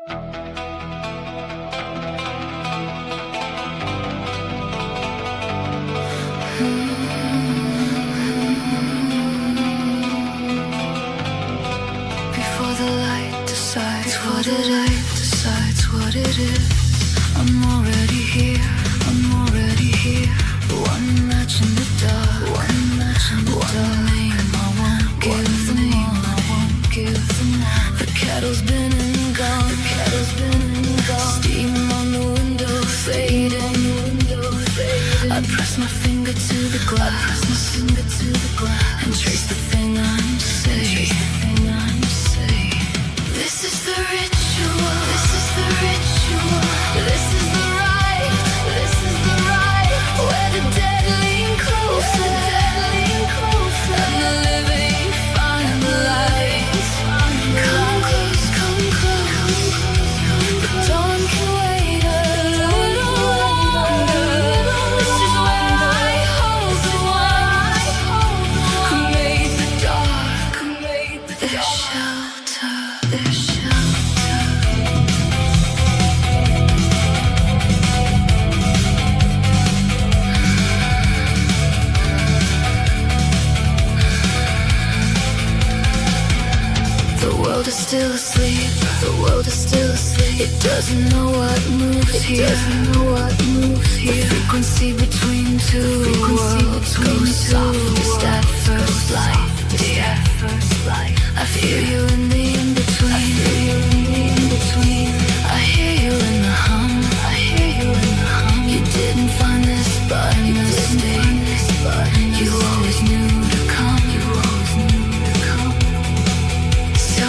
Before the light decides what it is, I'm already here, one match in the dark, one name I won't give them all. The kettle's been and gone, steam on the window fading. I press my finger to the glass, and trace the thing I'm saying. This is the ritual, this is the right, where the dead lean closer, and the living find the light. Come close, the dawn can wait a little longer. This is where I hold the one who made the dark their shelter. The world is still asleep, it doesn't know what moves here, The frequency between two worlds goes softest at first light, I feel you in the in-between, I hear you in the hum, You didn't find this by mistake, You always knew to come, So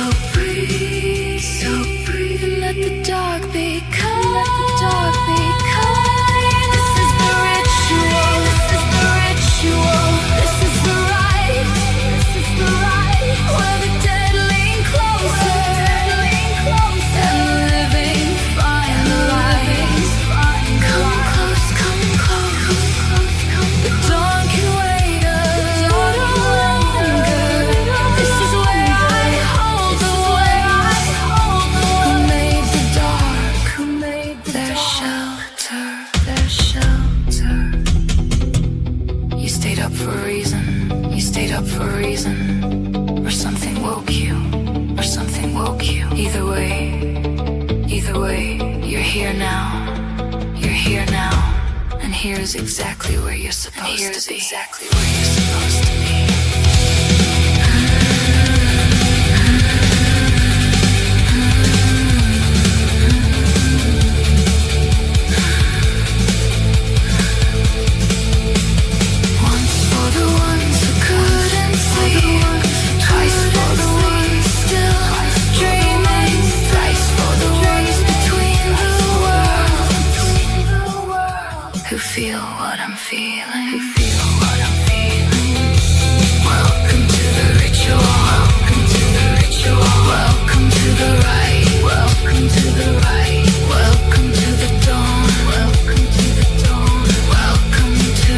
breathe and let the dark be kind. This is the ritual, This is the right, where the dead lean closer, and the living find the light. Come close, the dawn can wait a little longer. This is where I hold the one who made the dark their shelter. You stayed up for a reason, or something woke you, Either way, you're here now, and here's exactly where you're supposed to be. Once for the ones who couldn't sleep, twice for the ones still dreaming, thrice for the ones between the worlds who feel what I'm feeling. Welcome to the ritual. Welcome to the right. Welcome to the dawn. Welcome to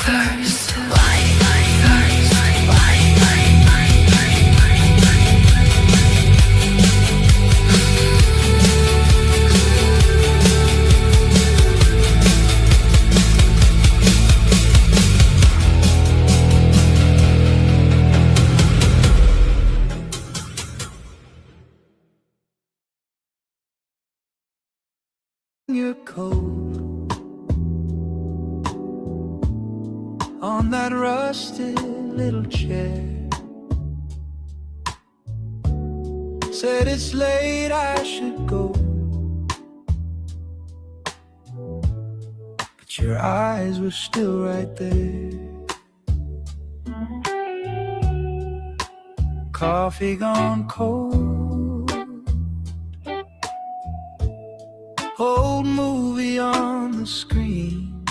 first light. You're cold on that rusted little chair. Said it's late, I should go, but your eyes were still right there. Coffee gone cold, old movie on the screen.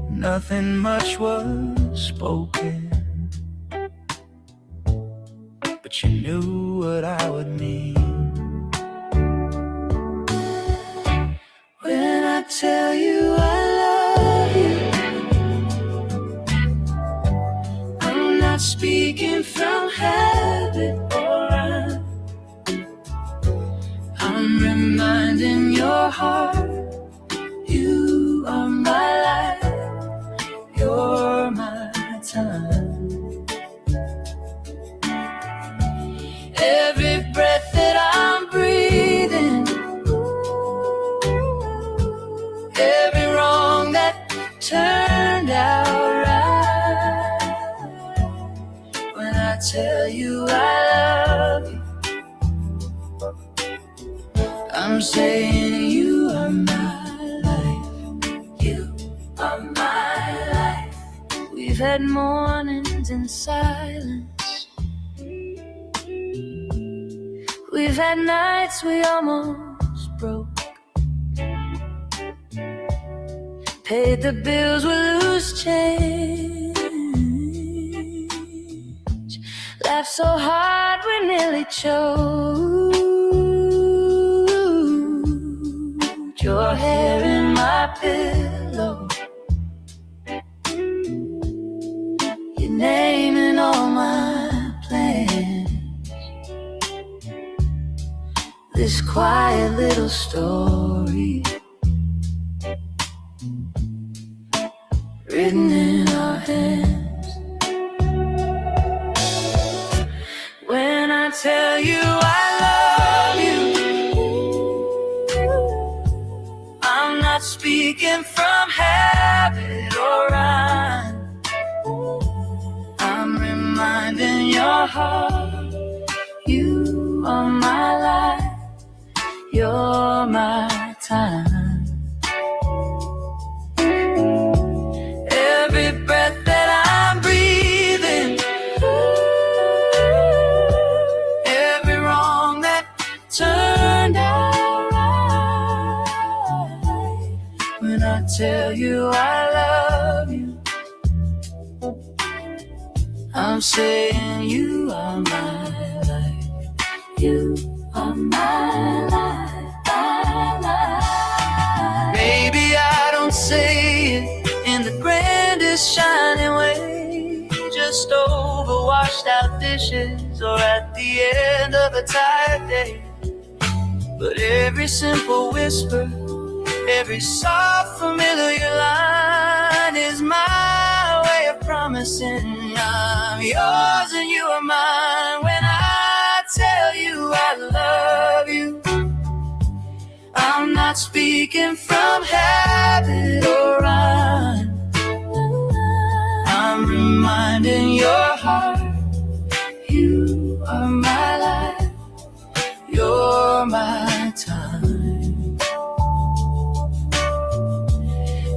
Nothing much was spoken, but you knew what I would mean. When I tell you I love you, I'm not speaking from habit or your heart. You are my life, you're my time. Every breath that I'm breathing, every wrong that turned out right. When I tell you I love you, I'm saying you are my life. You are my life. We've had mornings in silence. We've had nights we almost broke. Paid the bills with loose change. Laughed so hard we nearly choked. Your hair in my pillow, your name in all my plans. This quiet little story written in our hands. When I tell you I love you, I'm not speaking from habit or rhyme. I'm reminding your heart, you are my life, you're my time. Every breath that I'm breathing, every wrong that turned out right. When I tell you I love you, I'm saying you are my life. You are my life, my life. Maybe I don't say it in the grandest shining way, just over washed out dishes or at the end of a tired day. But every simple whisper, every soft familiar line is my way of promising I'm yours and you are mine. When I tell you I love you, I'm not speaking from habit or rhyme. I'm reminding your heart, you are my life, you're my time.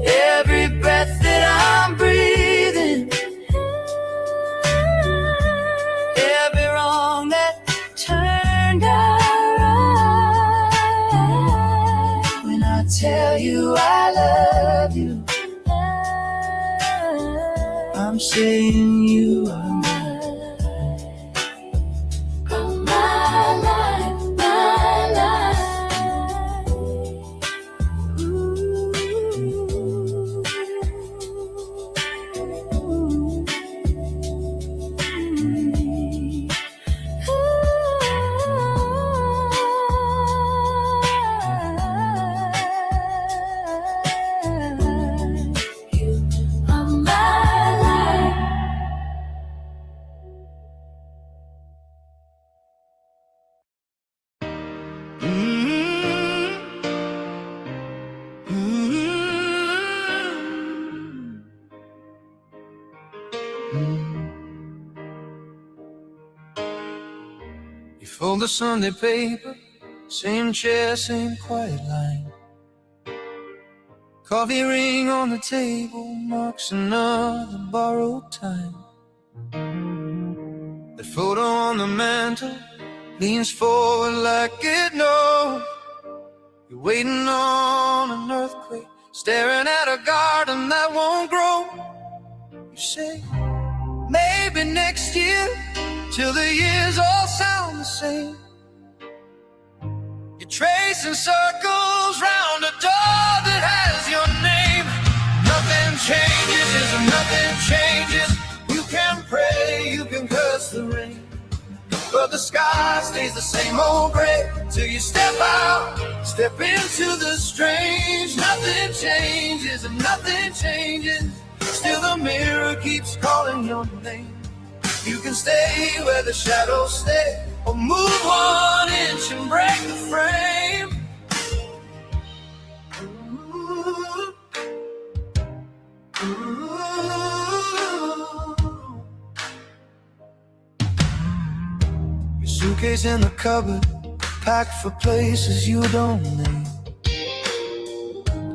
Every breath that I'm breathing, every wrong that turned out right. When I tell you I love you, I'm saying you are my life, my life. Ooh. You fold the Sunday paper, same chair, same quiet line. Coffee ring on the table marks another borrowed time. That photo on the mantle leans forward like it knows you're waiting on an earthquake, staring at a garden that won't grow. You say, maybe next year, till the years all sound the same. You're tracing circles round a door that has your name. Nothing changes, nothing changes. You can pray, you can curse the rain, but the sky stays the same old gray till you step out, step into the strange. Nothing changes and nothing changes, still the mirror keeps calling your name. You can stay where the shadows stay, or move 1 inch and break the frame. Your suitcase in the cupboard, packed for places you don't name.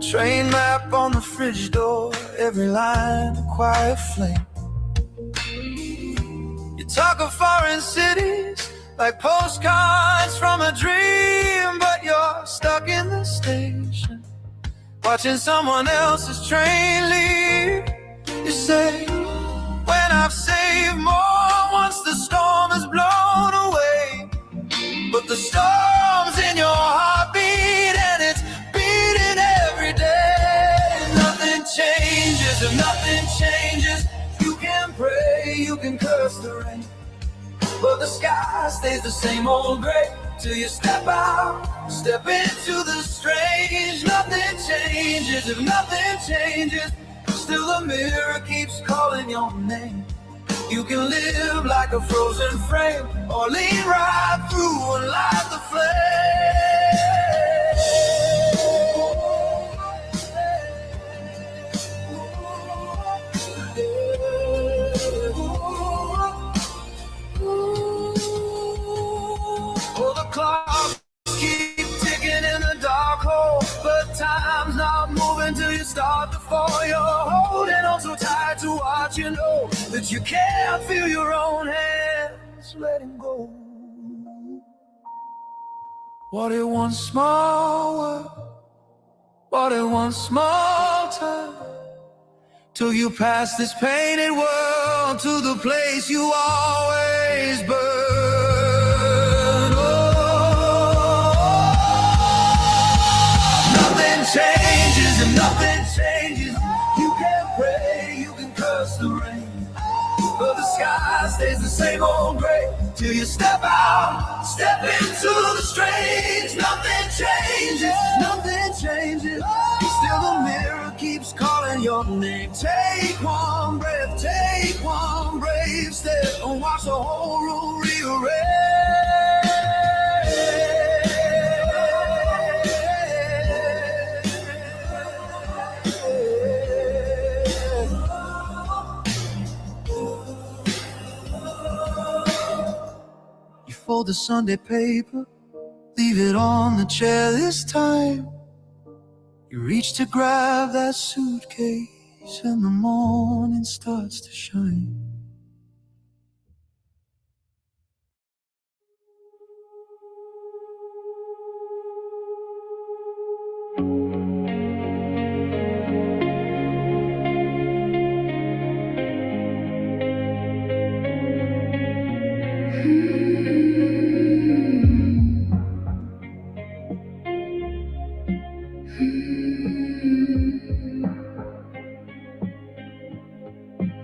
Train map on the fridge door, every line a quiet flame. You talk of foreign cities like postcards from a dream, but you're stuck in the station, watching someone else's train leave. You say, when I've saved more once the storm is blown away, but the storm's in your heartbeat and it's beating every day. Nothing changes and nothing changes. You can pray, you can curse the rain, but the sky stays the same old gray till you step out, step into the strange. Nothing changes if nothing changes, still the mirror keeps calling your name. You can live like a frozen frame, or lean right through and light the Oh, the clocks keep ticking in the dark hole, but time's not moving till you start to fall. You're holding on so tight to what you know, that you can't feel your own hands letting go. What in one small world, what in one small time, till you pass this painted world to the place you always burn. Nothing changes and nothing changes. You can pray, you can curse the rain, but the sky stays the same old gray till you step out, step into the strange. Nothing changes, nothing changes, still the mirror keeps calling your name. Take one breath, take one brave step, and watch the whole room rearrange. Fold the Sunday paper, leave it on the chair this time. You reach to grab that suitcase and the morning starts to shine.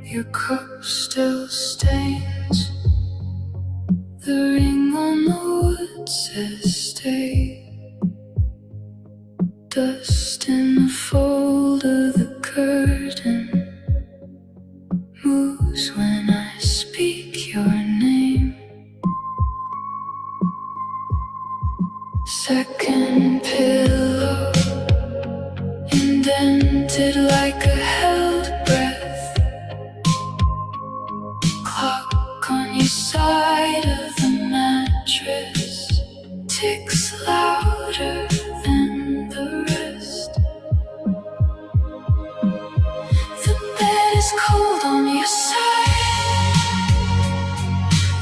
Your cup still stains, the ring on the wood says stay. Dust in the fold of the curtain moves when I speak your name. Second pillow indented like a held breath. Clock on your side of the mattress ticks louder than the rest. The bed is cold on your side.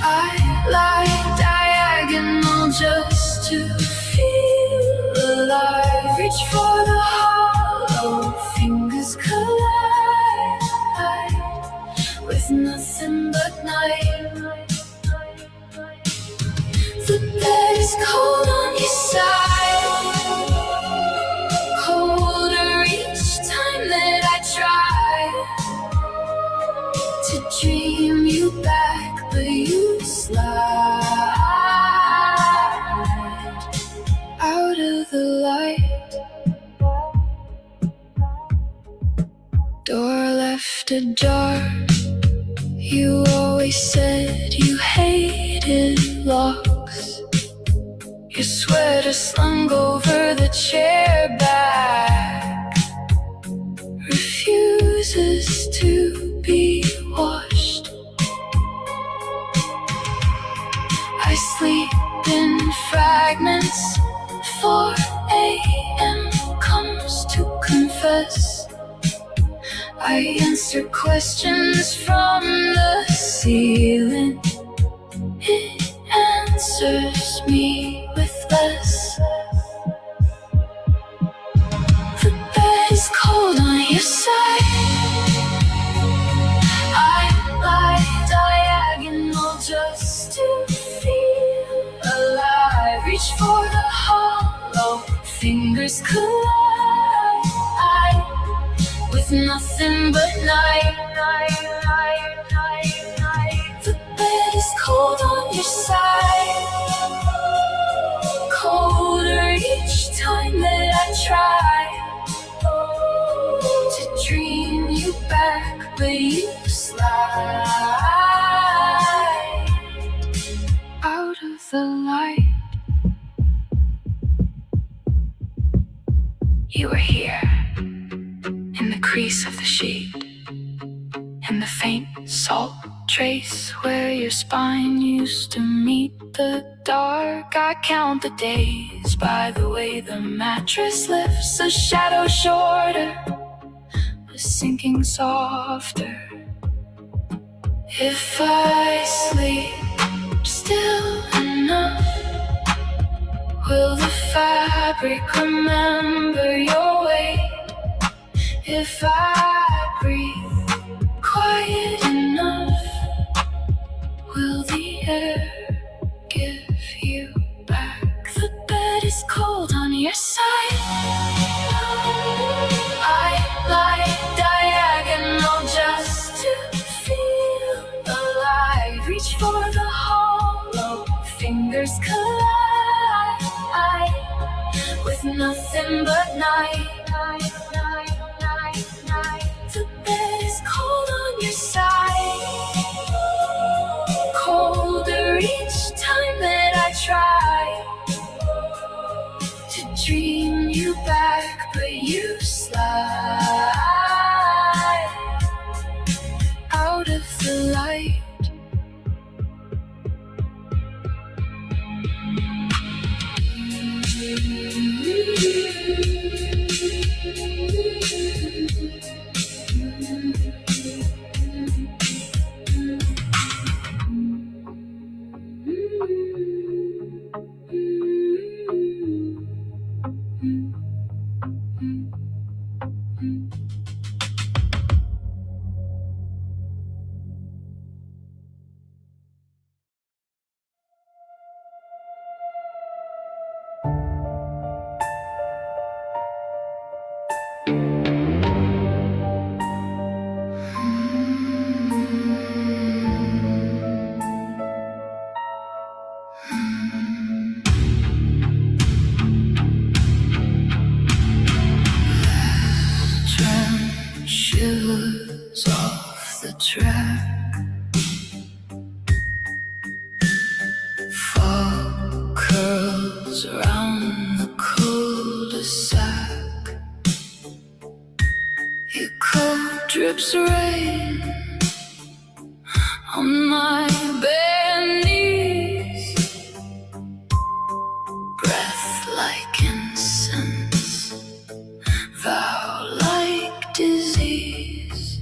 I lie diagonal just to feel alive. Reach for the hollow, fingers collide with nothing but night. The bed is cold on your side, colder each time that I try to dream you back, but you slide. after dark. You always said you hated locks. Your sweater slung over the chair back refuses to be washed. I sleep in fragments. 4 a.m. comes to confess. I answer questions from the ceiling. It answers me with less. The bed is cold on your side. I lie diagonal just to feel alive. Reach for the hollow, fingers collide with nothing but night. The bed is cold on your side, colder each time that I try to dream you back, but you slide out of the light. You were here, in the crease of the sheet, in the faint salt trace where your spine used to meet the dark. I count the days by the way the mattress lifts a shadow shorter, a sinking softer. If I sleep still enough, will the fabric remember your weight? If I breathe quiet enough, will the air give you back? The bed is cold on your side. I lie diagonal just to feel alive. Reach for the hollow, fingers collide with nothing but night. The bed is cold on your side, colder each time that I try to dream you back, but you slide out of the light. Shivers off the track, fog curls around the cul-de-sac. Your coat drips rain on my bare knees, breath like incense, vow like disease.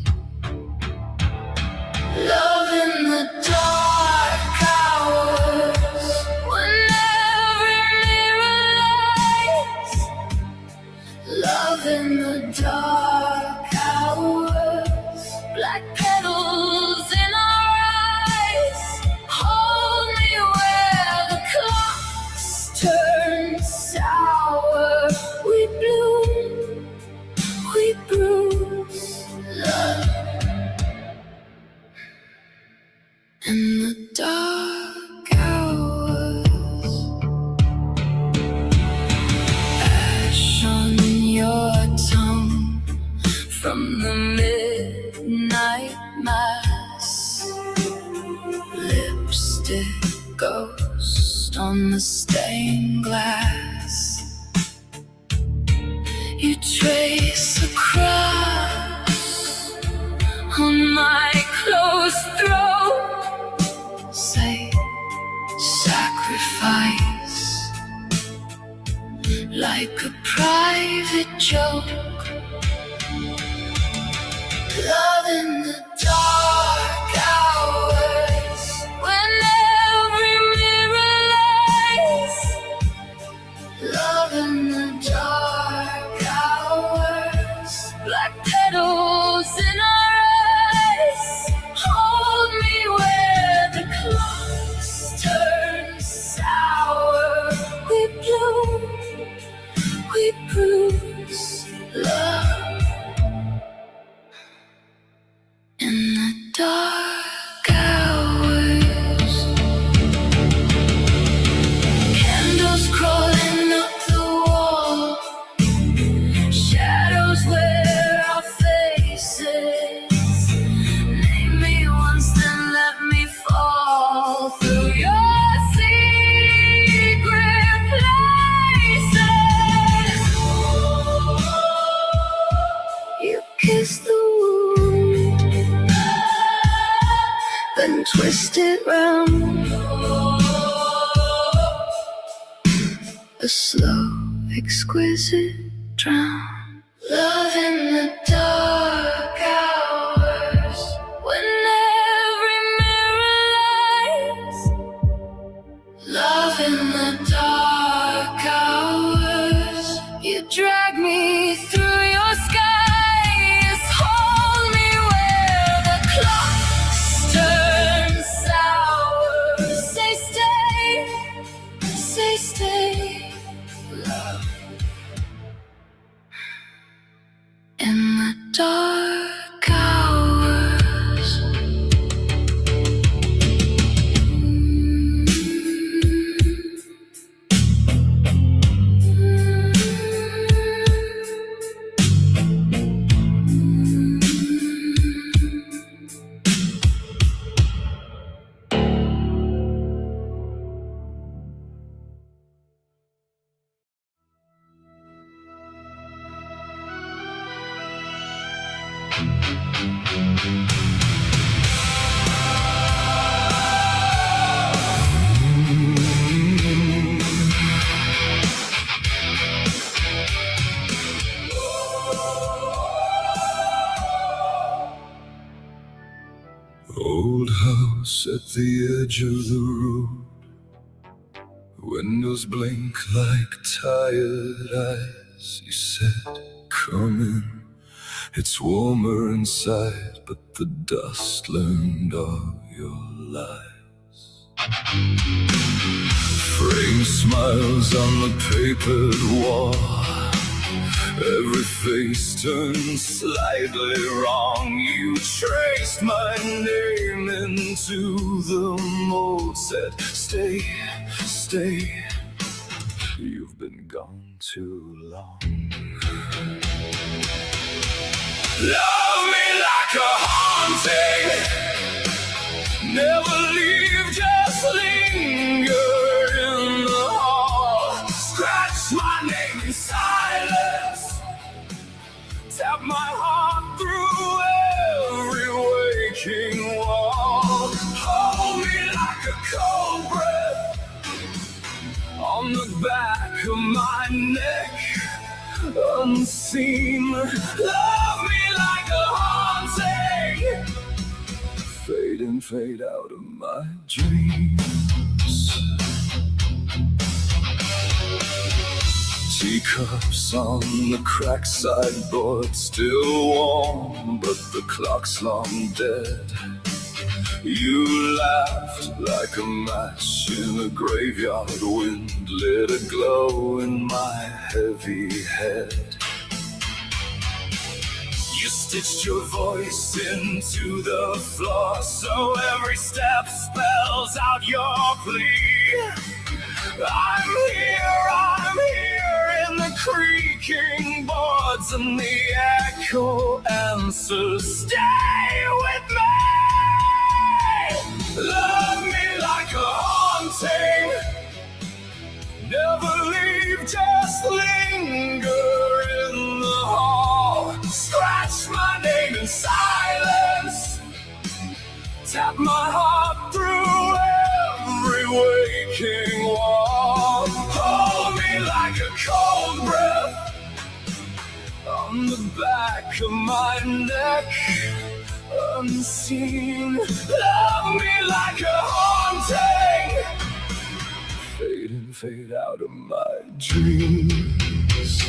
Love in the dark hours, when every mirror lights. Love in the dark hours, black petals in our eyes. twisted ghost on the stained glass. You trace a cross on my closed throat. Say sacrifice like a private joke. Love in the dark hours, when every mirror lies. Love in the dark hours, black petals in our eyes. Hold me where the clocks turn sour. We bloom, we bruise, love in the dark hours. Candles crawling up the wall, shadows wear our faces. Name me once, then let me fall through your secret places. You kiss the wound, then twist it round. A slow, exquisite drown. Love in the dark hours, when every mirror lies. Love in the dark hours, you drag me through your skies. Hold me where the clocks turn sour. Say stay, say stay. Love in the dark hours. Old house at the edge of the road, windows blink like tired eyes. You said, come in, it's warmer inside, but the dust learned all your lies. Framed smiles on the papered wall, every face turned slightly wrong. You traced my name into the mold, said, stay, stay, you've been gone too long. Love me like a haunting, never leave, just linger in the hall. Scratch my name in silence, tap my heart through every waking wall. Hold me like a cold breath on the back of my neck, unseen. Love me like a haunting, fade in, fade out of my dreams. Teacups on the cracked sideboard, still warm, but the clock's long dead. You laughed like a match in a graveyard, wind lit a glow in my heavy head. You stitched your voice into the floor, so every step spells out your plea. I'm here in the creaking boards, and the echo answers, stay with me. Love me like a breaking wall. Hold me like a cold breath on the back of my neck, unseen. Love me like a haunting, fade in, fade out of my dreams.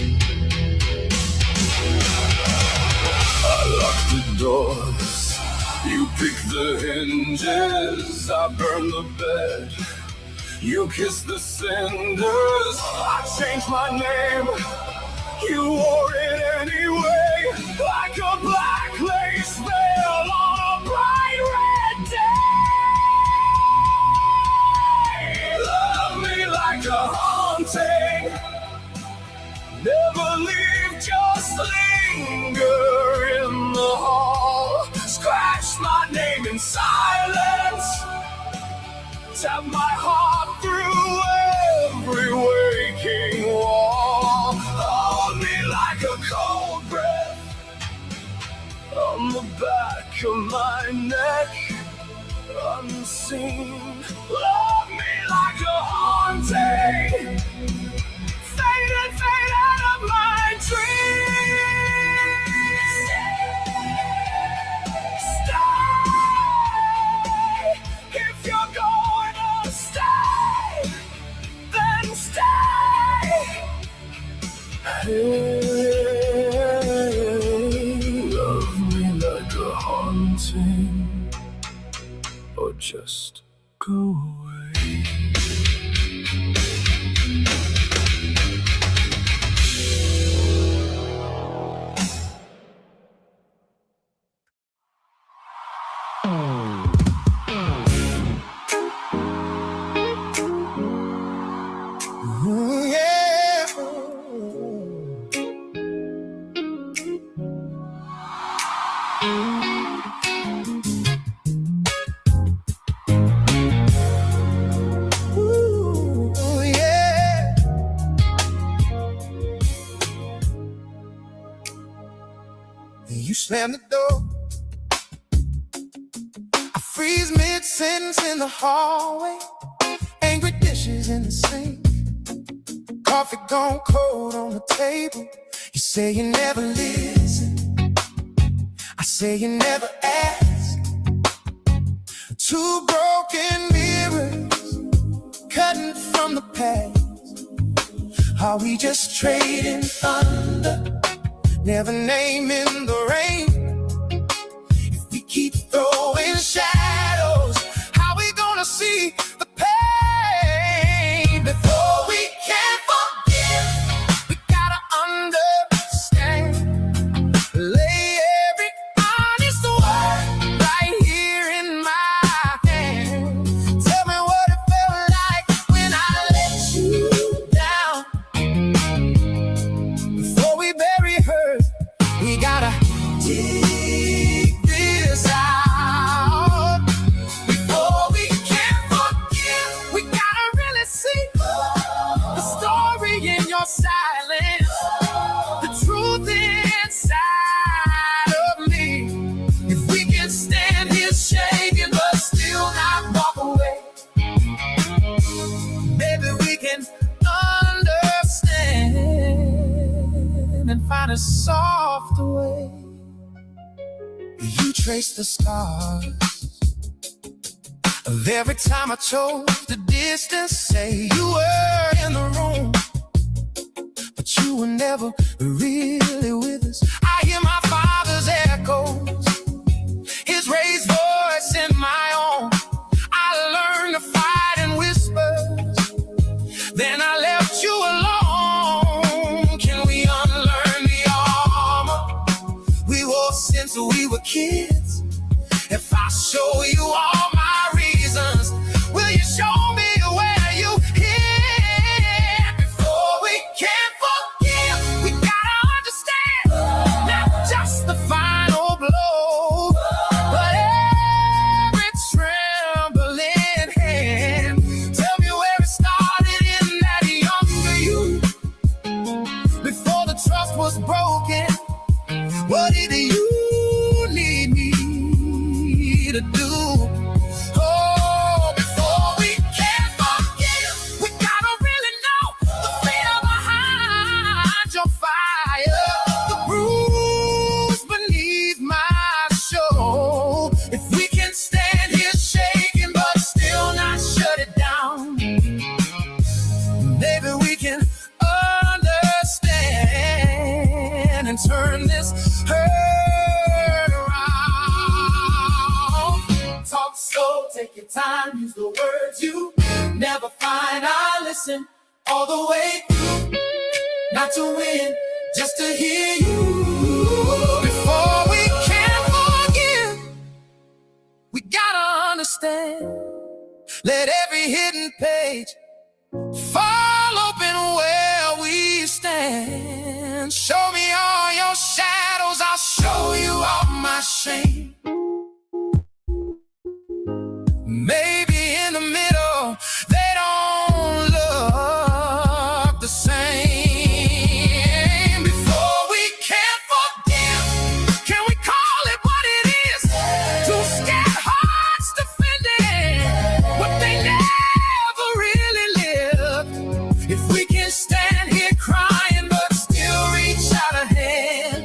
I lock the doors, you pick the hinges. I burn the bed, you kiss the cinders. I changed my name, you wore it anyway, like a black lace veil on a bright red day. Love me like a haunting, never leave, just linger in the hall. Scratch my name in silence, tap my heart through every waking wall. Hold me like a cold breath on the back of my neck, unseen. Love me like a haunting, fade and fade out of my dreams. Stay, if you're going to stay, then stay. Hey, love me like a haunting, or just go away. Ooh, yeah. Ooh, yeah. You slam the door, I freeze mid-sentence in the hallway, angry dishes in the sink, coffee gone cold on the table. You say you never listen, I say you never ask. Two broken mirrors cutting from the past. Are we just trading thunder, never naming the rain? If we keep throwing shadows, how we gonna see the pain? Before we can forgive, we gotta understand. Lay every honest word right here in my hand. Tell me what it felt like when I let you down. Before we bury hurt, we gotta dig this out. Before we can forgive, we gotta really see the story in your silence, the truth inside of me. If we can stand here shaking but still not walk away, maybe we can understand and find a softer way. You trace the scars of every time I chose the distance. Say you were in the room, but you were never really with us. I hear my father's echoes, his raised voice in my own. I learned to fight in whispers, then I left you alone. Can we unlearn the armor we wore since we were kids? If I show you all my reasons, will you show me where you hid? Before we can forgive, we gotta understand. time, use the words you never find. I listen all the way through, not to win, just to hear you. Before we can forgive, we gotta understand. Let every hidden page fall open where we stand. Show me all your shadows, I'll show you all my shame. Maybe in the middle, they don't look the same. Before we can forgive, can we call it what it is? Two scared hearts defending what they never really lived. If we can stand here crying but still reach out a hand,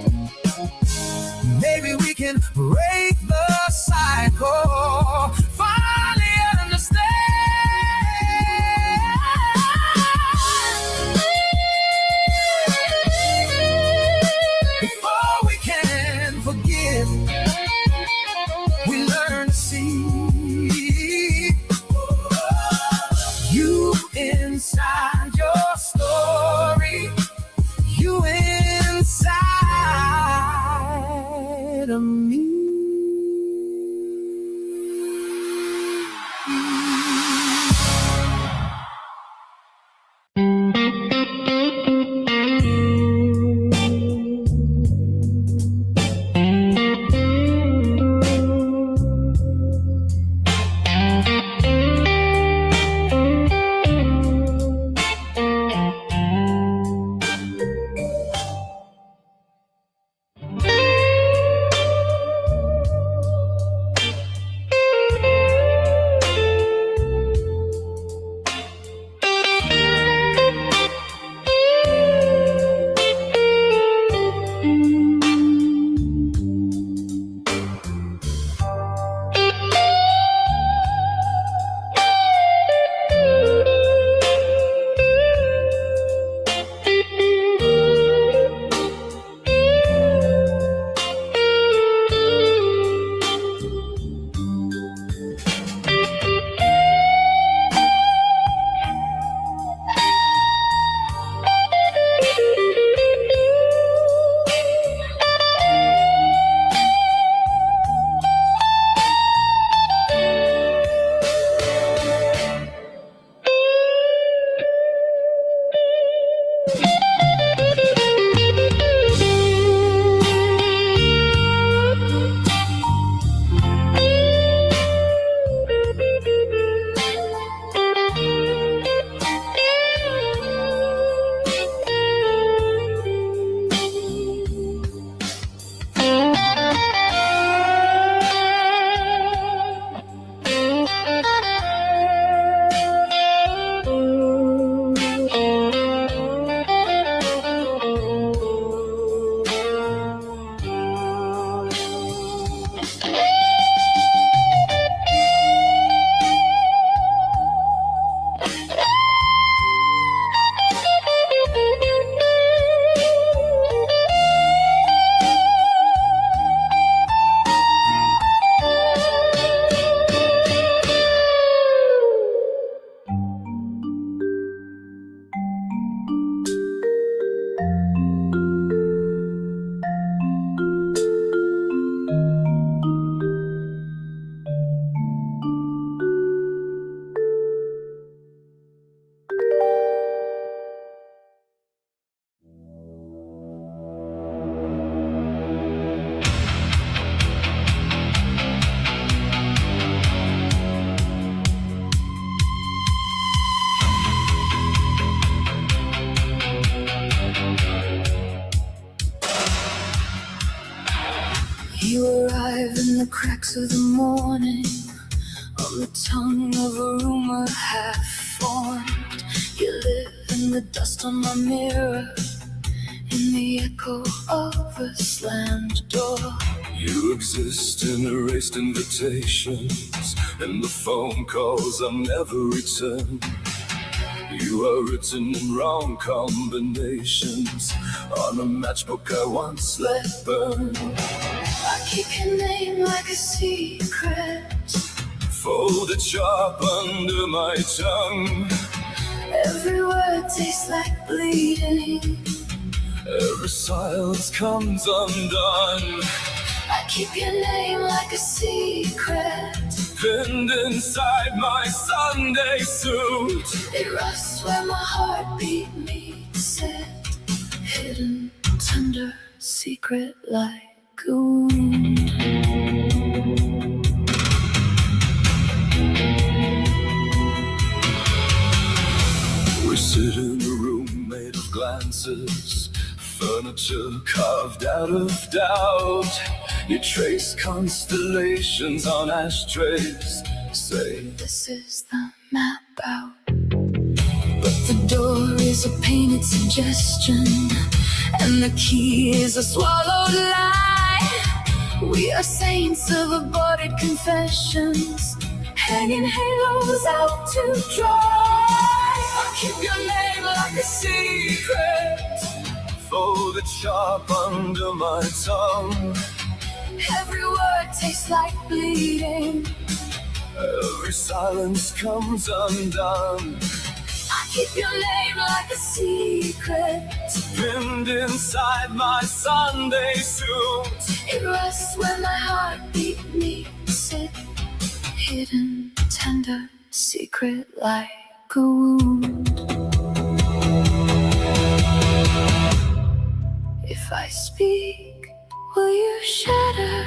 maybe we can break the cycle. Finally understand. Before we can forgive, we learn to see you inside your story, you inside of me. You arrive in the cracks of the morning, on the tongue of a rumor half formed. You live in the dust on my mirror, in the echo of a slammed door. You exist in erased invitations, and the phone calls I'll never return. You are written in wrong combinations on a matchbook I once let burn. I keep your name like a secret. folded sharp under my tongue. Every word tastes like bleeding. Every silence comes undone. I keep your name like a secret. Pinned inside my Sunday suit. It rusts where my heartbeat meets it. Hidden, tender, secret like a wound. We sit in a room made of glances, furniture carved out of doubt. You trace constellations on ashtrays, say, This is the map out. But the door is a painted suggestion, and the key is a swallowed lie. We are saints of aborted confessions, hanging halos out to dry. I keep your name like a secret, folded sharp under my tongue. Every word tastes like bleeding. Every silence comes undone. I keep your name like a secret. Pinned inside my Sunday suit. It rests where my heartbeat meets it. Hidden, tender, secret like a wound. If I speak, will you shatter?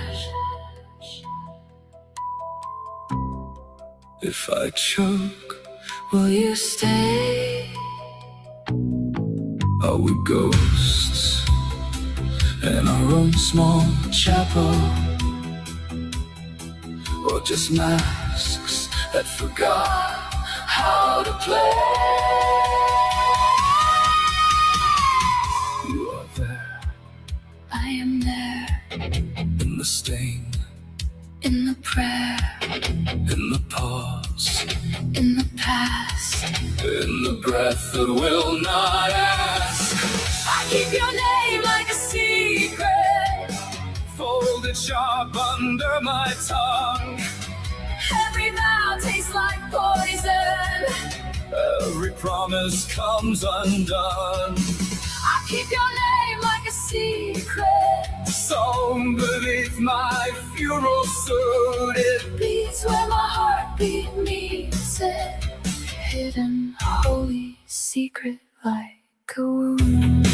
If I choke, Will you stay? are we ghosts in our own small chapel? Or just masks that forgot how to play? You are there I am there, in the stain, in the prayer, in the pause, in the past. in the breath that will not ask. I keep your name like a secret. Folded sharp under my tongue. Every vow tastes like poison. Every promise comes undone. I keep your name like a secret. Sewn beneath my funeral suit, it Beats where my heartbeat meets it. Hidden, holy, secret like a wound.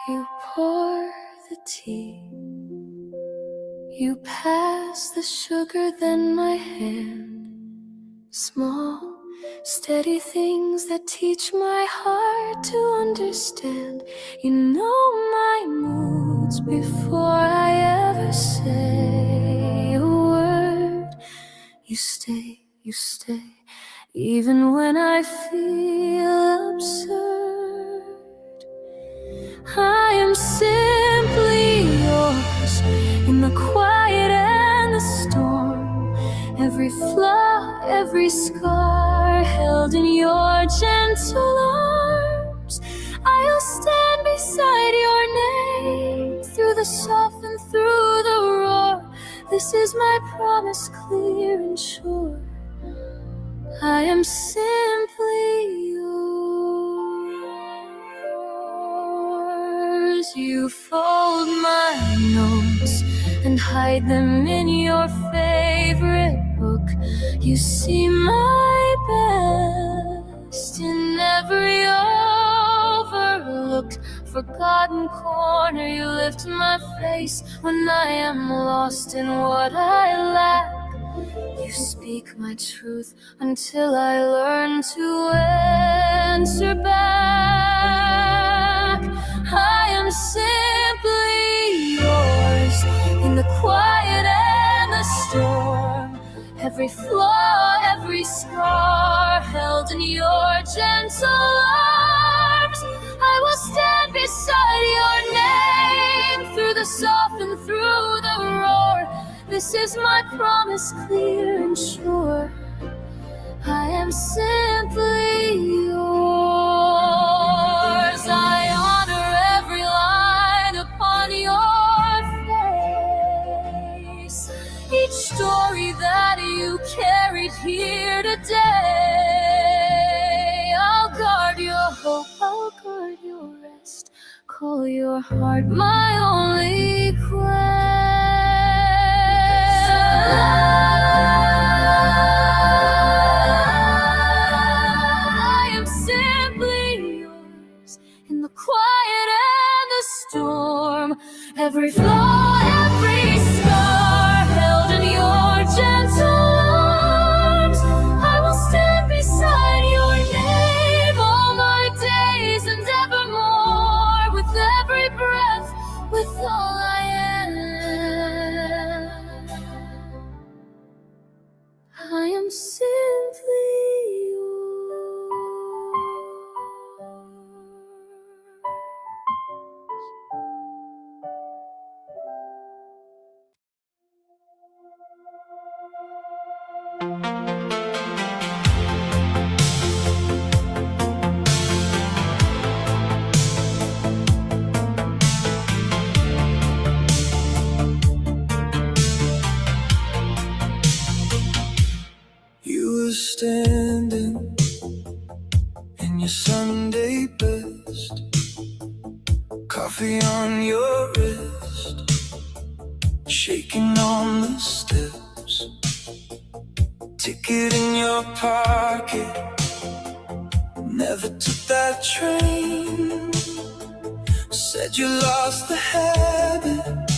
You pour the tea, you pass the sugar, then my hand. Small, steady things that teach my heart to understand. You know my moods before I ever say a word. You stay, even when I feel absurd. I am simply yours in the quiet and the storm. Every flaw, every scar held in your gentle arms. I'll stand beside your name through the soft and through the roar. This is my promise, clear and sure. I am simply yours. You fold my notes and hide them in your favorite book. You see my best in every overlooked, forgotten corner. You lift my face when I am lost in what I lack. you speak my truth until I learn to answer back. I am simply yours in the quiet and the storm. Every flaw, every scar held in your gentle arms. I will stand beside your name through the soft and through the roar. This is my promise, clear and sure. I am simply yours. I honor every line upon your face, each story that you carried here today. I'll guard your hope, I'll guard your rest, call your heart my only quest. I am simply yours in the quiet and the storm. Every flaw, every scar held in your gentle arms. I will stand beside your name all my days and evermore. With every breath, with all I am, I am simply yours. You were standing in your Sunday best, coffee on your wrist, shaking on the steps, ticket in your pocket. Never took that train. Said you lost the habit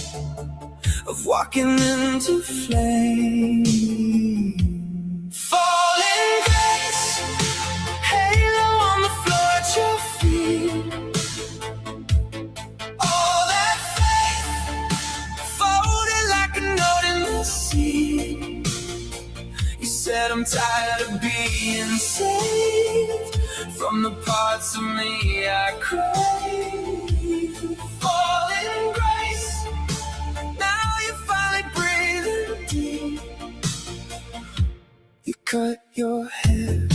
of walking into flame. Falling grace, halo on the floor at your feet. All that faith, folded like a note in the sea. You said I'm tired of being saved from the parts of me I crave. Falling grace, now you're finally breathing deep. You cut your hair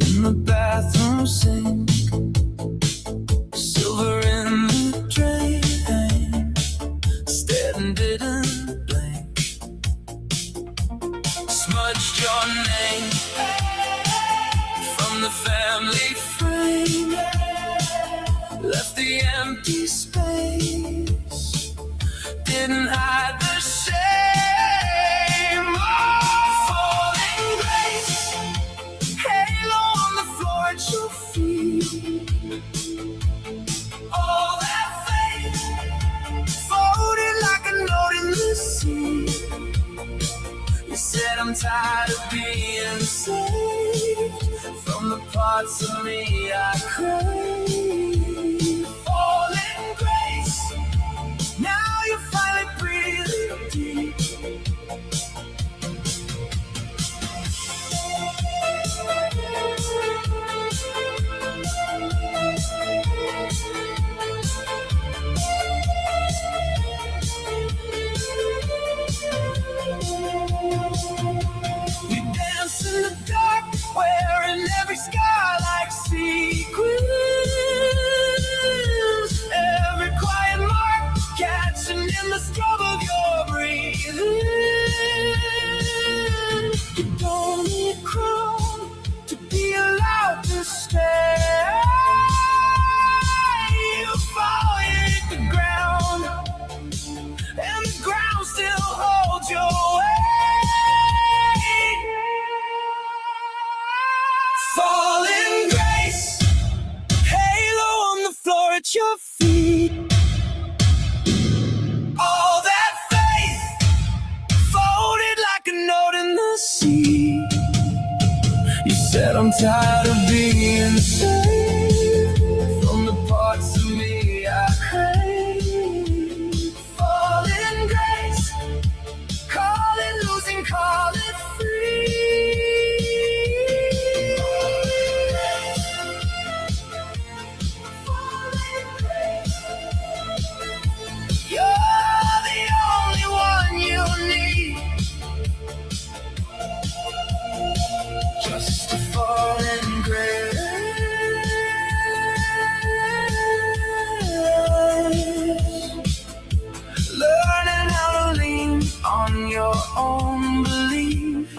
in the bathroom sink, silver in the drain, stared and didn't blink. Smudged your name from the family frame, left the empty space, didn't hide the shame. Your feet, all that faith, folded like a note in the sea. You said I'm tired of being saved from the parts of me I crave. Falling grace, now you're finally breathing deep. Wearing every scar like sequins, every quiet mark catching in the scrub of your breathing. You don't need a crown to be allowed to stay. You fall hit the ground, and the ground still holds your weight. Falling grace, halo on the floor at your feet. All that faith, folded like a that I'm tired of being saved from the parts of me I crave. Falling grace, call it losing, call it free. Falling grace, you're the only one you need. Just a falling grace. Learning how to lean on your own belief.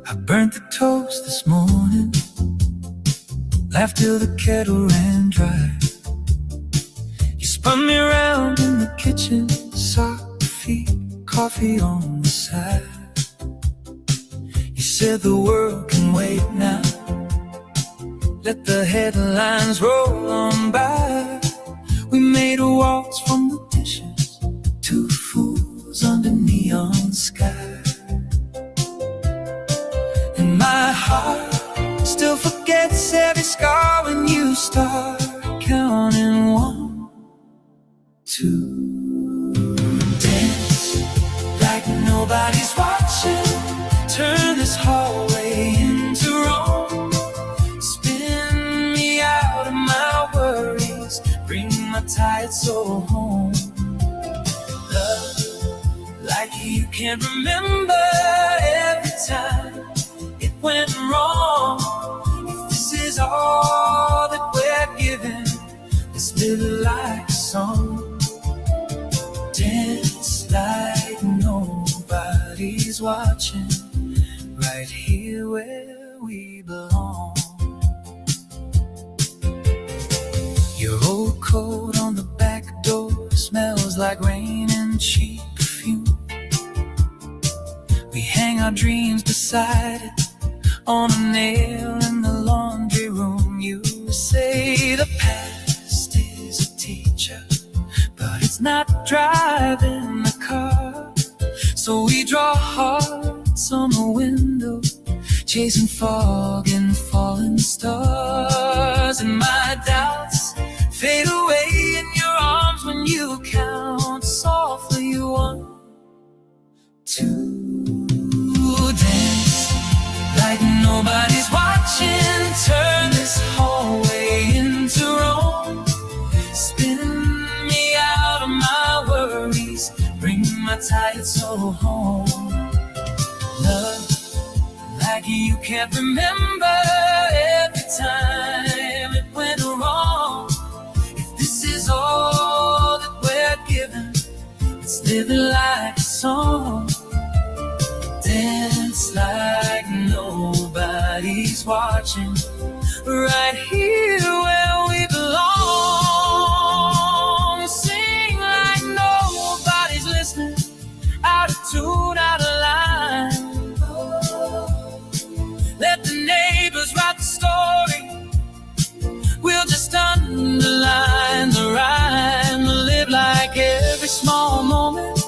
I burnt the toast this morning, laughed till the kettle ran dry. You spun me around in the kitchen, socked feet, coffee on the side. You said the world can wait now, let the headlines roll on by. We made a waltz from the dishes, two fools under neon sky. And my heart still forgets every scar when you start counting 1, 2. Dance like nobody's watching, turn this hallway into Rome. Spin me out of my worries, bring my tired soul home. Love like you can't remember every time it went wrong. If this is all that we're given, let's live it like a song. Dance like nobody's watching, right here where we belong. Your old coat on the back door smells like rain and cheap perfume. We hang our dreams beside it on a nail in the laundry room. You say the past is a teacher, but it's not driving the car. So we draw hearts on the window, chasing fog and falling stars. And my doubts fade away in your arms when you count softly 1, 2. Dance like nobody's watching, turn this hallway into Rome. Spin me out of my worries, bring my tired soul home. Love like you can't remember every time it went wrong. If this is all that we're given, let's live it like a song. Dance like nobody's watching, right here where we belong. Sing like nobody's listening, out of tune, out of line. Let the neighbors write the story, we'll just underline the rhyme. Live like every small moment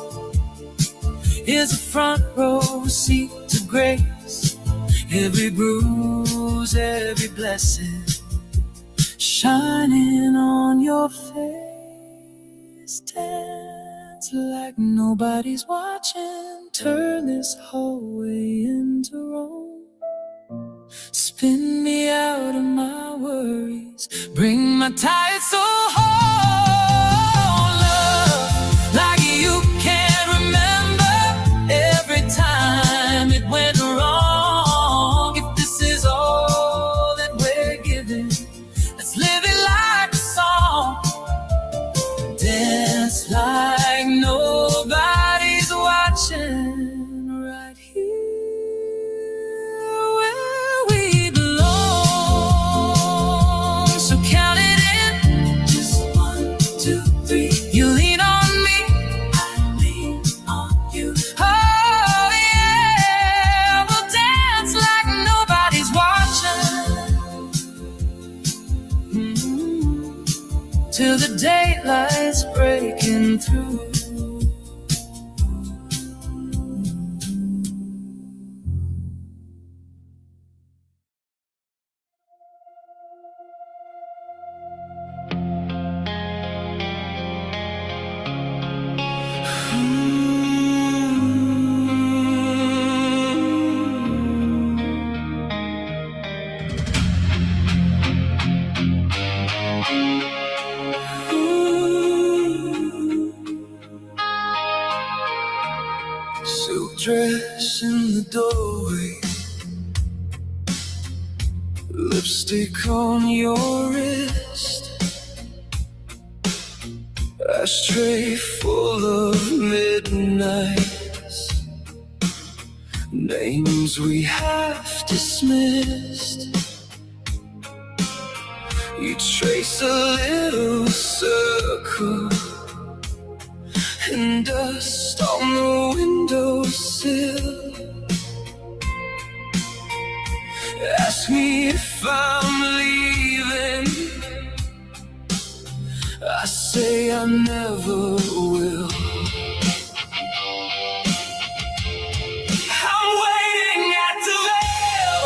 is a front row seat to grace. Every bruise, every blessing shining on your face. Dance like nobody's watching, turn this hallway into Rome. Spin me out of my worries, bring my tired soul home. Love like you can't remember every time it went wrong. If this is all that we're given, let's live it like a song. Dance like nobody's watching, right here where we belong. So count it in, 2, 3. You lean on me, I lean on you. Oh yeah, we'll dance like nobody's watching, till the daylight's breaking through. Silk dress in the doorway, lipstick on your wrist, ashtray full of midnights, names we have dismissed. You trace a little circle and dust on the windowsill. Ask me if I'm leaving, I say I never will. I'm waiting at the veil,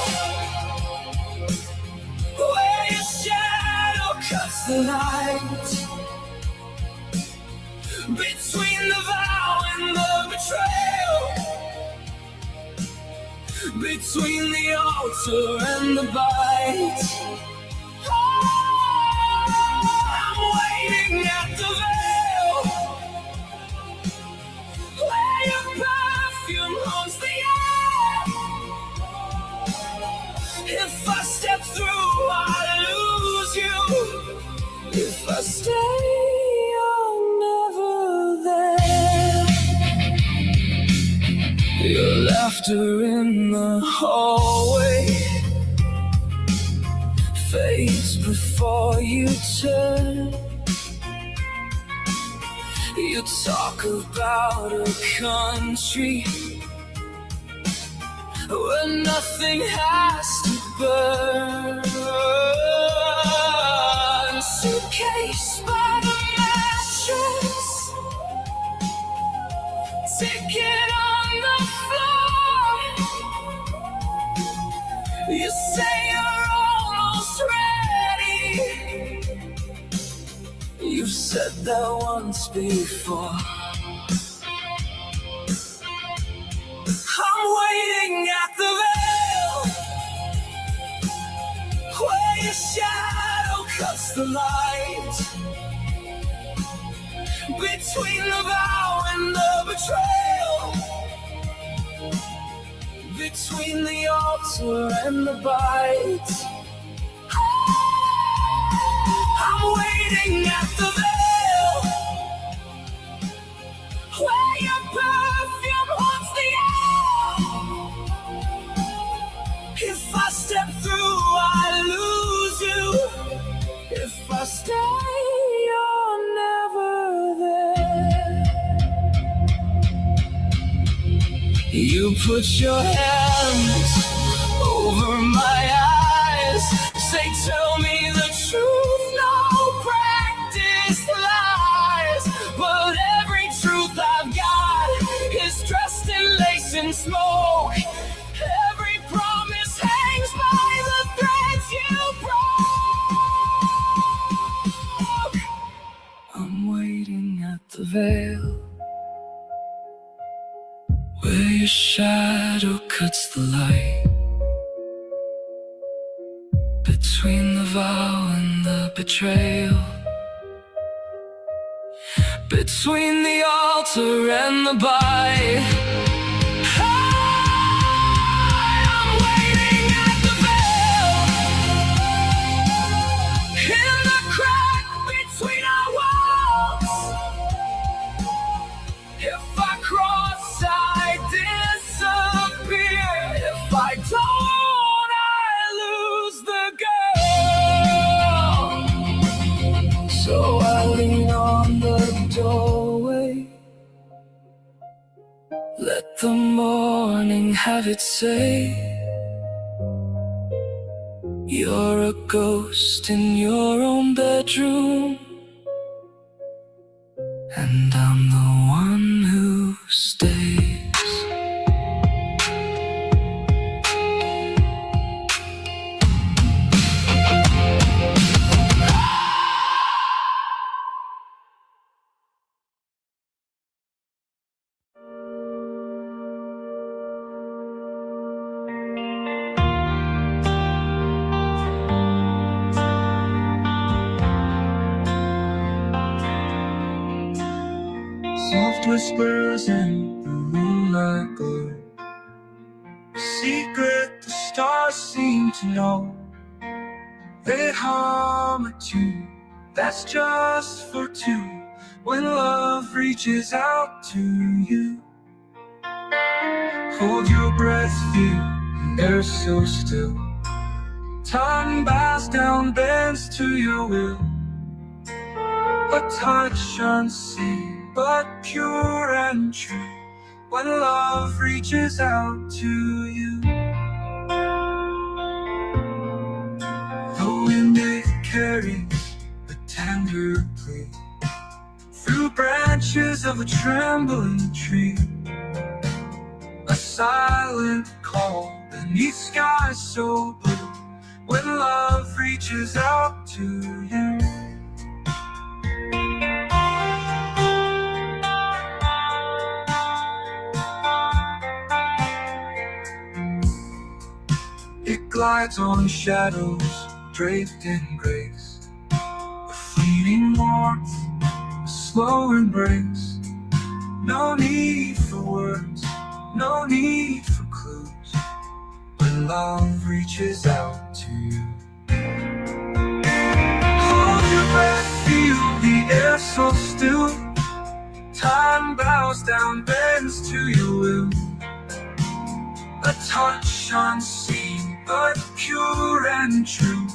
where your shadow cuts the light, between the vow and the betrayal, between the altar and the bite. Oh, I'm waiting at the veil, where your perfume haunts the air. If I step through, I lose you. If I stay, you're never there. Your laughter in the hallway fades before you turn. You talk about a country where nothing has to burn. Suitcase by the mattress, ticket on the floor. You say you're almost ready. You've said that once before. I'm waiting at the veil, where your shadow cuts the light, between the vow and the betrayal, between the altar and the bite. I'm waiting at the veil, where your perfume haunts the air. If I step through, I lose you. If I stay, you're never there. You put your hands over my eyes, say, tell me the truth, no practice lies. But every truth I've got is dressed in lace and smoke. Every promise hangs by the threads you broke. I'm waiting at the veil, where your shadow cuts the light, between the vow and the betrayal, between the altar and the bite. I'm waiting at the veil, in the crack between our walls. If I cross, I disappear. If I don't, I lose the girl. So I lean on the morning have it say you're a ghost in your own bedroom, and I'm the one who stays. Soft whispers in the moonlight glow, a secret the stars seem to know. They hum a tune that's just for two, when love reaches out to you. Hold your breath, feel the air so still. Time bows down, bends to your will. A touch unseen, but pure and true, when love reaches out to you. The wind it carries a tender plea through branches of a trembling tree. A silent call beneath skies so blue, when love reaches out to you. It glides on shadows, draped in grace, a fleeting warmth, a slow embrace. No need for words, no need for clues, when love reaches out to you. Hold your breath, feel the air so still. Time bows down, bends to your will. A touch unseen, but pure and true,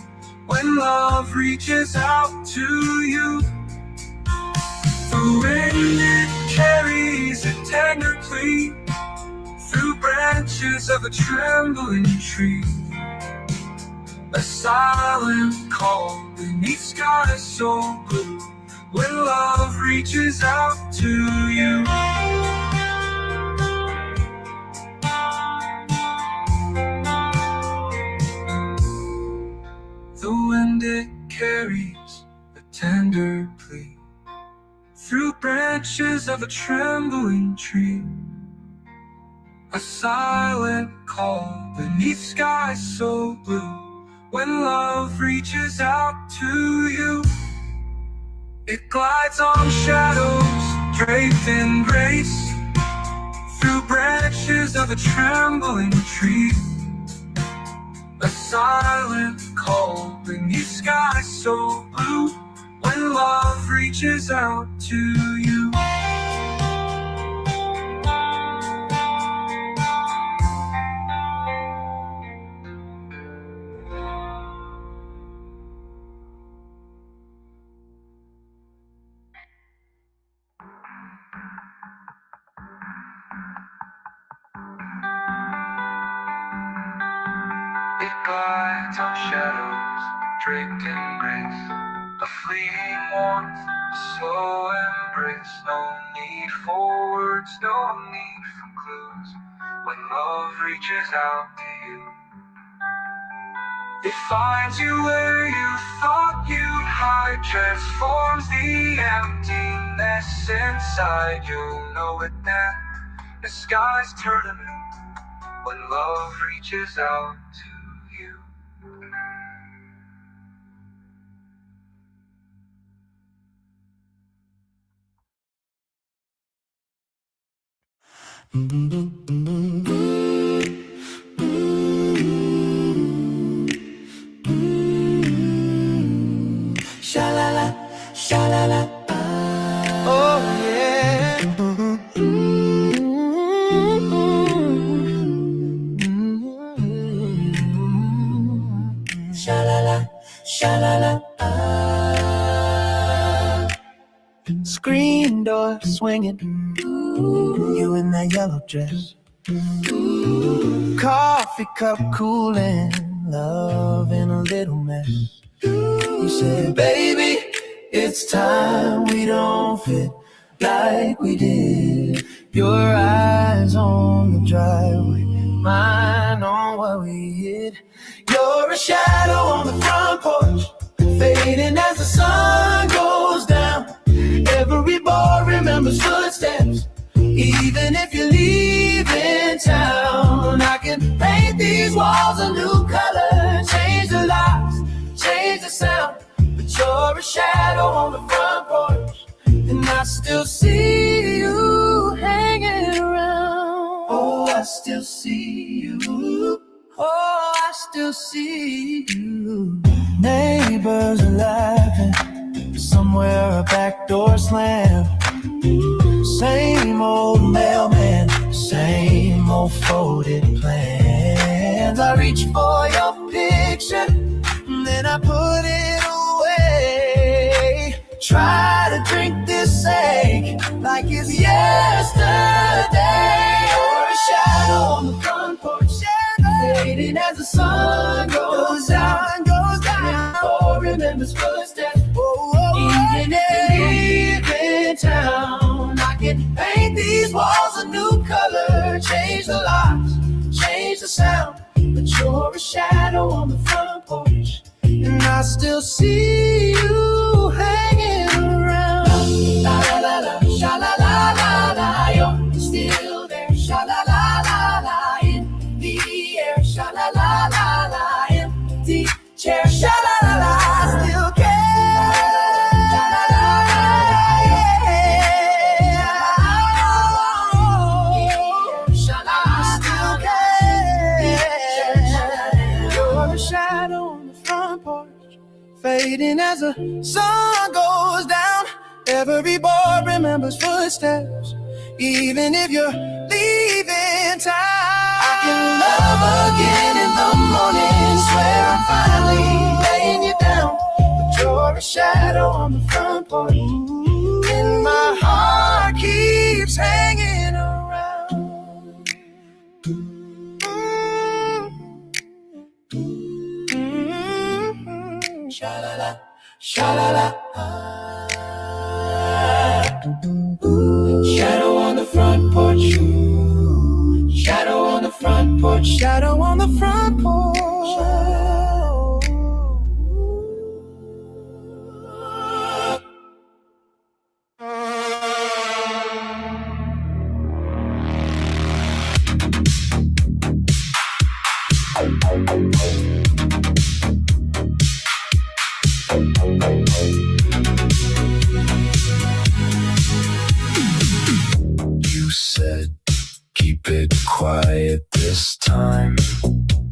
when love reaches out to you. The wind it carries a tender plea through branches of a trembling tree. A silent call beneath skies so blue, when love reaches out to you. The wind it carries a tender plea through branches of a trembling tree. A silent call beneath skies so blue, when love reaches out to you. It glides on shadows, draped in grace, through branches of a trembling tree. A silent call beneath skies so blue, when love reaches out to you. It glides on shadows, draped in grace, a fleeting warmth, a slow embrace. No need for words, no need for clues, when love reaches out to you. It finds you where you thought you'd hide, transforms the emptiness inside. You'll know it then, the skies turn anew, when love reaches out to you. Sha-la-la, sha-la-la, oh yeah. Sha-la-la, sha-la-la, Screen door swinging, you in that yellow dress. Coffee cup cooling, love in a little mess. You said, baby, it's time we don't fit like we did. Your eyes on the driveway, mine on what we hid. You're a shadow on the front porch, fading as the sun goes down. Every boy remembers footsteps, even if you're leaving town. I can paint these walls a new color, change the lights, change the sound, but you're a shadow on the front porch, and I still see you hanging around. Oh, I still see you. Oh, I still see you. Neighbors are laughing, somewhere a back door slam. Same old mailman, same old folded plans. I reach for your picture, then I put it away. Try to drink this ache like it's yesterday. You're a shadow on the front porch, fading as the sun goes down. Oh, remembers footsteps, even if in town. I can paint these walls a new color, change the locks, change the sound, but you're a shadow on the front porch, and I still see you hanging around. La la la la, sha la la la la, you're still there, sha la la la la, in the air, sha la la la la, empty chair, sha la la la, still care. Sha la la la, yeah. Sha la, still care. You're a shadow on the front porch, fading as the sun goes down. Every boy remembers footsteps, even if you're leaving town. I can love again in the morning, swear I'm finally laying you down, but you're a shadow on the front porch, and my heart keeps hanging around. Sha-la-la, sha-la-la. Shadow on the front porch, shadow on the front porch, shadow on the front porch. You said, keep it quiet this time.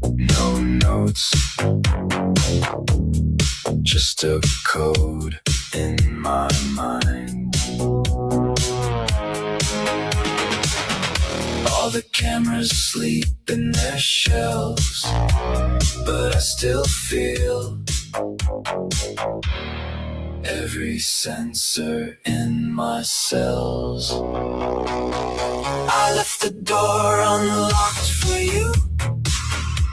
No notes, just a code in my mind. All the cameras sleep in their shells, but I still feel every sensor in my cells. I left the door unlocked for you,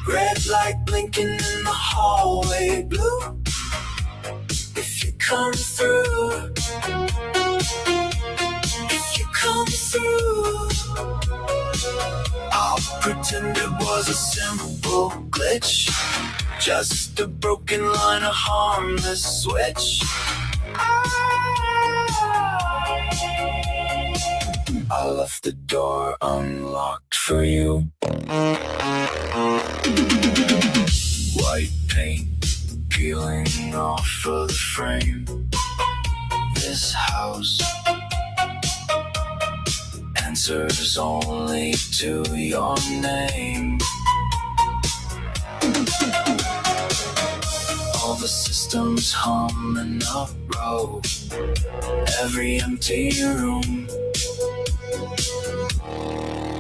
red light blinking in the hallway blue. If you come through, if you come through, I'll pretend it was a simple glitch, just a broken line, a harmless switch. I left the door unlocked for you. White paint peeling off of the frame. This house answers only to your name. All the systems hum in a row, every empty room,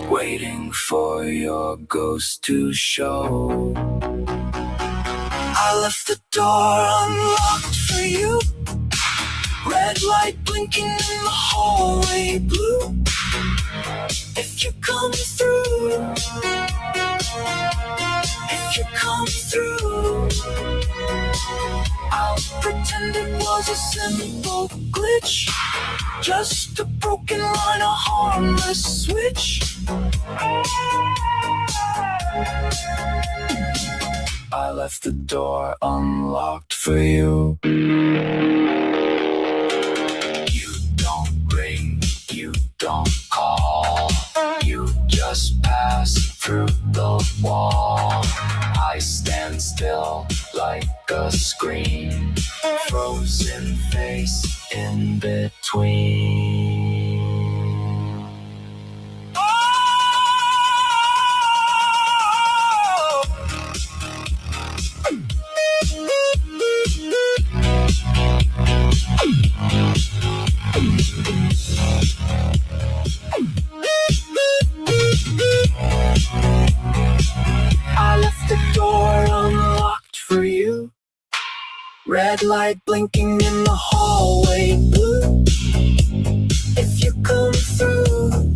waiting for your ghost to show. I left the door unlocked for you, Red light blinking in the hallway, blue. If you come through, if you come through, I'll pretend it was a simple glitch, just a broken line, a harmless switch. I left the door unlocked for you. You don't ring, you don't call, you just pass through the wall. I stand still like a screen, frozen face in between. I left the door unlocked for you. Red light blinking in the hallway, blue. If you come through,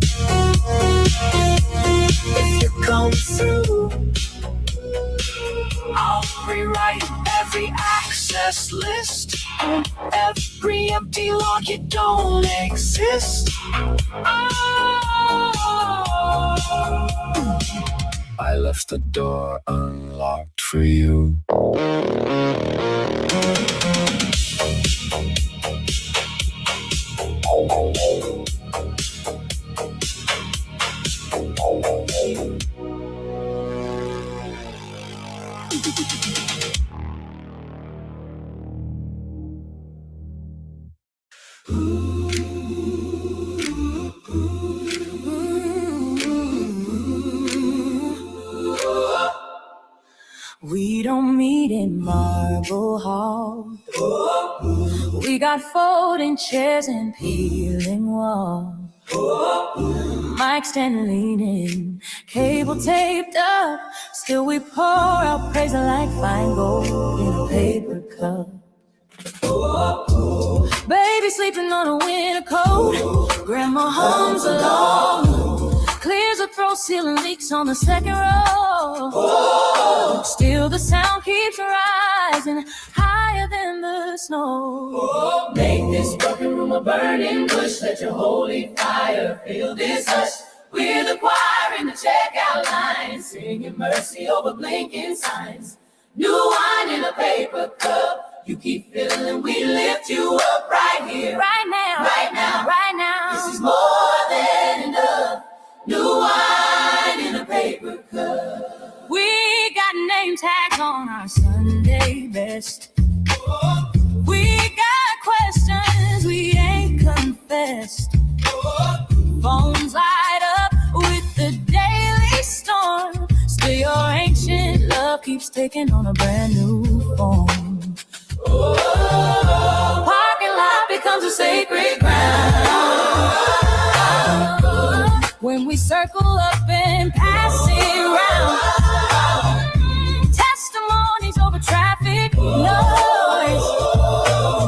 if you come through, I'll rewrite every access list, every empty log, you don't exist. I left the door unlocked for you. We don't meet in Marble Hall. We got folding chairs and peeling walls. Mic stand leaning, cable taped up. Still we pour out praise like fine gold in a paper cup. Baby sleeping on a winter coat. Grandma hums along, clears her throat, ceiling leaks on the second row. Still the sound keeps rising, higher than the snow. Make this broken room a burning bush. Let your holy fire fill this hush. We're the choir in the checkout line, singing mercy over blinking signs. New wine in a paper cup. You keep filling, we lift you up right here, Right now, right now, right now. This is more than enough. New wine in a paper cup. We got name tags on our Sunday best. We got questions we ain't confessed. Phones light up with the daily storm. Still your ancient love keeps taking on a brand new form. Parking lot becomes a sacred ground when we circle up and pass it round. Testimonies over traffic noise.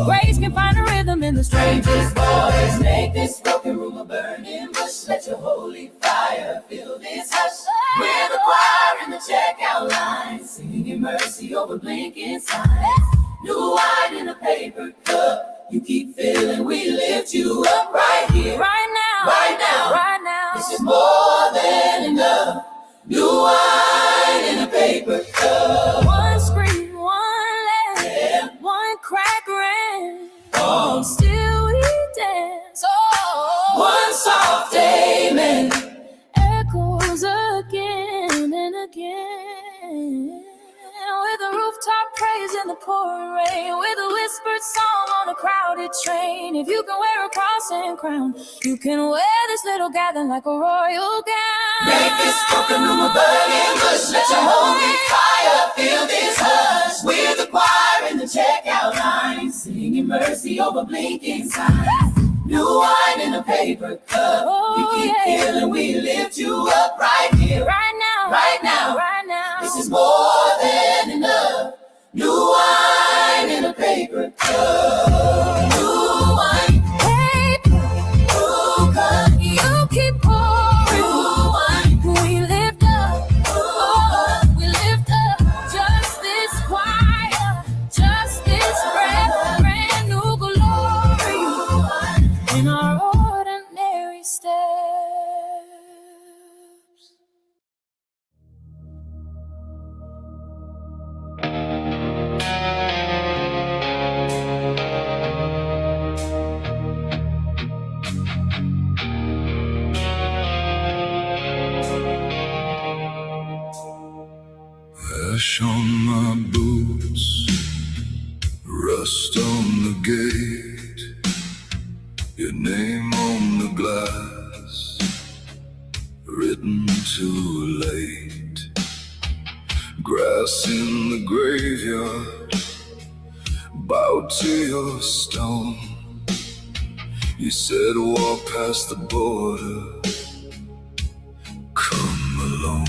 Grace can find a rhythm in the strangest voice. Make this broken room a burning bush. Let your holy fire fill this hush. We're the choir in the checkout line, singing mercy over blinking signs. New wine in a paper cup. You keep filling, we lift you up right here, Right now, right now, right now. This is more than enough. New wine in a paper cup. One scream, one laugh, one crack ran. Still we dance. One soft amen. Echoes again and again. With a rooftop praise in the pouring rain, with a whispered song on a crowded train. If you can wear a cross and crown, you can wear this little gathering like a royal gown. Make this broken room a burning bush. Let your holy fire fill this hush. We're the choir in the checkout line, singing mercy over blinking signs. New wine in a paper cup. You keep filling, we lift you up right here, Right now, right now, right now. This is more than enough. New wine in a paper cup. New Ash on my boots, rust on the gate, your name on the glass, written too late. Grass in the graveyard, bow to your stone. You said walk past the border, come alone.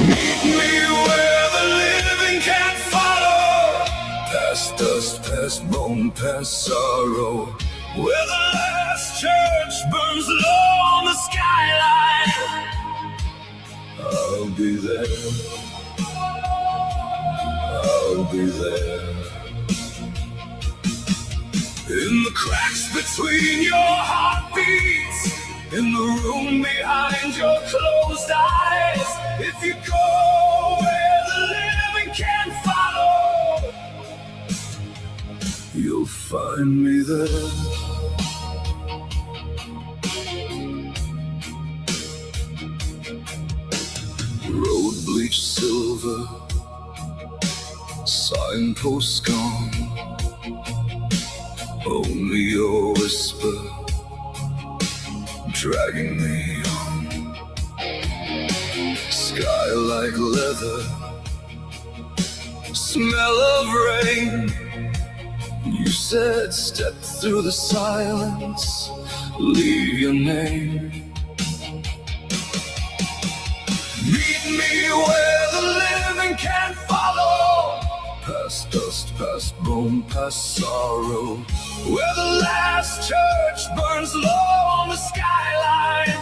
Meet me where the living can't follow, past dust, past bone, past sorrow, where the last church burns low on the skyline. I'll be there, I'll be there. In the cracks between your heartbeats, in the room behind your closed eyes. If you go where the living can't follow, you'll find me there. Road bleached silver, signposts gone, only your whisper dragging me on. Sky like leather, smell of rain. You said step through the silence, leave your name. Meet me where the living can't follow, past dust, past bone, past sorrow, where the last church burns low on the skyline.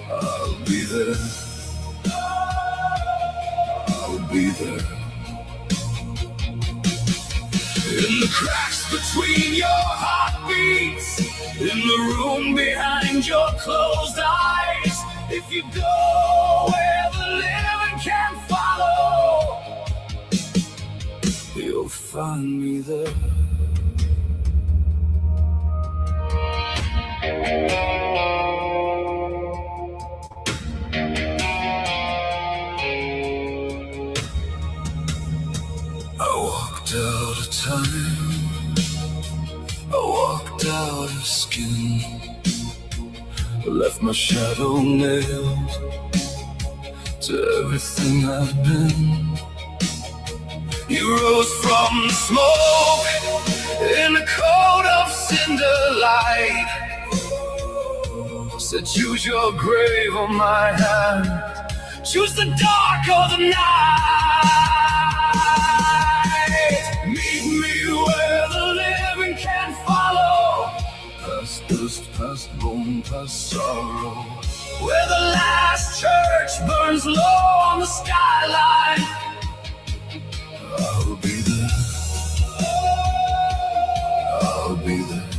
I'll be there, I'll be there. In the cracks between your heartbeats, in the room behind your closed eyes. If you go where the living can't follow, you'll find me there. I walked out of time, I walked out of skin, left my shadow nailed to everything I've been. You rose from the smoke in a coat of cinder light, said choose your grave on my hand, choose the dark or the night. Meet me where the living can't follow, past dust, past bone, past sorrow, where the last church burns low on the skyline. I'll be there, I'll be there.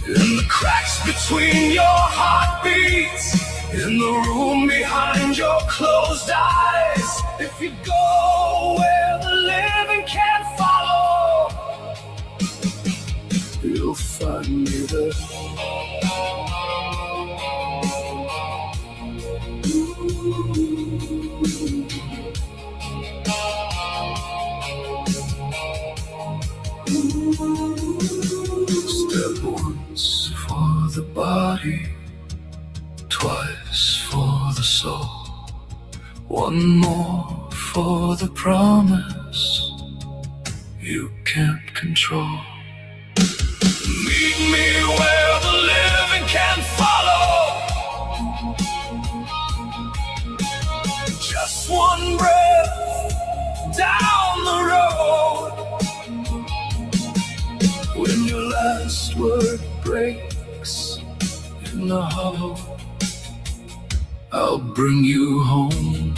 In the cracks between your heartbeats, in the room behind your closed eyes. If you go where the living can't follow, you'll find me there. Step once for the body, twice for the soul, one more for the promise you can't control. Meet me where the living can follow, just one breath down the road. When your last word breaks in the hollow, I'll bring you home.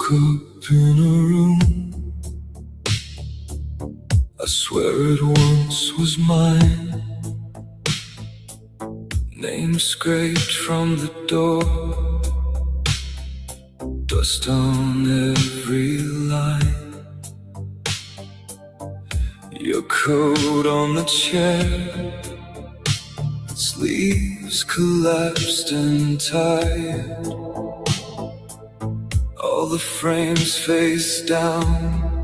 woke up in a room I swear it once was mine. Name scraped from the door, dust on every line. Your coat on the chair, sleeves collapsed and tired. All the frames face down,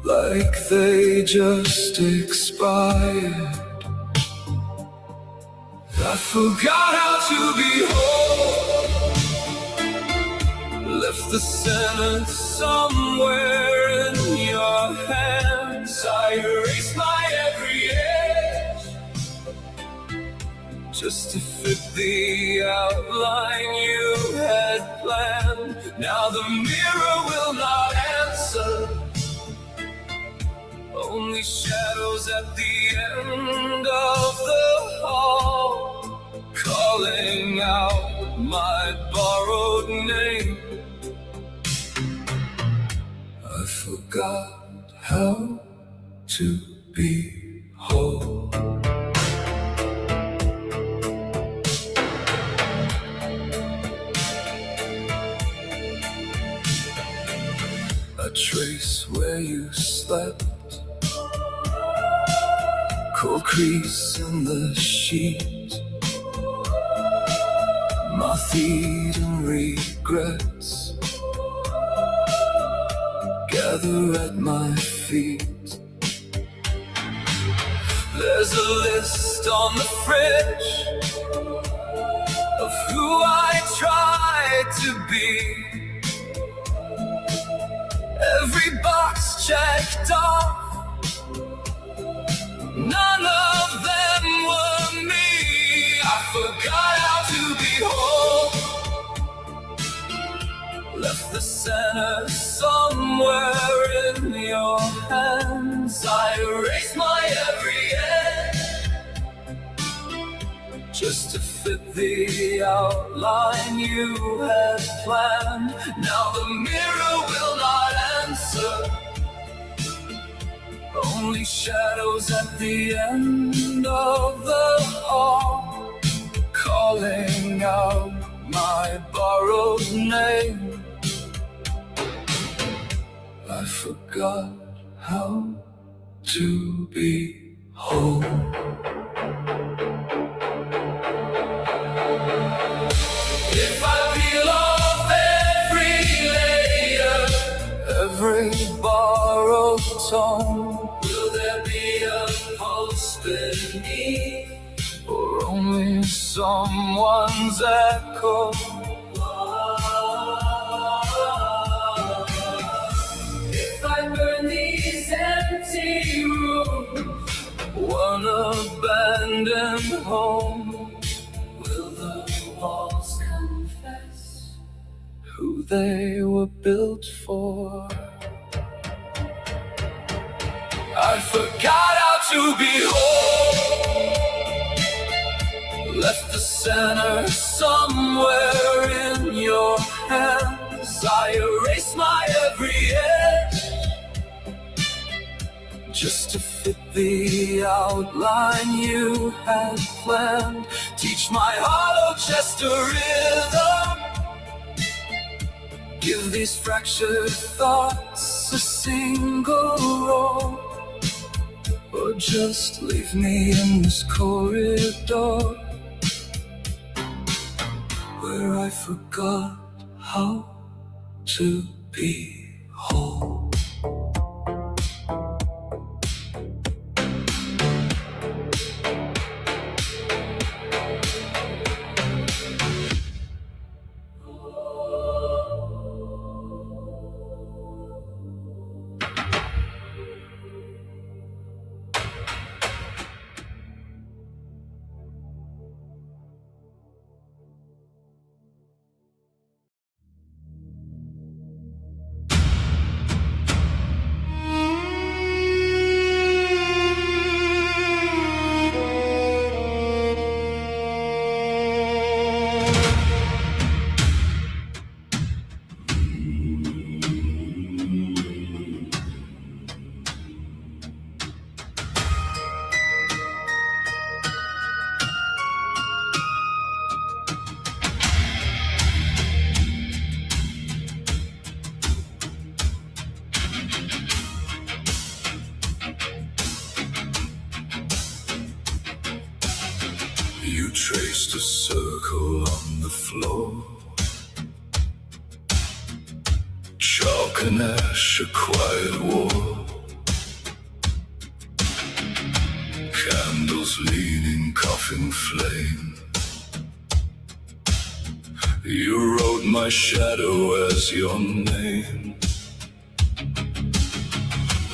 like they just expired. I forgot how to be whole, left the sentence somewhere in your hands. I erased my every edge, just to fit the outline you had planned. Now the mirror will not answer, only shadows at the end of the hall, calling out my borrowed name. I forgot how to be whole. A trace where you slept, cold crease in the sheet, moth-eaten regrets gather at my feet. There's a list on the fridge of who I tried to be. Every box checked off, none of them were me. I forgot how to be whole, left the center somewhere in your hands. I erased my every edge, just to fit the outline you had planned. Now the mirror will not answer, only shadows at the end of the hall, calling out my borrowed name. I forgot how to be whole. If I peel off every layer, every borrowed tone, will there be a pulse beneath, or only someone's echo? If I burn these empty rooms, one abandoned home, will the walls confess who they were built for? I forgot how to be whole, left the center somewhere in your hands. I erased my every edge, just to fit the outline you had planned. Teach my hollow chest a rhythm, give these fractured thoughts a single roll, or just leave me in this corridor where I forgot how to be whole. You traced a circle on the floor. Chalk and ash, a quiet war. Candles leaning, coughing flame. You wrote my shadow as your name.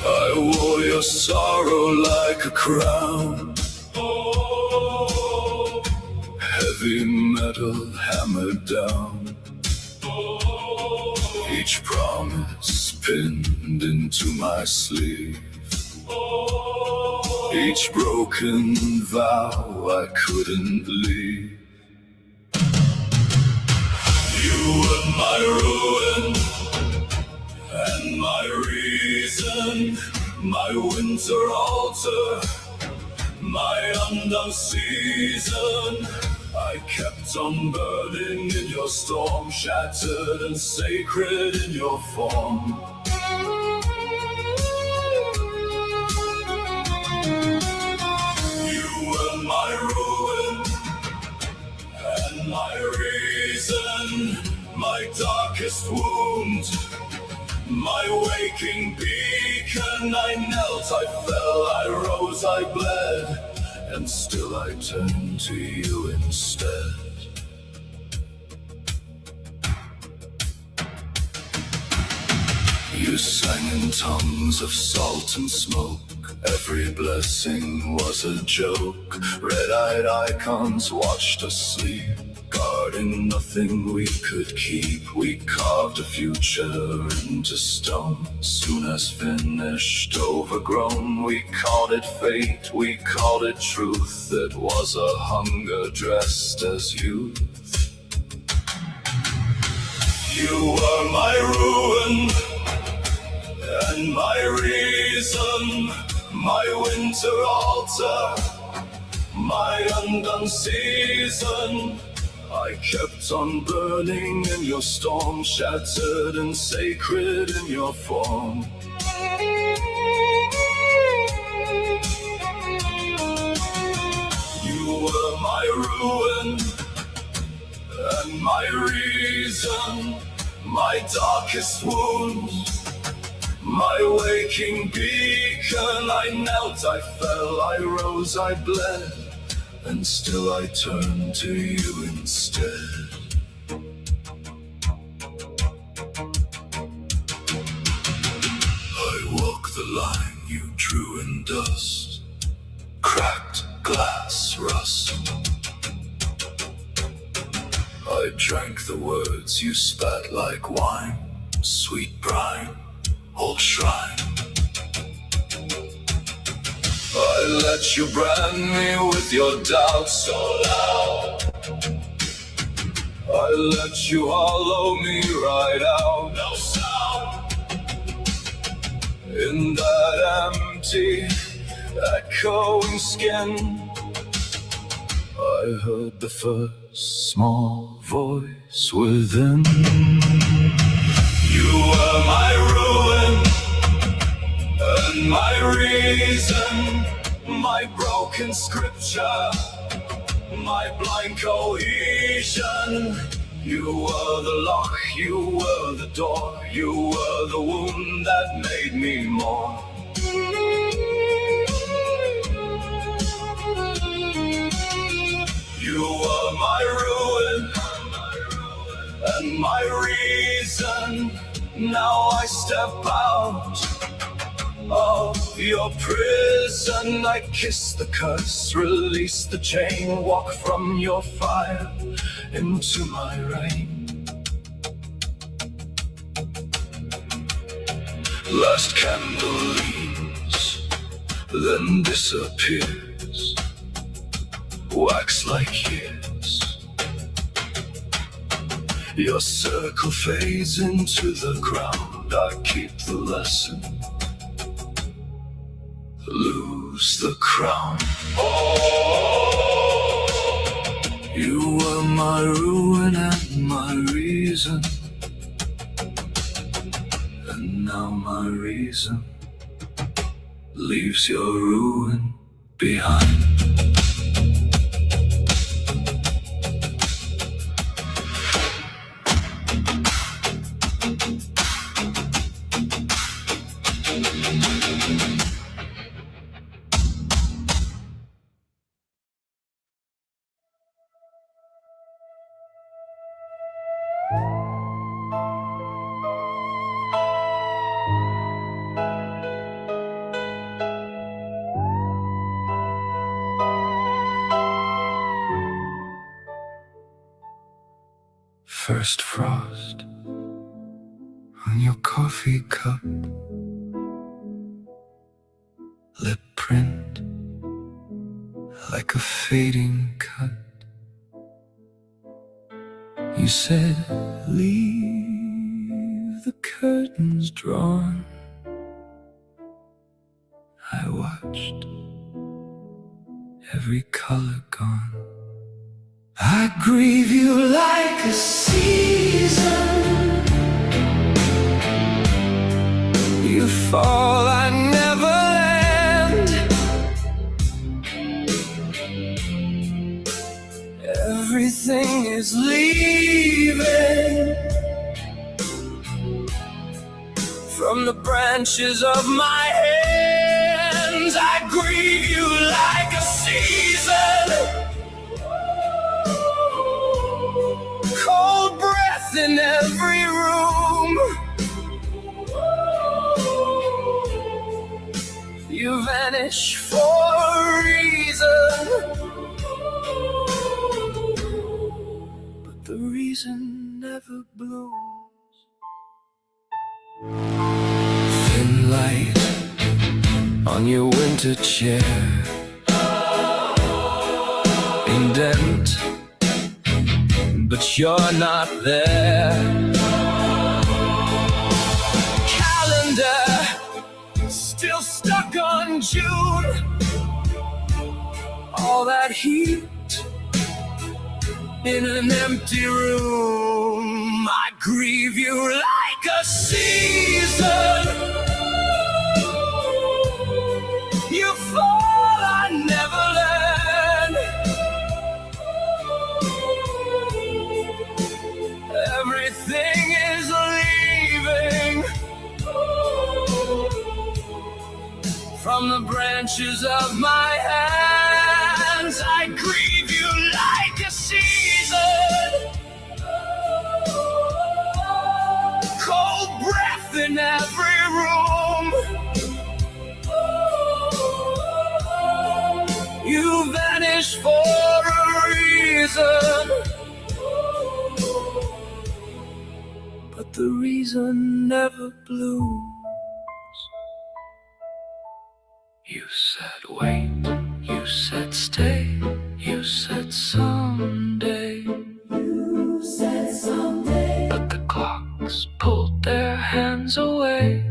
I wore your sorrow like a crown. Heavy metal hammered down. Each promise pinned into my sleeve. Each broken vow I couldn't leave. You were my ruin and my reason, my winter altar, my undone season. I kept on burning in your storm, shattered and sacred in your form. You were my ruin and my reason, my darkest wound, my waking beacon. I knelt, I fell, I rose, I bled, and still I turn to you instead. You sang in tongues of salt and smoke. Every blessing was a joke. Red-eyed icons watched us sleep, guarding nothing we could keep. We carved a future into stone. Soon as finished, overgrown, we called it fate, we called it truth. It was a hunger dressed as youth. You were my ruin and my reason, my winter altar, my undone season. I kept on burning in your storm, shattered and sacred in your form. You were my ruin and my reason, my darkest wound, my waking beacon. I knelt, I fell, I rose, I bled, and still I turn to you instead. I walk the line you drew in dust, cracked glass rust. I drank the words you spat like wine, sweet brine, old shrine. I let you brand me with your doubts so loud. I let you hollow me right out. No sound in that empty, echoing skin. I heard the first small voice within. You were my ruin and my reason, my broken scripture, my blind cohesion. You were the lock, you were the door, you were the wound that made me more. You were my ruin and my reason. Now I step out of your prison. I kiss the curse, release the chain, walk from your fire into my rain. Last candle leaves, then disappears, wax like years. Your circle fades into the ground. I keep the lesson, lose the crown. You were my ruin and my reason, and now my reason leaves your ruin behind. first frost on your coffee cup, lip print like a fading cut. You said, leave the curtains drawn. I watched, every color gone. I grieve you like a season. You fall, I never land. Everything is leaving from the branches of my hands. I grieve you like a season. Cold breath in every room. You vanish for a reason, but the reason never blooms. Thin light on your winter chair, indent, but you're not there. Calendar still stuck on June. All that heat in an empty room. I grieve you like a season. You fall, I never land. Everything is leaving from the branches of my hands. I grieve you like a season. Cold breath in every room. You vanish for a reason, but the reason never blooms. You said wait, you said stay, you said someday. You said someday, but the clocks pulled their hands away,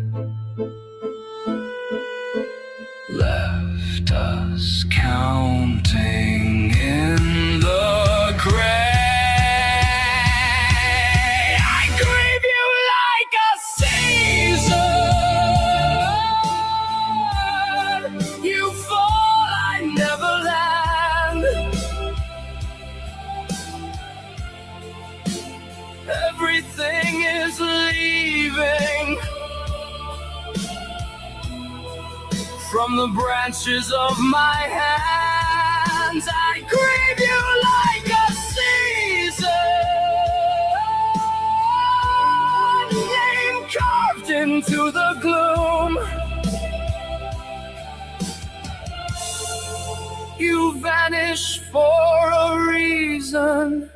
left us counting in the gray. I grieve you like a season. You fall, I never land. Everything is leaving from the branches of my hands. I grieve you like a season, name carved into the gloom. You vanish for a reason,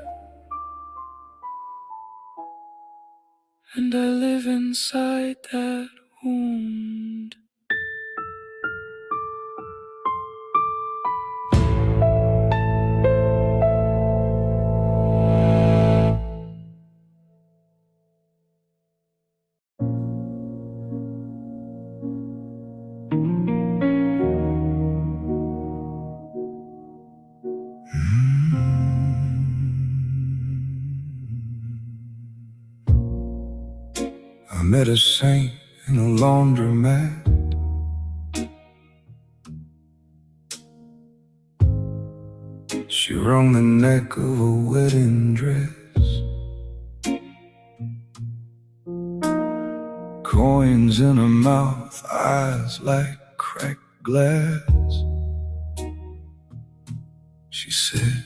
and I live inside that wound. I met a saint in a laundromat. She wrung the neck of a wedding dress, coins in her mouth, eyes like cracked glass. She said,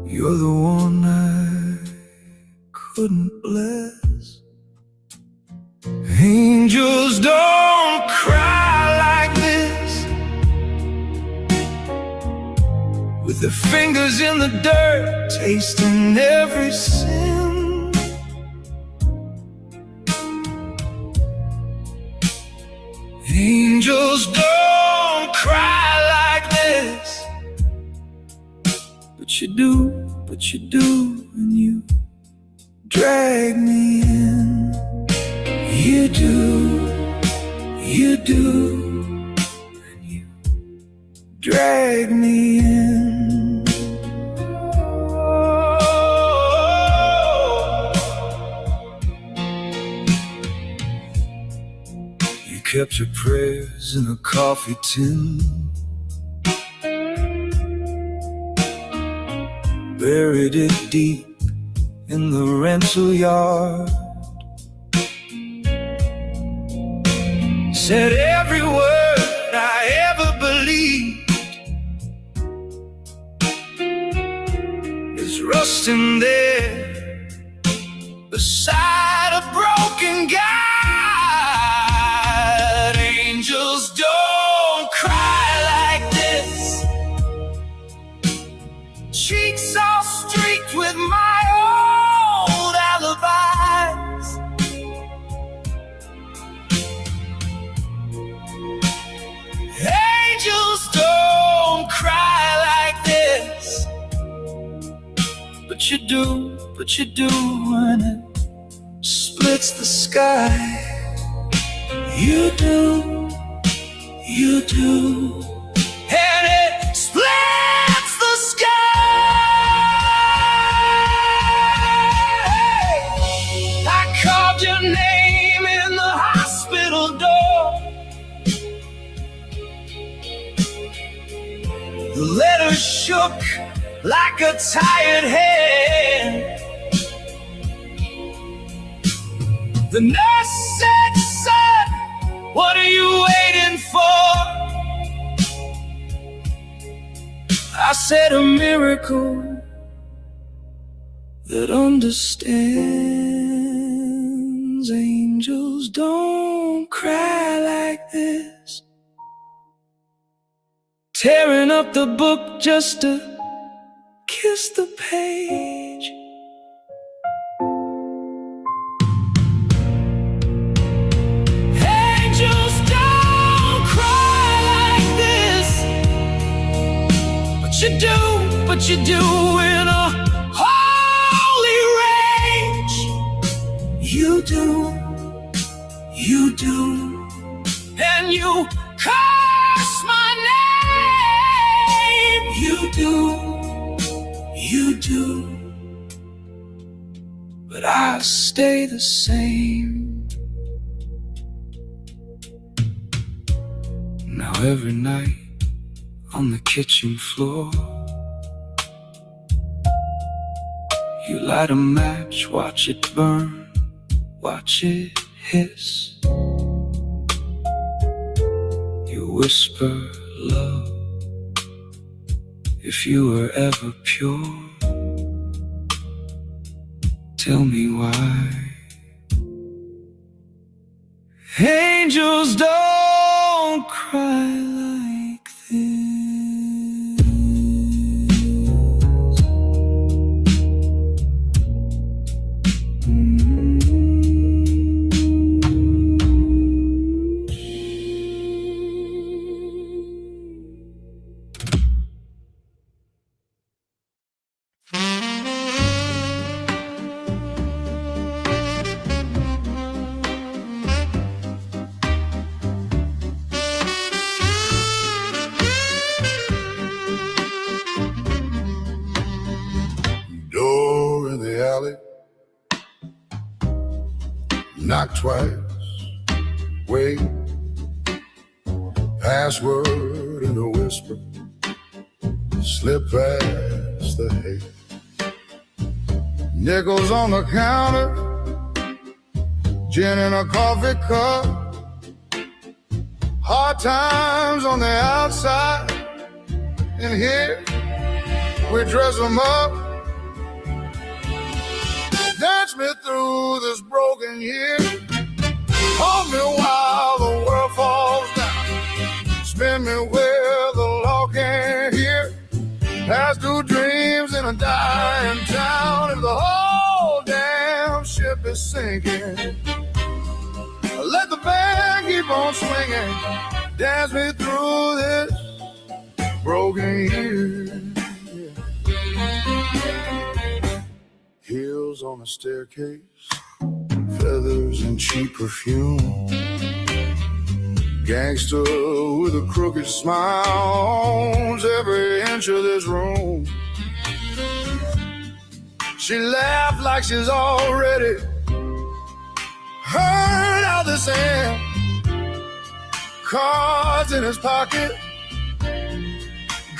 you're the one I couldn't bless. Angels don't cry like this, with their fingers in the dirt, tasting every sin. Angels don't cry like this, but you do when you drag me in. You do, and you drag me in. You kept your prayers in a coffee tin, buried it deep in the rental yard. Said every word I ever believed is rusting there beside a broken God. Angels don't cry like this, cheeks all streaked with my old alibis. Angels don't cry like this, but you do when it splits the sky. You do, and it splits the sky. I called your name in the hospital door. The letter shook like a tired hand. The nurse said, son, what are you waiting for? I said, a miracle that understands. Angels don't cry like this, tearing up the book just to kiss the page. Angels don't cry like this, but you do in a holy rage. You do, and you curse my name. You do, but I stay the same. Now every night on the kitchen floor, you light a match, watch it burn, watch it hiss. You whisper love, if you were ever pure, tell me why. Angels don't cry like this. Door in the alley, knock twice, wait, password in a whisper, slip past the hate. Nickels on the counter, gin in a coffee cup, hard times on the outside, and here we dress them up. Dance me through this broken year, hold me while the world falls down, spin me where the law can't hear, past two dreams in a dying town, and the whole damn ship is sinking. Let the band keep on swinging. Dance me through this broken year. Heels on the staircase, feathers and cheap perfume. Gangster with a crooked smile owns every inch of this room. She laughed like she's already heard all this end. Cards in his pocket,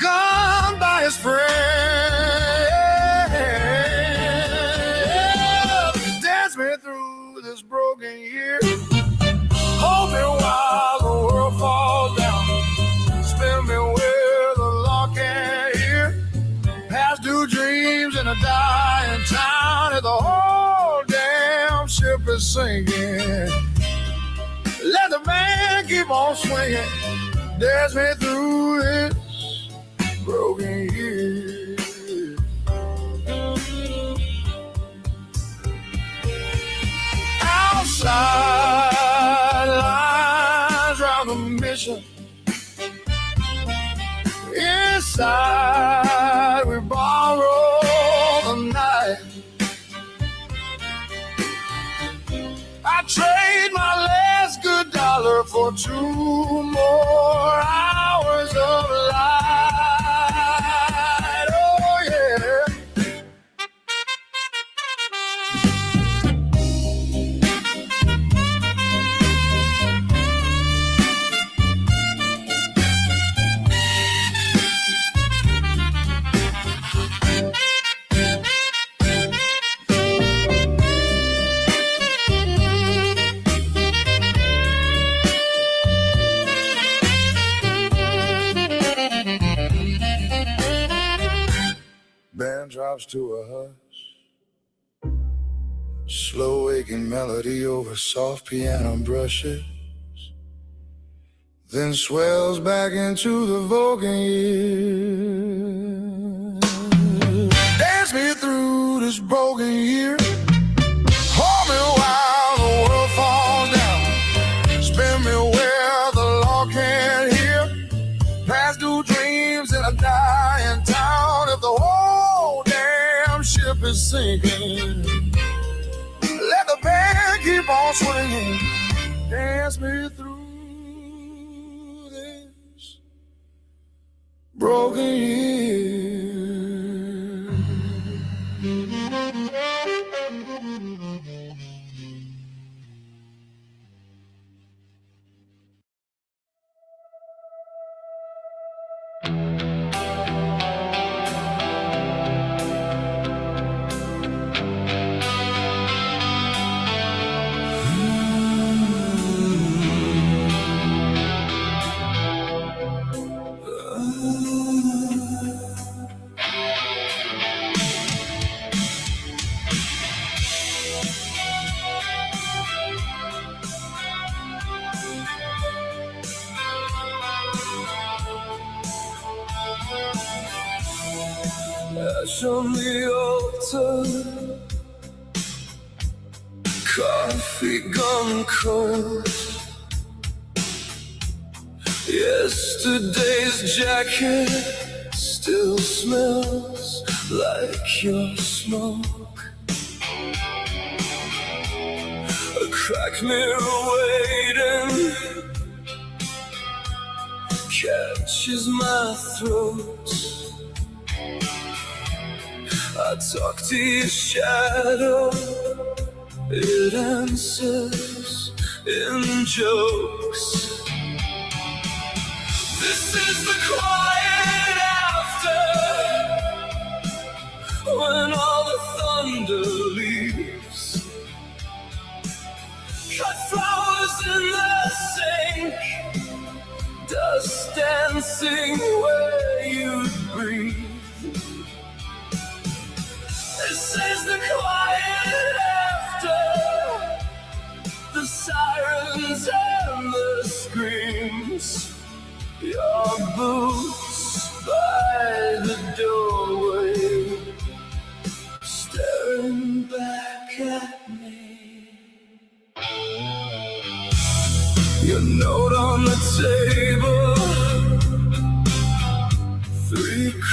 gone by his friend. Dance me through this broken year. Hold me while the world falls down. Spin me where the law can't hear. Past due dreams in a dying town. And the whole damn ship is sinking. Let the man keep on swinging. Dance me through this broken year. Outside lines round the mission. Inside we borrow the night. I trade my last good dollar for 2 more hours of light. Oh yeah. Band drops to a hush. Slow waking melody over soft piano brushes. Then swells back into the voguing year. Dance me through this broken year. Hold me while the world falls down. Spin me where the law can't hear. Past due dreams in a dying town. If the whole damn ship is sinking, let the band keep on swinging. Dance me through this broken year. Ash on the altar, coffee gone cold. Yesterday's jacket still smells like your smoke. A cracked mirror waiting catches my throat. I talk to your shadow, it answers in jokes. This is the quiet after, when all the thunder leaves. Cut flowers in the sink, dust dancing where you breathe. This is the quiet after, the sirens and the screams. Your boots by the doorway, staring back at me.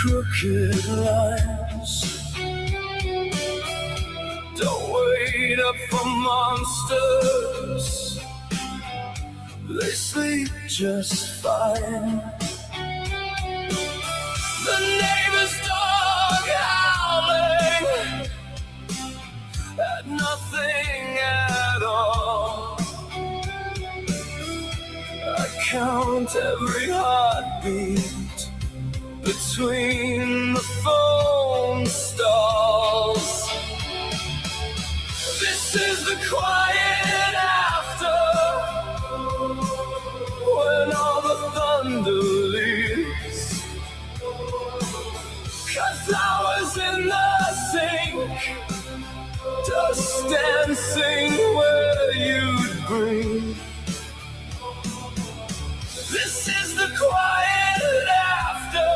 crooked lines. Don't wait up for monsters, they sleep just fine. The neighbor's dog howling at nothing at all. I count every heartbeat between the phone stalls. This is the quiet after, when all the thunder leaves. Cut flowers in the sink, dust dancing where you'd breathe. This is the quiet after,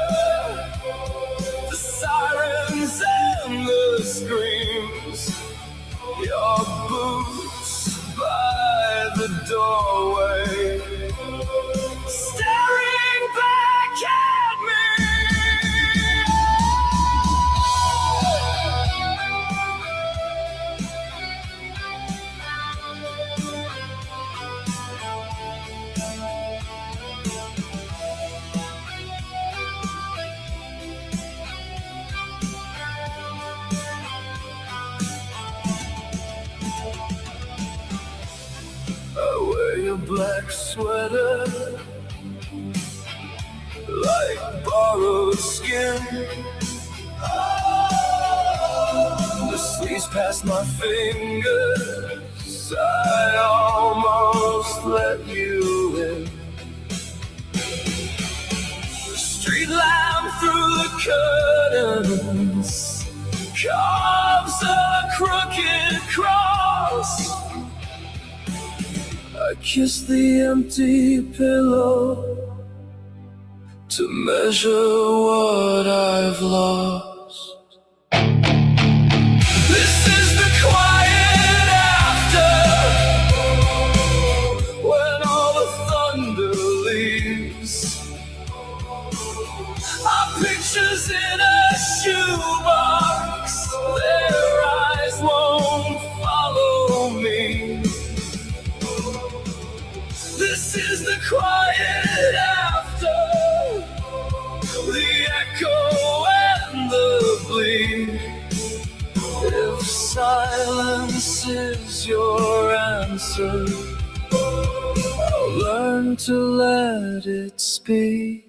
the sirens and the screams. Your boots by the doorway, staring back at me. I wear a black sweater like borrowed skin. The sleeves past my fingers, I almost let you in. The street lamp through the curtains carves a crooked cross. I kiss the empty pillow to measure what I've lost. This is the quiet after, when all the thunder leaves. Our pictures in a shoebox, their eyes won't follow me. This is the quiet after, the echo and the bleed. If silence is your answer, I'll learn to let it speak.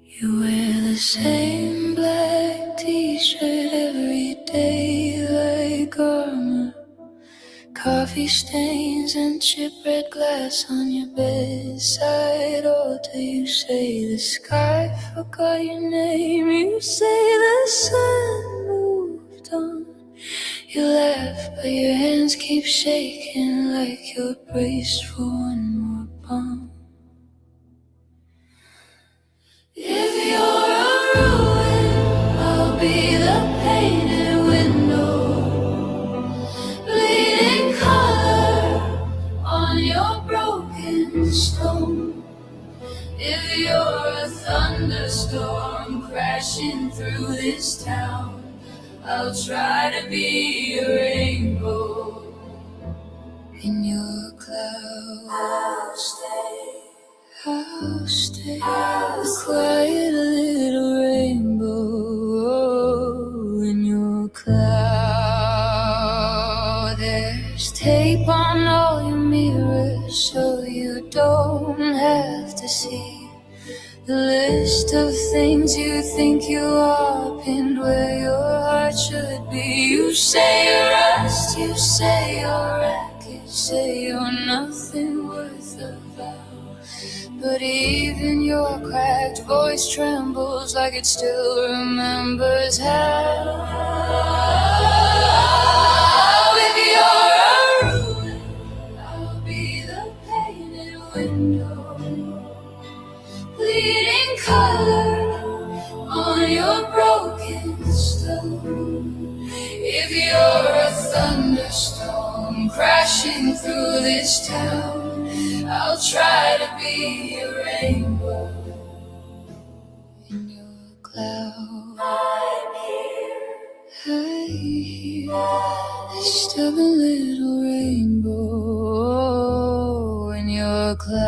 You wear the same black t-shirt every day like armor. Coffee stains and chipped red glass on your bedside altar. You say the sky forgot your name. You say the sun moved on. You laugh but your hands keep shaking like you're braced for one more bomb. If you're a ruin, I'll be the painted window, bleeding color on your broken stone. If you're a thunderstorm crashing through this town, I'll try to be a rainbow in your cloud. I'll stay. I'll stay, a quiet little rainbow in your cloud. There's tape on all your mirrors so you don't have to see the list of things you think you are pinned where your heart should be. You say you're rust, you say your rack is say you're nothing worth a vow. But even your cracked voice trembles like it still remembers how. If you're a ruin, I'll be the painted window, bleeding color on your broken stone. If you're a thunderstorm crashing through this town, I'll try to be a rainbow in your cloud. I'm here, a stubborn little rainbow in your cloud.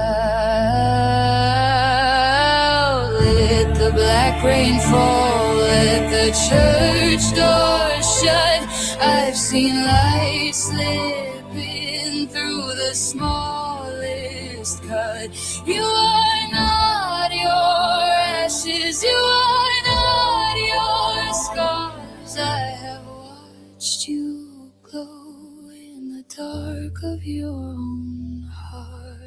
Let the black rain fall, let the church doors shut. I've seen light slipping through the smallest cut. You are not your ashes, you are not your scars. I have watched you glow in the dark of your own heart.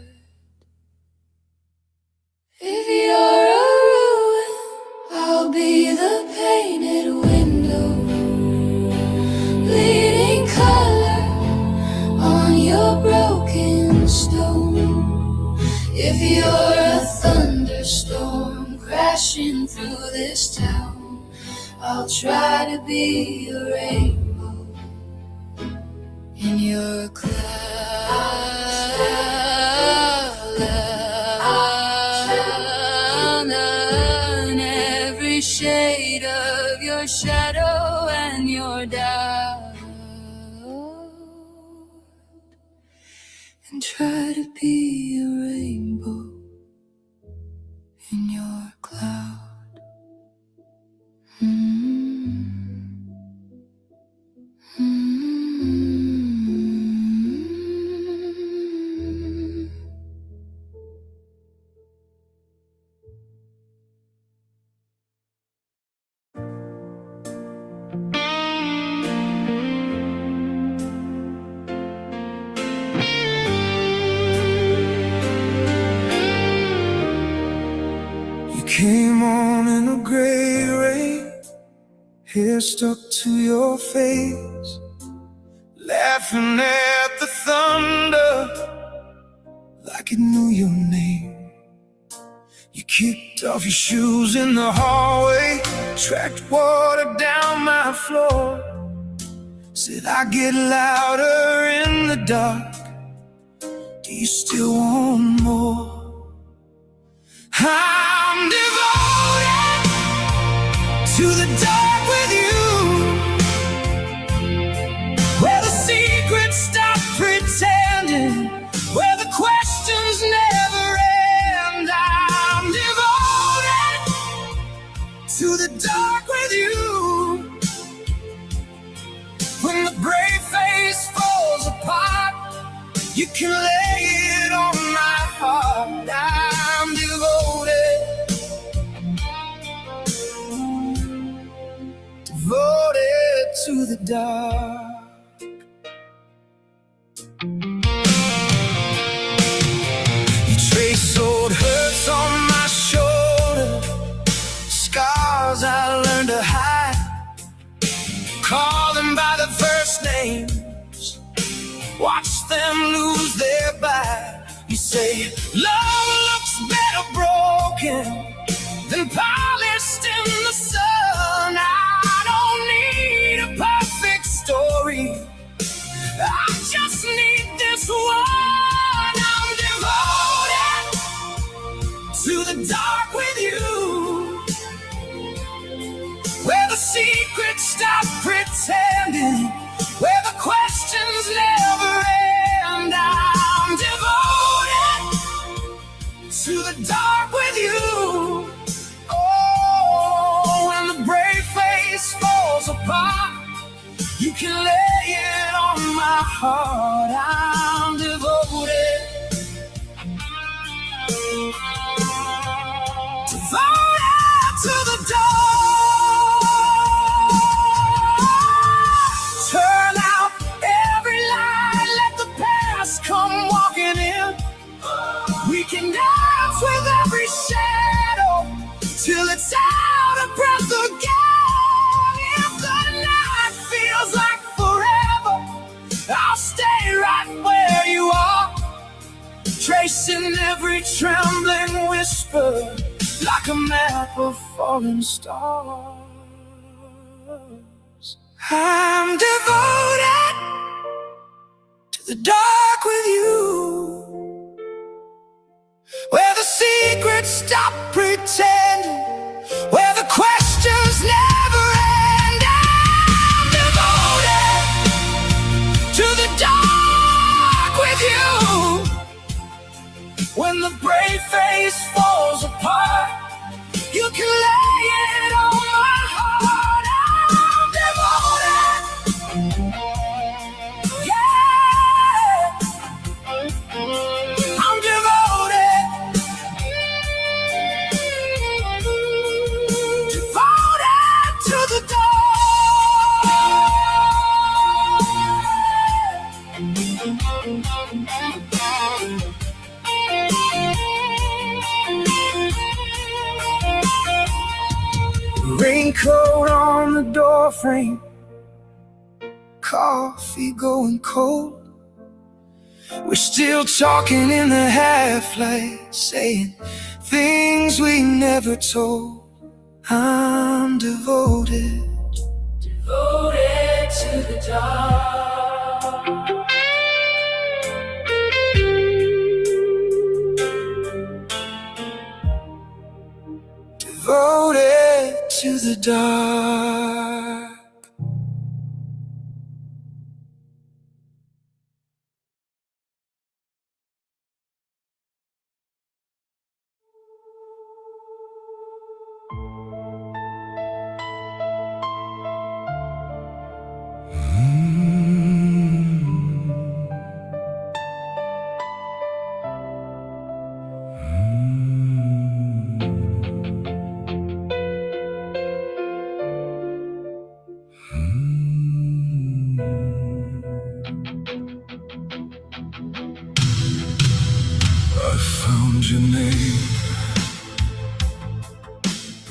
If you're a ruin, I'll be the painted window, bleeding color on your broken stone. If you're a thunderstorm crashing through this town, I'll try to be a rainbow in your cloud. Every shade of your shadow and your doubt, and try to be a rainbow in your cloud. Came on in a gray rain, hair stuck to your face, laughing at the thunder like it knew your name. You kicked off your shoes in the hallway, tracked water down my floor, said I get louder in the dark, do you still want more? I'm devoted to the dark with you, where the secrets stop pretending, where the questions never end. I'm devoted to the dark with you. When the brave face falls apart, you can lay it on my heart. I'm devoted, devoted to the dark. You trace old hurts on my shoulder, scars I learned to hide, call them by the first names, watch them lose their bite. You say love looks better broken than polished in the sun. I don't need a perfect story, I just need this one. I'm devoted to the dark with you, where the secrets stop pretending, where the questions never end. I'm devoted to the dark with you. Oh, when the brave face falls apart, you can lay it on my heart. I'm devoted, devoted to the dark. Turn out every light, let the past We can dance with every shadow till it's out of breath again. If the night feels like forever, I'll stay right where you are, tracing every trembling whisper like a map of falling stars. I'm devoted to the dark with you, where the secrets stop pretending, where the questions never end. I'm devoted to the dark with you, when the brave face falls apart, you can lay it on my heart. I'm devoted, yeah, I'm devoted, devoted to the dark. Raincoat on the doorframe, coffee going cold. We're still talking in the half-light, saying things we never told. I'm devoted, devoted to the dark. Devoted to the dark. I found your name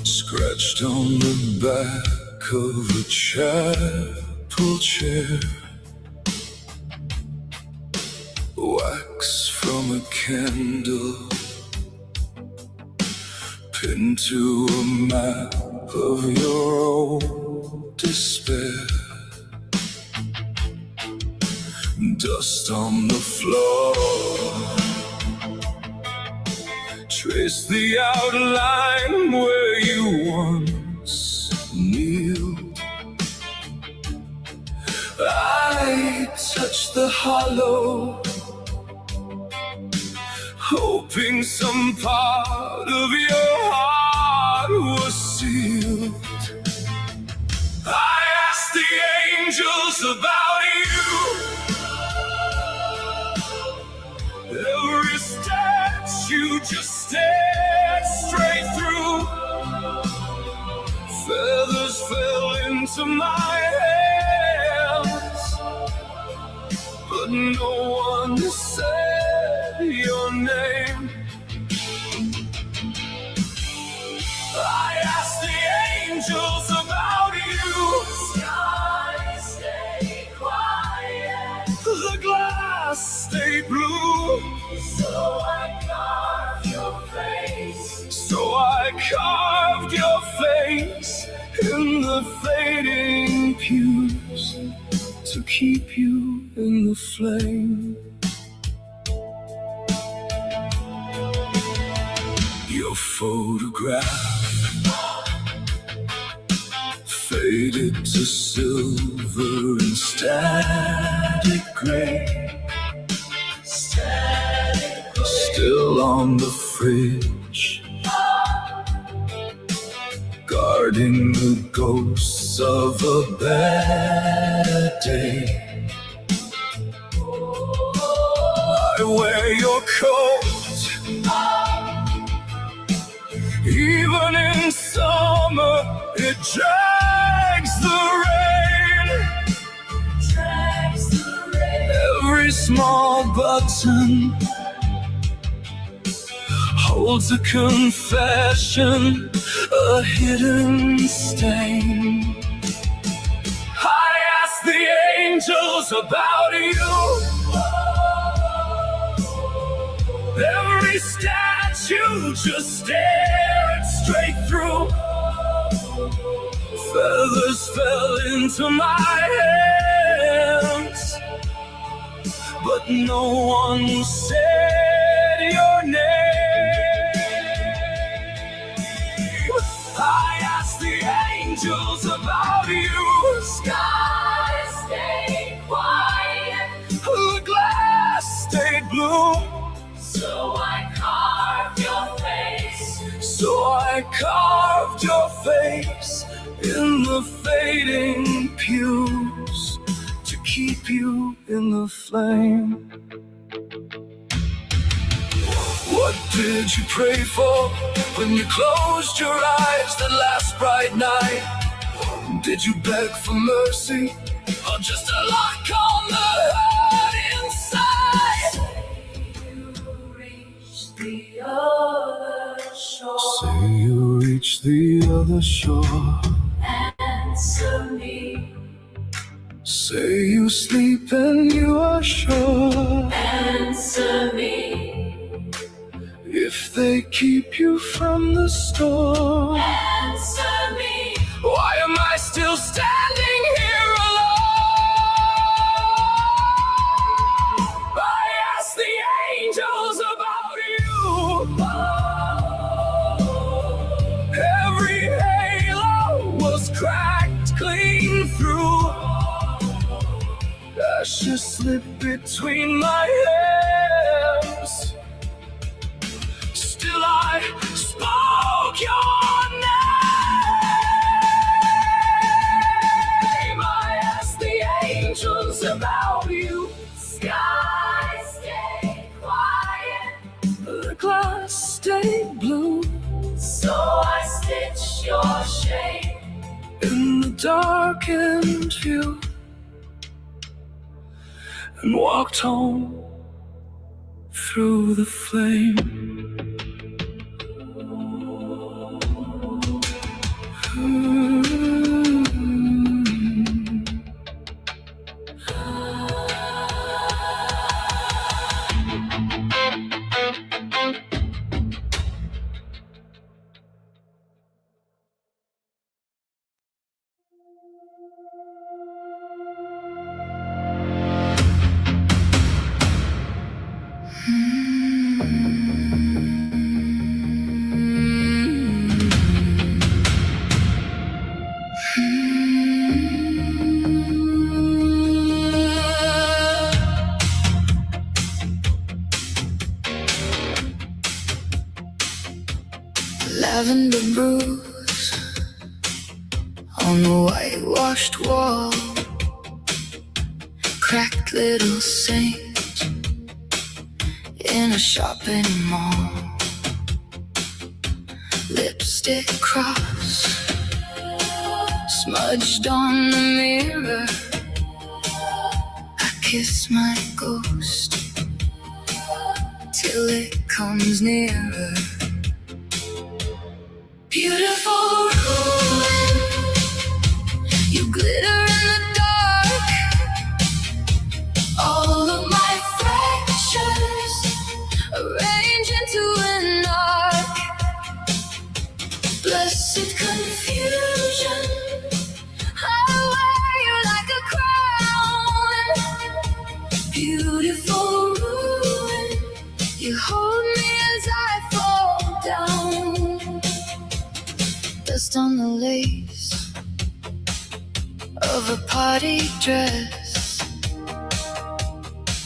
scratched on the back of a chapel chair, wax from a candle pinned to a map of your old despair. Dust on the floor, trace the outline where you once kneeled. I touch the hollow, hoping some part of your heart was sealed. I asked the angels about you, every statue just stared straight through. Feathers fell into my hands, but no one said your name. I asked the angels about you. Sky, stay quiet. The glass stayed blue. So I carved your face. So I carved your face in the fading pews to keep you in the flame. Your photograph faded to silver and static gray, still on the fridge, guarding the ghosts of a better day. I wear your coat, even in summer, it drags the rain. Every small button holds a confession, a hidden stain. I ask the angels about you. Every statue just stare it straight through. Feathers fell into my hands, but no one said your name. I asked the angels about you. Sky stayed quiet, The glass stayed blue. so I carved your face. So I carved your face in the fading pews to keep you in the flame. What did you pray for when you closed your eyes that last bright night? Did you beg for mercy or just a lock on the hurt inside? The other shore, Say you reach the other shore. answer me, Say you sleep and you are sure. answer me, If they keep you from the storm, answer me. why am I still standing here alone? I asked the angels about you. Every halo was cracked clean through. Ashes slipped between my hands. Still I spoke your name. I asked the angels about you. Sky stayed quiet, The glass stayed blue. so I stitched your shape. In the darkened view, and walked home through the flame. Lavender bruise on the whitewashed wall, cracked little saint in a shopping mall, lipstick cross smudged on the mirror. I kiss my ghost till it comes nearer. Beautiful ruin, you glitter in the dark. All of my fractures arrange into an arc. Blessed confusion, I wear you like a crown. Beautiful ruin, you hold me as I fall down. Dust on the lace of a party dress,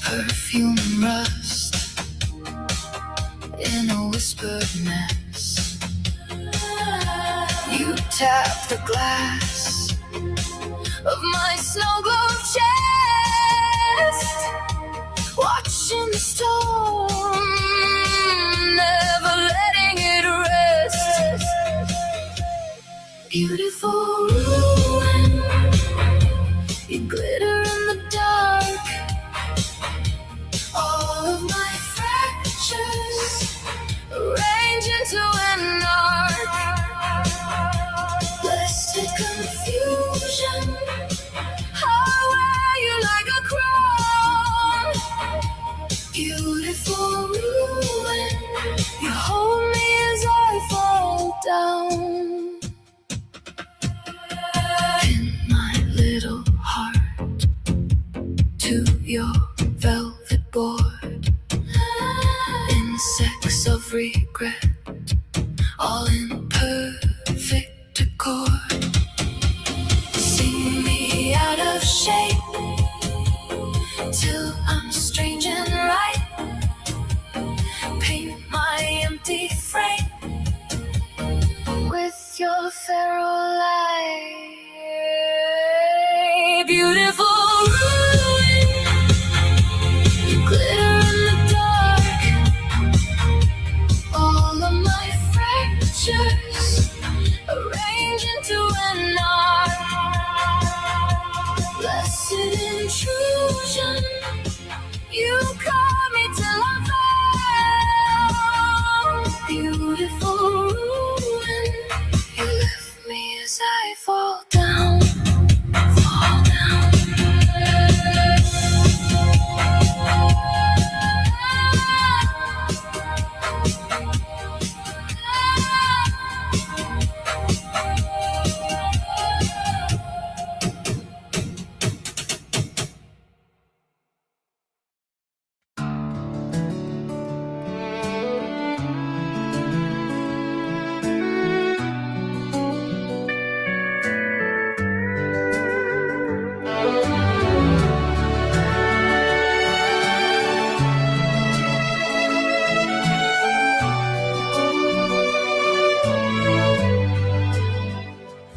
perfume and rust in a whispered mess. You tap the glass of my snow-glowed chest, watching the storm, never letting it rest. Beautiful ruin, you glitter in the dark. All of my fractures arrange into an arc. Blessed confusion, I wear you like a crown. Beautiful ruin, you hold me as I fall down. Pin my little heart to your velvet board. Insects of regret, all in perfect accord. Sing me out of shape till I'm strange and right. Paint my empty frame with your feral light. Beautiful ruin, glitter in the dark. All of my fractures arrange into an arc. Blessed intrusion, you caught me till I fell. Beautiful ruin, you lift me as I fall down, fall down.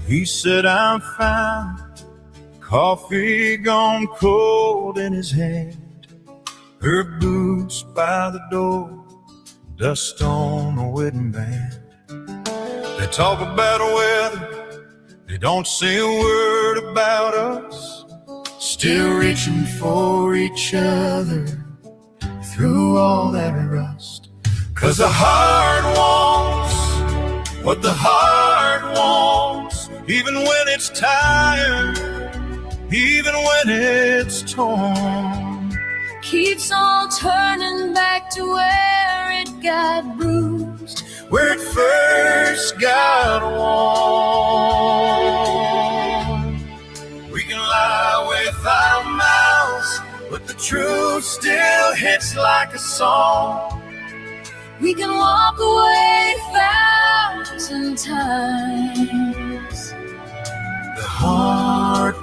He said, I'm fine, coffee gone cold in his hand, her boots by the door, dust on a wedding band. They talk about weather, they don't say a word about us, still reaching for each other through all that rust. 'Cause the heart wants what the heart wants, even when it's tired, even when it's torn. Keeps on turning back to where it got bruised, Where it first got warm. We can lie with our mouths, but the truth still hits like a song. we can walk away 1,000 times. The heart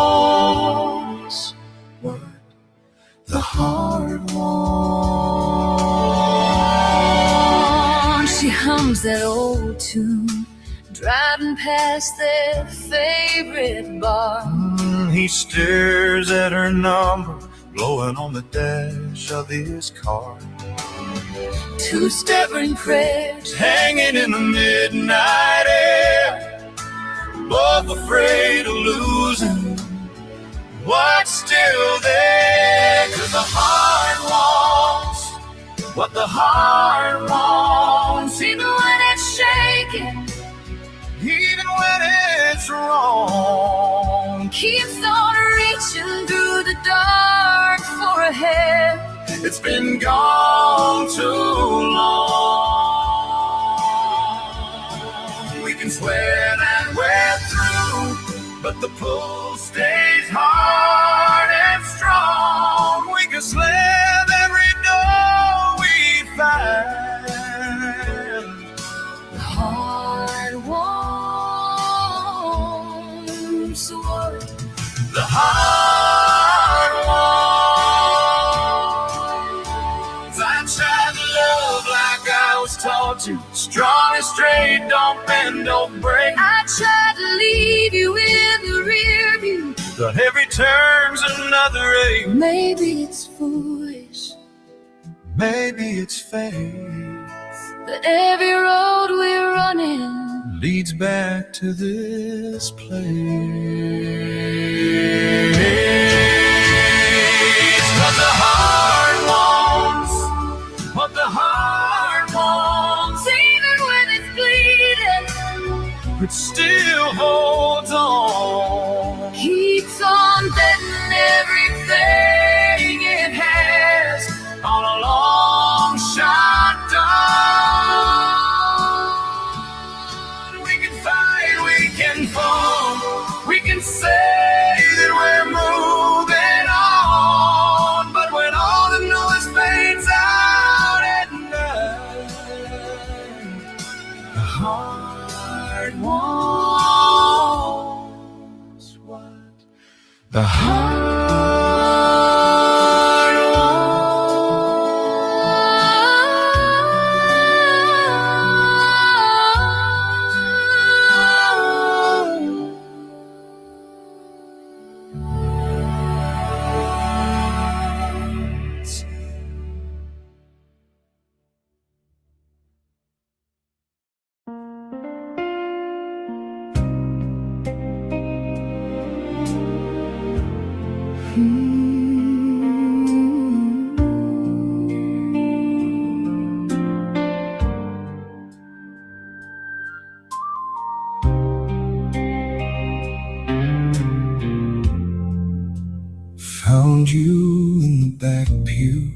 wants what the heart wants. She hums that old tune, driving past their favorite bar. He stares at her number, blowing on the dash of his car. Two stubborn prayers Hanging in the midnight air, both afraid of losing what's still there. 'Cause the heart wants what the heart wants, even when it's shaking, even when it's wrong. keeps on reaching through the dark for a hand. It's been gone too long. We can swear that we're through, but the pull stays hard and strong. We can slam every door we find. The heart wants what The heart wants. I tried to love like I was taught to. Strong and straight, don't bend, don't break. I tried to leave you in the rear view. But every turn's another ache. Maybe it's foolish, Maybe it's faith but every road we're running leads back to this place. 'Cause the heart wants what the heart wants. it still holds on. Keeps on betting everything it has On a long shot dawn. We can fight, we can fall, we can say that we're moving on. But when all the noise fades out at night, the heart wants what the heart found you in the back pew.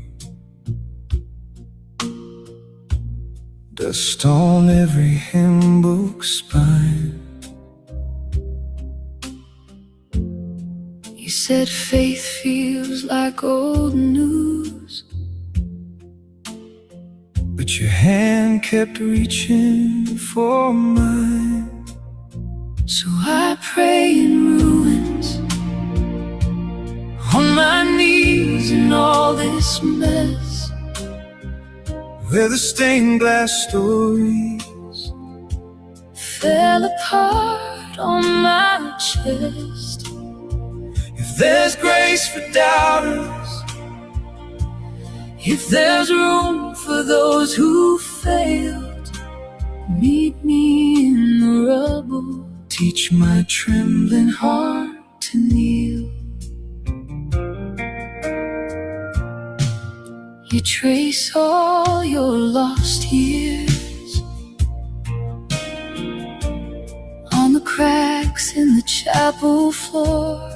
Dust on every hymn book spine. You said faith feels like old news, But your hand kept reaching for mine. so I pray in ruins, on my knees in all this mess, Where the stained glass stories fell apart on my chest. If there's grace for doubters, If there's room for those who failed, meet me in the rubble. teach my trembling heart To kneel. You trace all your lost years on the cracks in the chapel floor.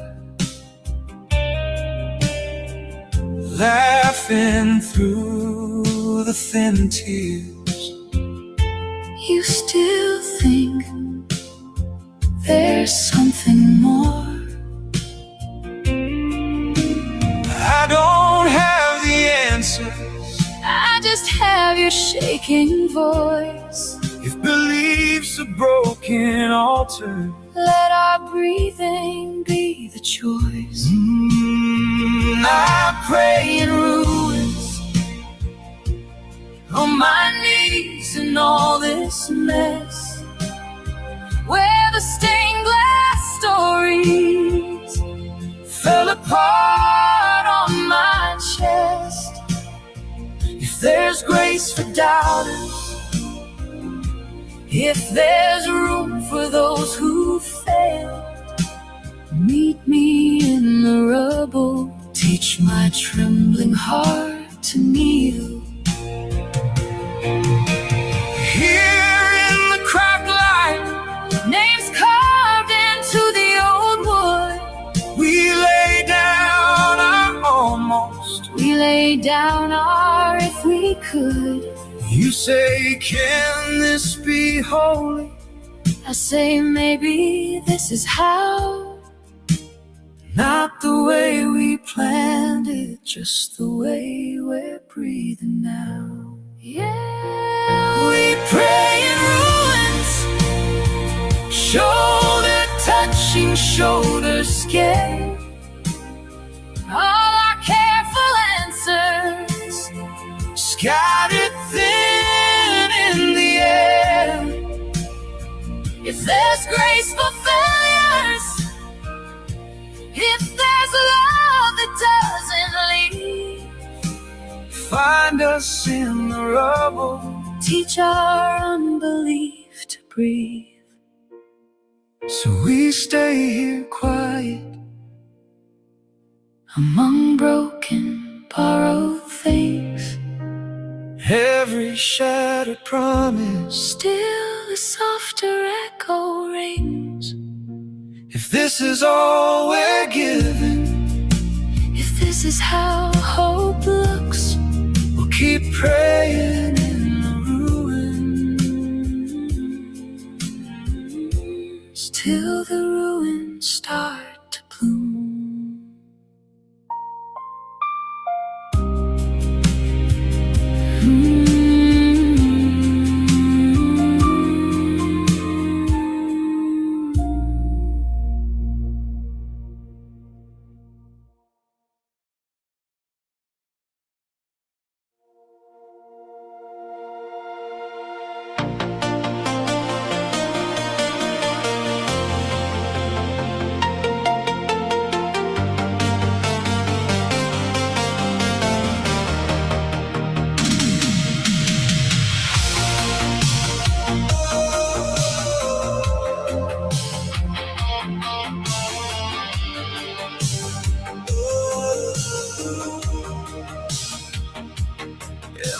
laughing through the thin tears. You still think there's something more. I don't have the answers. I just have your shaking voice. If belief's a broken altar, Let our breathing be the choice. I pray in ruins, On my knees in all this mess, where the stained glass stories fell apart on my chest. If there's grace for doubters, If there's room for those who failed, meet me in the rubble. teach My trembling heart to kneel. here in the cracked light. Names carved into the old wood. We lay down our almost. We lay down our if we could. You say, can this be holy? I say maybe this is how. Not the way we planned it, Just the way we're breathing now. Yeah, we pray in ruins, shoulder touching, shoulder scared. all our careful answers Scattered thin in the air. If there's grace for failures, if there's love that doesn't leave, Find us in the rubble. teach our unbelief to breathe. So we stay here quiet Among broken, borrowed things, Every shattered promise, still a softer echo rings. if this is all we're given, If this is how hope looks, we'll keep praying in the ruins. till the ruins start to bloom.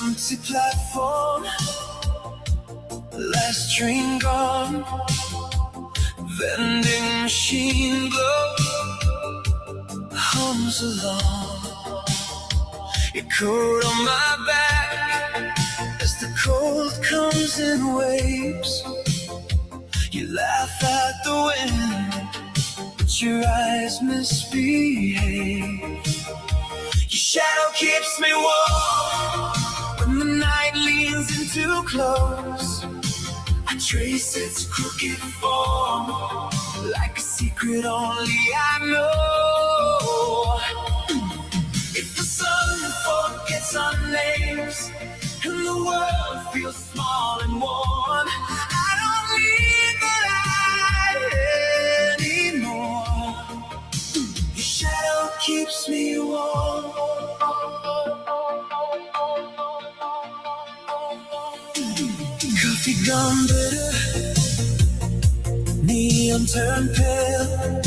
Empty platform, last train gone, vending machine glow hums along. Your coat on my back as the cold comes in waves. You laugh at the wind, but your eyes misbehave. Your shadow keeps me warm when the night leans in too close. I trace its crooked form like a secret only I know. If the sun forgets our names and the world feels small and worn, I don't need the light anymore. Your shadow keeps me warm. Coffee gone bitter, neon turned pale.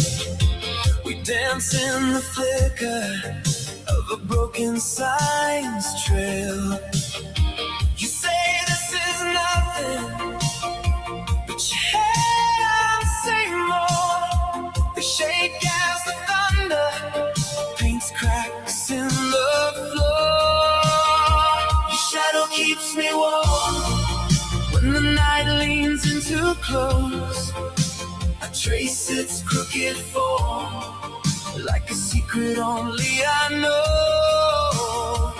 We dance in the flicker of a broken signs trail. You say this is nothing, but your hands say more. They shake as the thunder paints cracks in the floor. Your shadow keeps me warm when the night leans in too close. I trace its crooked form like a secret only I know.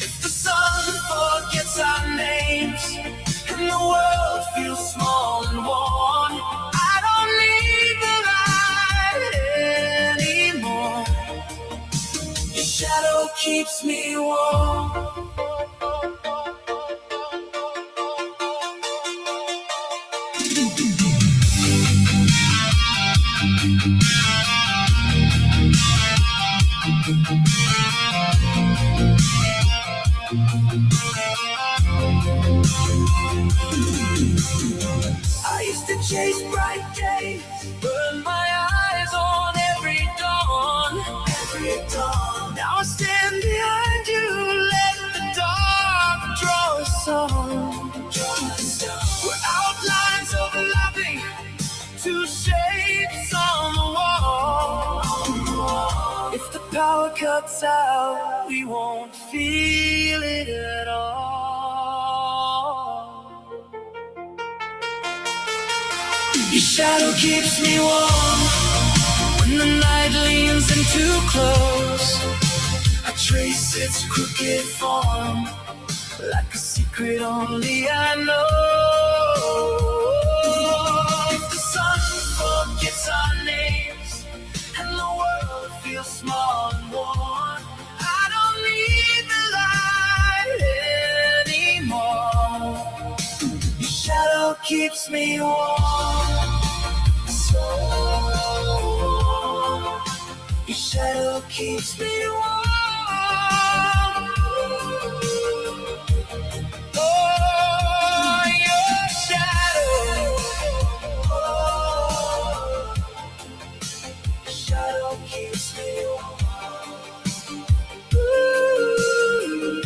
If the sun forgets our names and the world feels small and worn, I don't need the light anymore. Your shadow keeps me warm. I used to chase bright days, burn my eyes on every dawn, every dawn. Now I stand behind you, let the dark draw us on. We're outlines of loving, two shapes on the wall. If the power cuts out, we won't feel it at all. Your shadow keeps me warm when the night leans in too close. I trace its crooked form like a secret only I know. If the sun forgets our names and the world feels small and worn, I don't need the light anymore. Your shadow keeps me warm. Your shadow keeps me warm. Oh, your shadow. Your shadow keeps me warm. Ooh.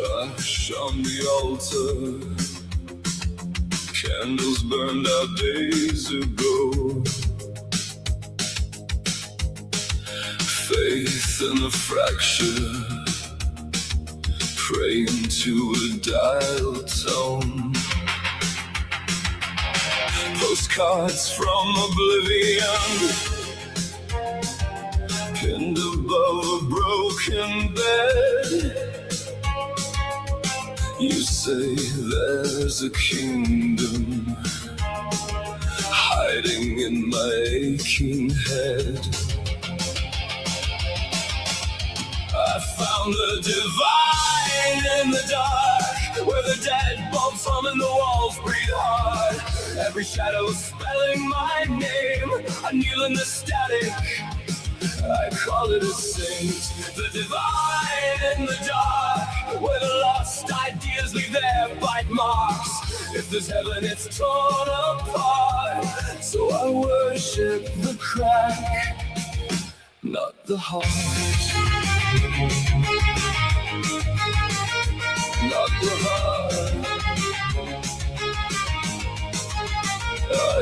Ash on the altar, candles burned out days ago. Faith in a fracture, praying to a dial tone. Postcards from oblivion, pinned above a broken bed. You say there's a kingdom hiding in my aching head. I found the divine in the dark, where the dead bulbs hum and the walls breathe hard. Every shadow spelling my name, I kneel in the static, I call it a saint. The divine in the dark, where the lost ideas leave their bite marks. If there's heaven, it's torn apart, so I worship the crack, not the heart. Not the heart.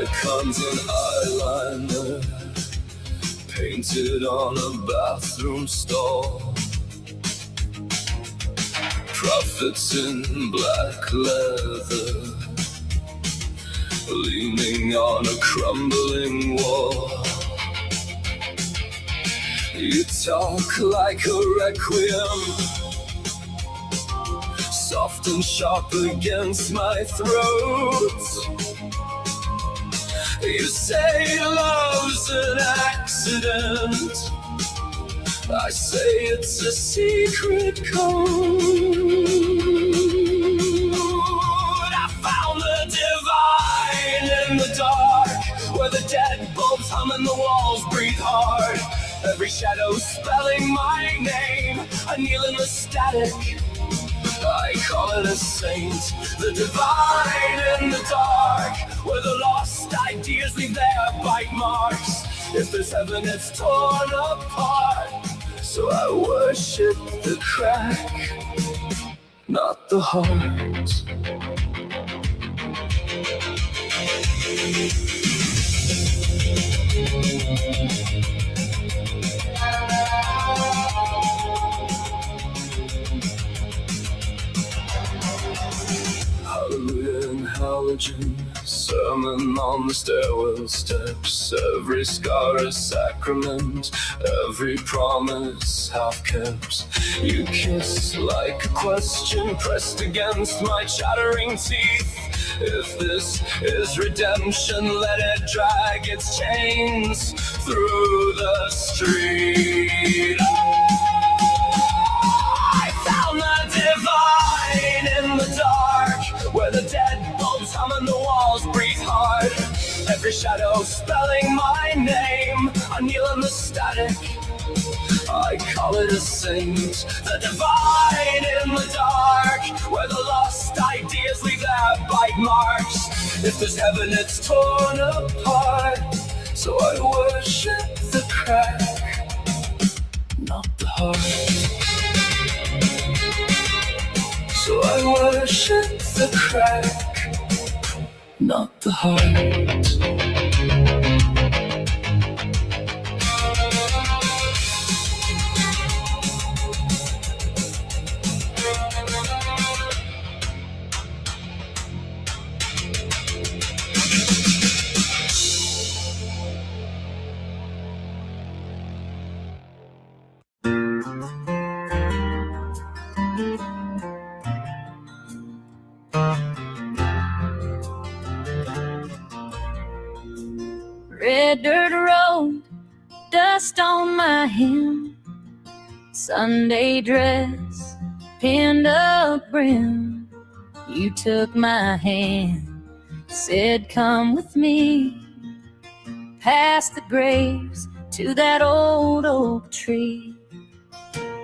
Icons and eyeliner painted on a bathroom stall. Prophets in black leather leaning on a crumbling wall. You talk like a requiem, soft and sharp against my throat. You say love's an accident, I say it's a secret code. I found the divine in the dark, where the dead bulbs hum and the walls breathe hard. Every shadow spelling my name, I kneel in the static, I call it a saint. The divine in the dark, where the lost ideas leave their bite marks. If there's heaven, it's torn apart, so I worship the crack, not the heart. Hallelujah and halogen, sermon on the stairwell steps. Every scar a sacrament, every promise half kept. You kiss like a question pressed against my chattering teeth. If this is redemption, let it drag its chains through the street. I found the divine in the dark, where the dead bulbs hum and the walls breathe hard. Every shadow spelling my name, I kneel in the static, I call it a saint. The divine in the dark, where the lost ideas leave their bite marks. If there's heaven, it's torn apart, so I worship the crack, not the heart. So I worship the crack, not the heart. Red dirt road, dust on my hem, Sunday dress, pinned up brim. You took my hand, said come with me, past the graves to that old oak tree.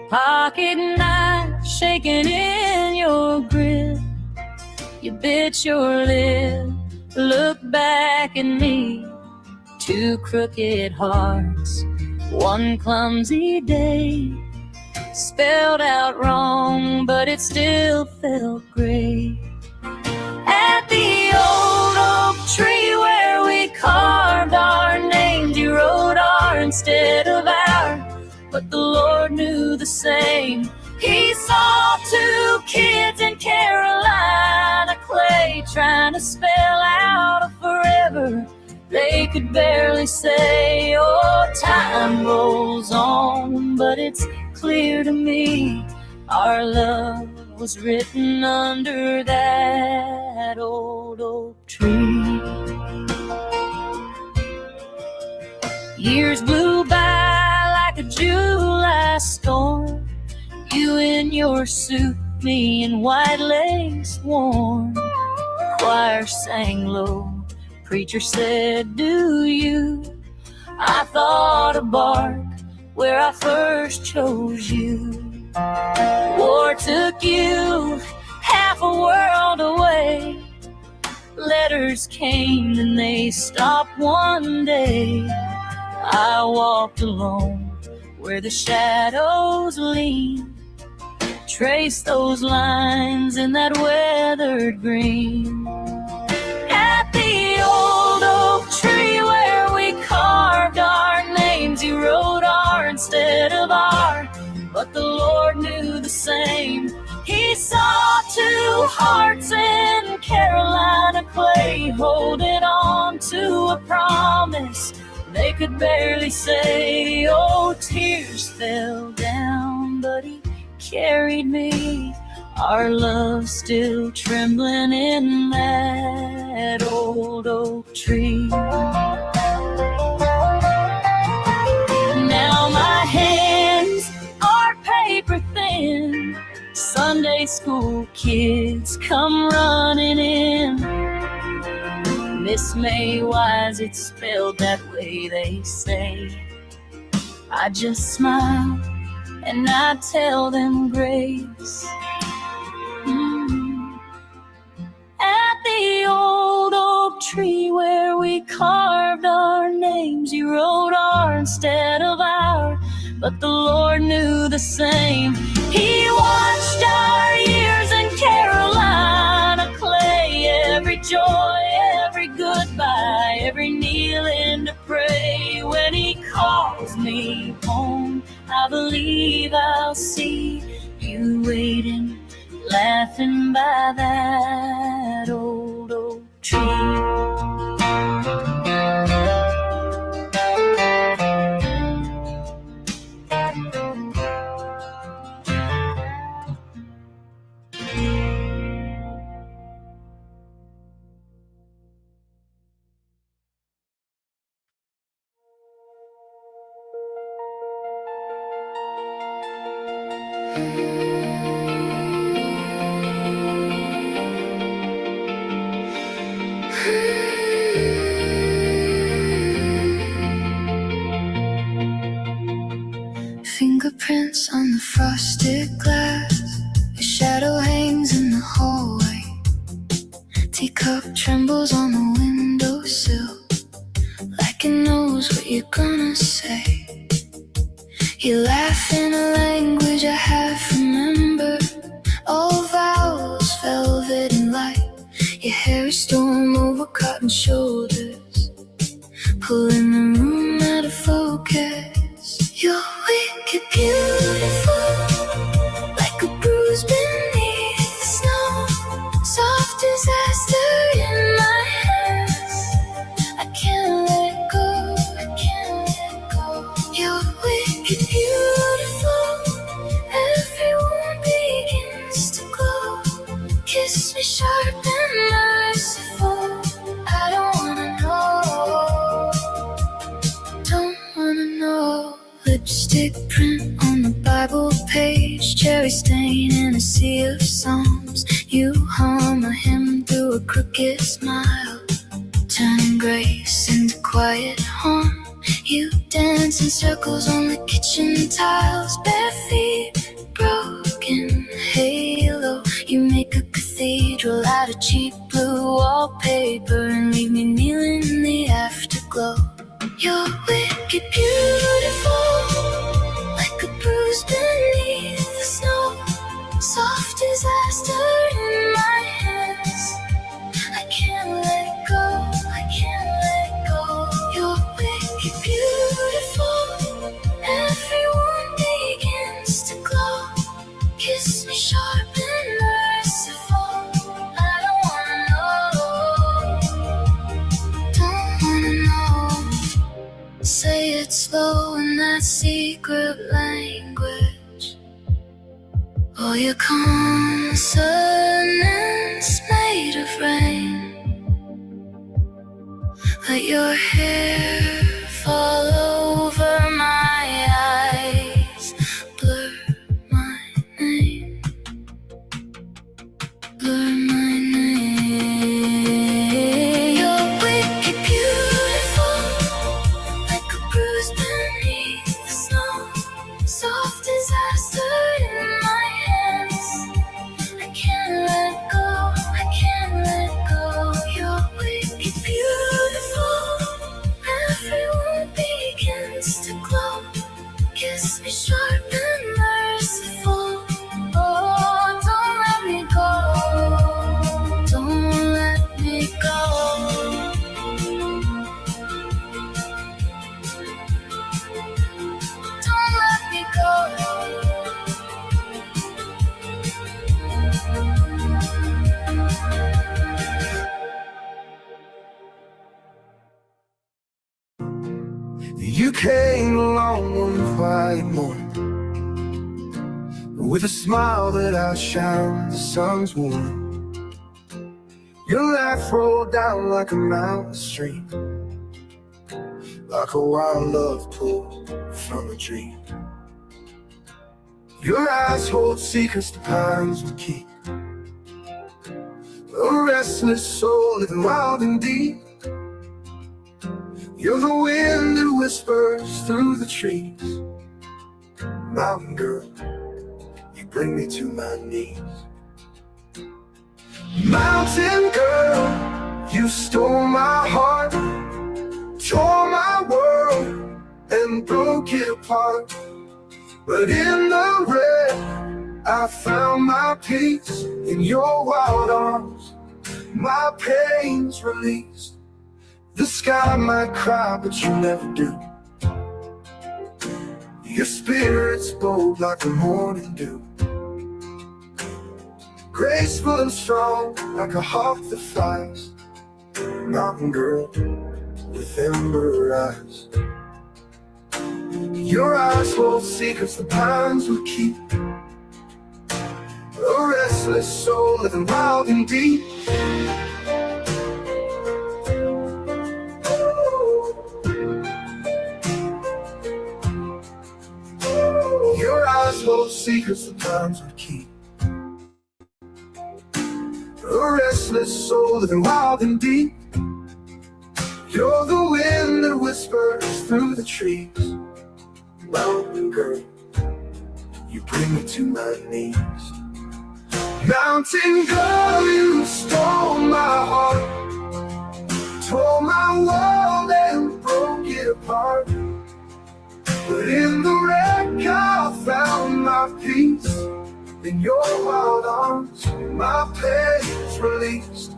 Pocket knife shaking in your grip, you bit your lip, look back at me. Two crooked hearts, one clumsy day, spelled out wrong but it still felt great. At the old oak tree where we carved our names, you wrote our instead of our, but the Lord knew the same. He saw two kids in Carolina clay trying to spell out a forever they could barely say. Oh, time rolls on, but it's clear to me our love was written under that old oak tree. Years blew by like a July storm, you in your suit, me in white lace worn. Choir sang low, preacher said, do you? I thought of bark where I first chose you. War took you half a world away. Letters came and they stopped one day. I walked alone where the shadows lean, trace those lines in that weathered green. At the old oak tree where we carved our names, you wrote our instead of our, but the Lord knew the same. He saw two hearts in Carolina clay holding on to a promise they could barely say. Oh, tears fell down, but he carried me, our love still trembling in that old oak tree. Now my hands are paper thin, Sunday school kids come running in. Miss May, why is it spelled that way, they say. I just smile and I tell them grace. At the old oak tree where we carved our names, you wrote our instead of our, but the Lord knew the same. He watched our years in Carolina clay, every joy, every goodbye, every kneeling to pray. When he calls me home, I believe I'll see you waiting, laughing by that old oak tree. Fingerprints on the frosted glass, your shadow hangs in the hallway. Teacup trembles on the windowsill, like it knows what you're gonna say. You laugh in a language I half remember, all vowels, velvet and light. Your hair is storm over cotton shoulders, pulling the room out of focus. You're wicked beautiful, like a bruise beneath the snow. Soft disaster in my hands, I can't let go, I can't let go. You're wicked beautiful, everyone begins to glow. Kiss me sharp and merciful, I don't wanna know, don't wanna know. Lipstick print on the Bible page, cherry stain in a sea of psalms. You hum a hymn through a crooked smile, turning grace into quiet harm. You dance in circles on the kitchen tiles, bare feet, broken halo. You make a cathedral out of cheap blue wallpaper and leave me kneeling in the afterglow. You're wicked beautiful, like a bruise beneath the snow. Soft kiss me sharp and merciful. I don't wanna know, don't wanna know. Say it slow in that secret language. All your consonants made of rain. Let your hair fall over my eyes. Blur my name. Blur my name. You're wicked beautiful, like a bruise beneath the snow. Soft disaster in my hands. I can't let go, I can't let go. You're wicked beautiful, everyone begins to glow. Kiss me sharp and merciful. Oh, don't let me go, don't let me go. Don't let me go. You came along one quiet morning with a smile that outshines the sun's warmth. Your laugh rolled down like a mountain stream, like a wild love pulled from a dream. Your eyes hold secrets the pines would keep, a restless soul living wild and deep. You're the wind that whispers through the trees. Mountain girl, you bring me to my knees. Mountain girl, you stole my heart, tore my world and broke it apart. But in the red, I found my peace. In your wild arms, my pain's released. The sky might cry, but you never do. Your spirit's bold like the morning dew, graceful and strong like a hawk that flies. Mountain girl with ember eyes. Your eyes hold secrets the pines will keep, a restless soul living wild and deep. Your eyes hold secrets the pines would keep, a restless soul living wild and deep. You're the wind that whispers through the trees. Mountain girl, you bring me to my knees. Mountain girl, you stole my heart, tore my world and broke it apart. But in the wreck I found my peace. In your wild arms, my pain's released.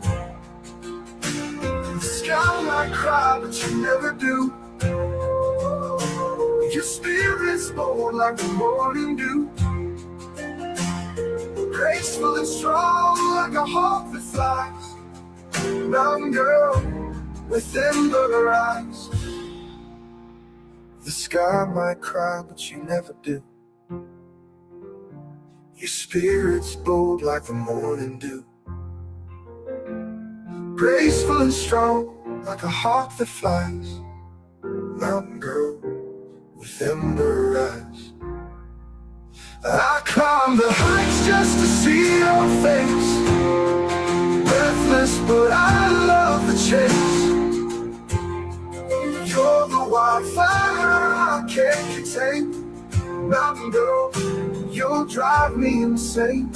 The sky might cry, but you never do. Your spirit's bold like the morning dew, graceful and strong like a hawk that flies. Mountain girl with ember eyes. The sky might cry, but you never do. Your spirit's bold like the morning dew, graceful and strong like a hawk that flies. Mountain girl with ember eyes. I climb the heights just to see your face, breathless but I love the chase. You're the wildfire I can't contain. Mountain girl, you'll drive me insane.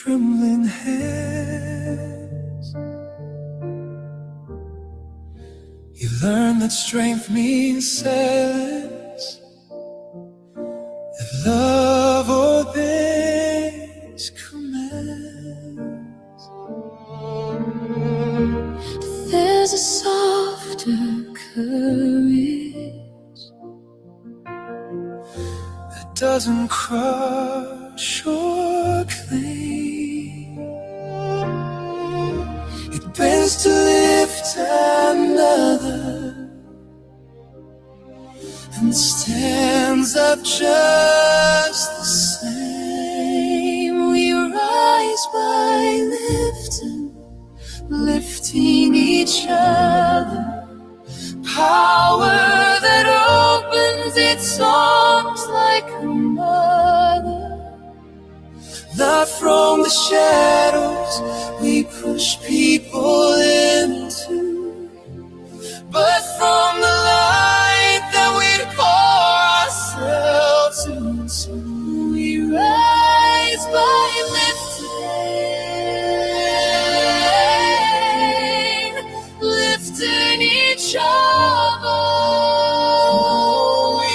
trembling hands. You learn that strength means silence, that love obeys commands. There's a softer courage that doesn't crush or claim. It bends to lift another and stands up just the same. We rise by lifting each other. Power that opens its arms like a mother. Not from the shadows we push people into, but from the light that we pour ourselves into. We rise by lifting each other. We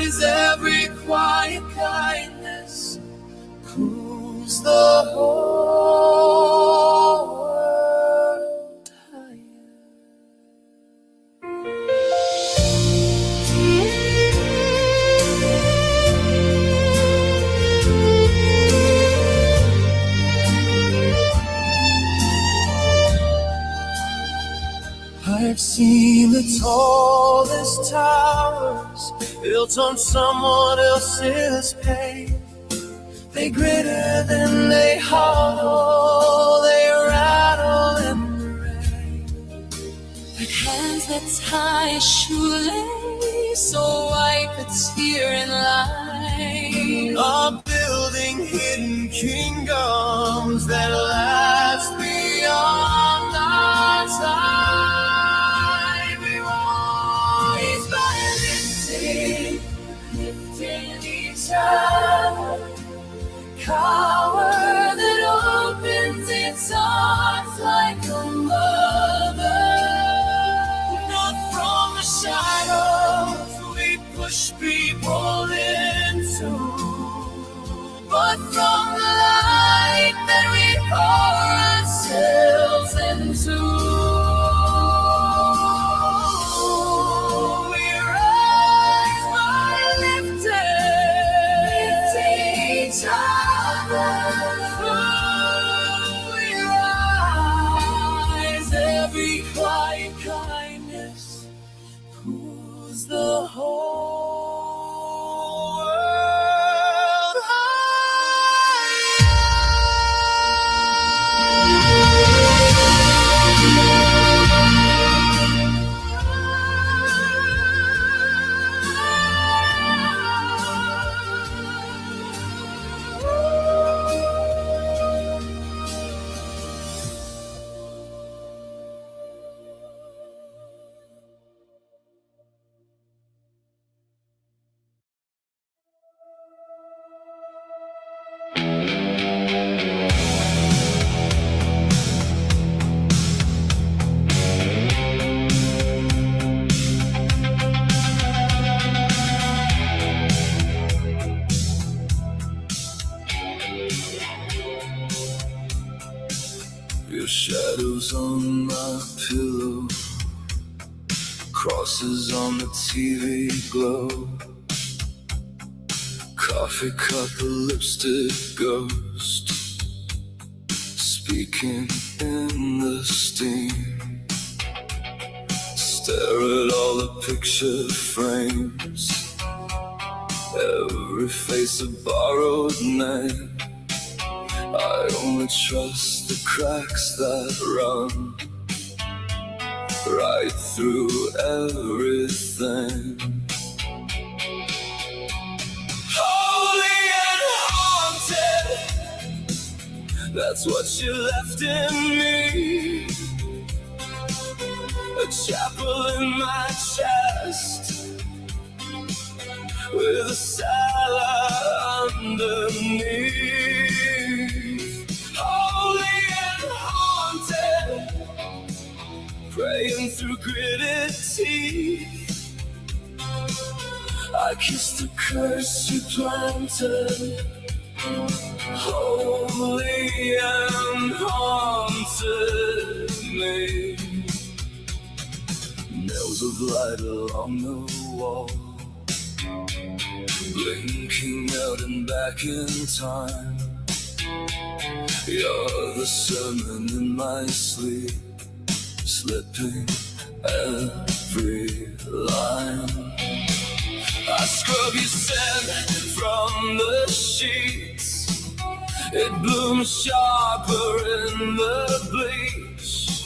rise, every quiet kindness pulls the whole world higher. I've seen the tallest towers built on someone else's pain. They glitter, then they hollow, they rattle in the rain. Like hands that tie a shoelace, so wipe a tear in line. Are building hidden kingdoms that last beyond our time. We rise by lifting each other. Power that opens its arms like a mother. Not from the shadows we push people into, but from the light that we pour ourselves into. We rise by lifting each other. We rise, every quiet kindness pulls the whole world Your shadows on my pillow, crosses on the TV glow. Coffee cup, a lipstick ghost, speaking in the steam. Stare at all the picture frames, every face a borrowed name. I only trust the cracks that run right through everything. Holy and haunted, that's what you left in me. A chapel in my chest with a cellar underneath. through gritted teeth. I kissed the curse you planted, holy and haunted me. Nails of light along the wall, blinking out and back in time. You're the sermon in my sleep, slipping every line. I scrub your scent from the sheets, it blooms sharper in the bleach.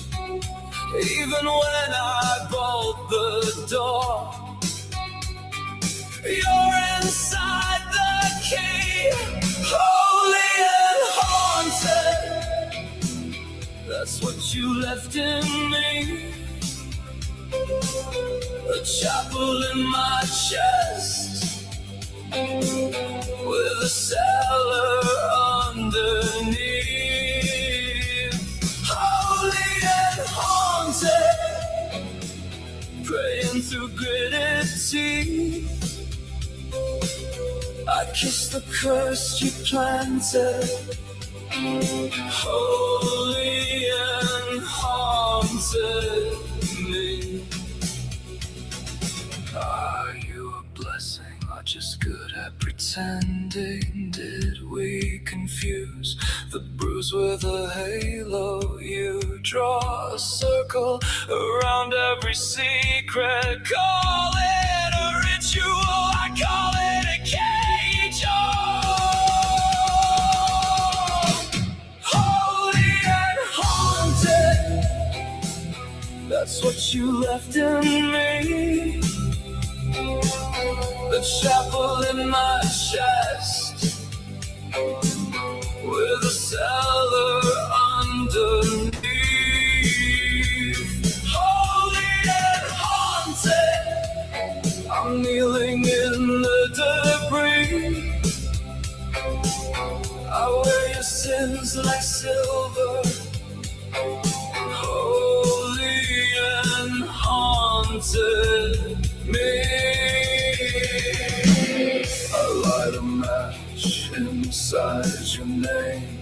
Even when I bolt the door, you're inside the key, holy and haunted. That's what you left in me, a chapel in my chest, with a cellar underneath. Holy and haunted, praying through gritted teeth. I kiss the curse you planted, holy and haunted me. Are you a blessing or just good at pretending? Did we confuse the bruise with a halo? You draw a circle around every secret. Call it a ritual, I call it a cage. Oh, holy and haunted, that's what you left in me, a chapel in my chest, with a cellar underneath. Holy and haunted, I'm kneeling in the debris. I wear your sins like silver, holy and haunted me. I light a match inside your name,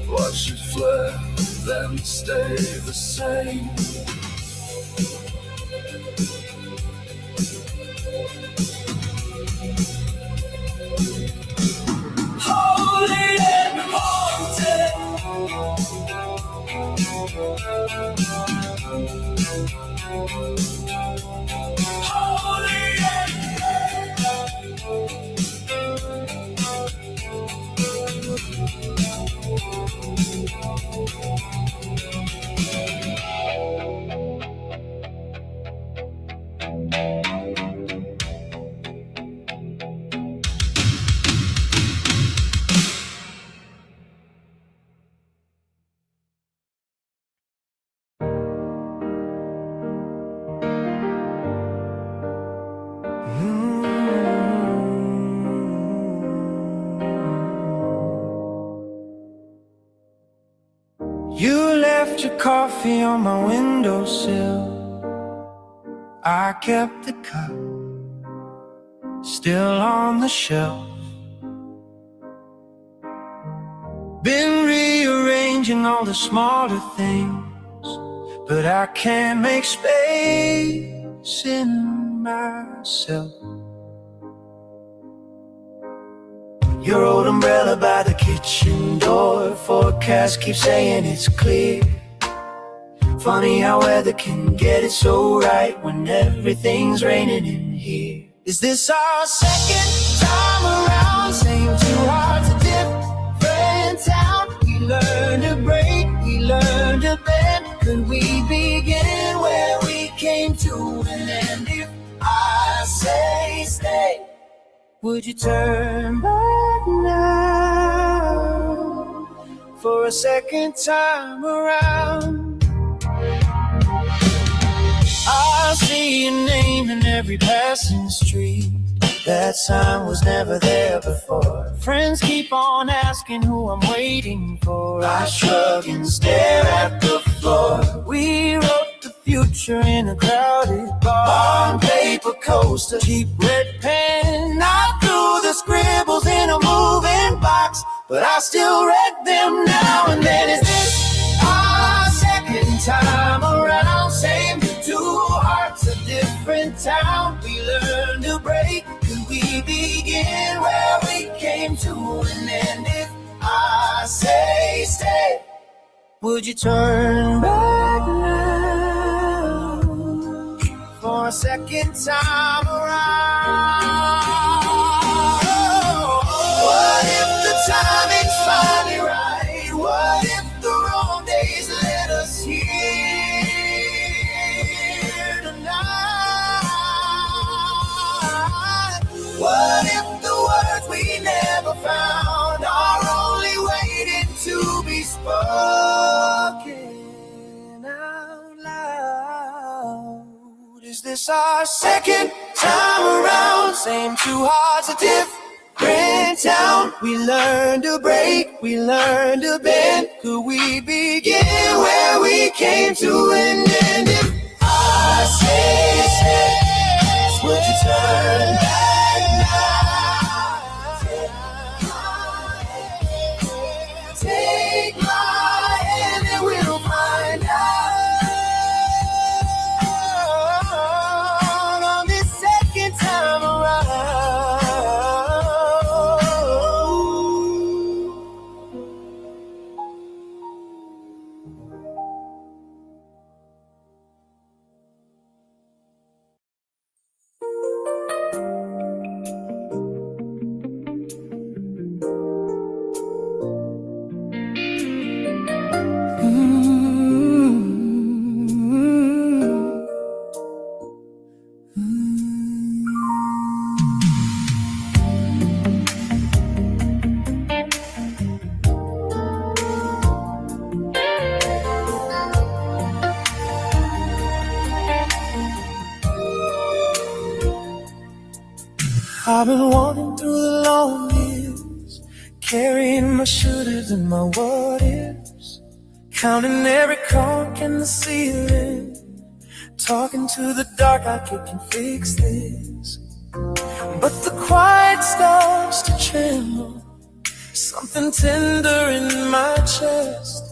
watch it flare, then stay the same. Holy and haunted, holy and You left your coffee on my windowsill. I kept the cup still on the shelf. Been rearranging all the smaller things, but I can't make space in myself. Your old umbrella by the kitchen door, forecast keeps saying it's clear. Funny how weather can get it so right when everything's raining in here. Is this our second time around? Same two hearts, a different town. We learned to break, we learned to bend. Could we begin where we came to an end? If I say stay, would you turn back now for a second time around? I see your name in every passing street. That sign was never there before. Friends keep on asking who I'm waiting for. I shrug and stare at the floor. We wrote the future in a crowded bar. On paper coaster, keep red pen, not through the scribbles in a moving box, but I still read them now and then. Is this our second time around? Same two hearts, a different town. We learn to break. Could we begin where we came to an end? If I say stay, would you turn back now for a second time around? What if the timing's finally right? What if the wrong days led us here tonight? What if the words we never found are only waiting to be spoken out loud? Is this our second time around? Same two hearts, a different town. We learn to break, we learn to bend. Could we begin where we came to an end? If I say yes, would you turn back now? Take my hand and we'll find out on this second time around. I've been walking through the long years, carrying my shouldas and my what ifs, counting every cork in the ceiling, talking to the dark like it can fix this. But the quiet starts to tremble, something tender in my chest,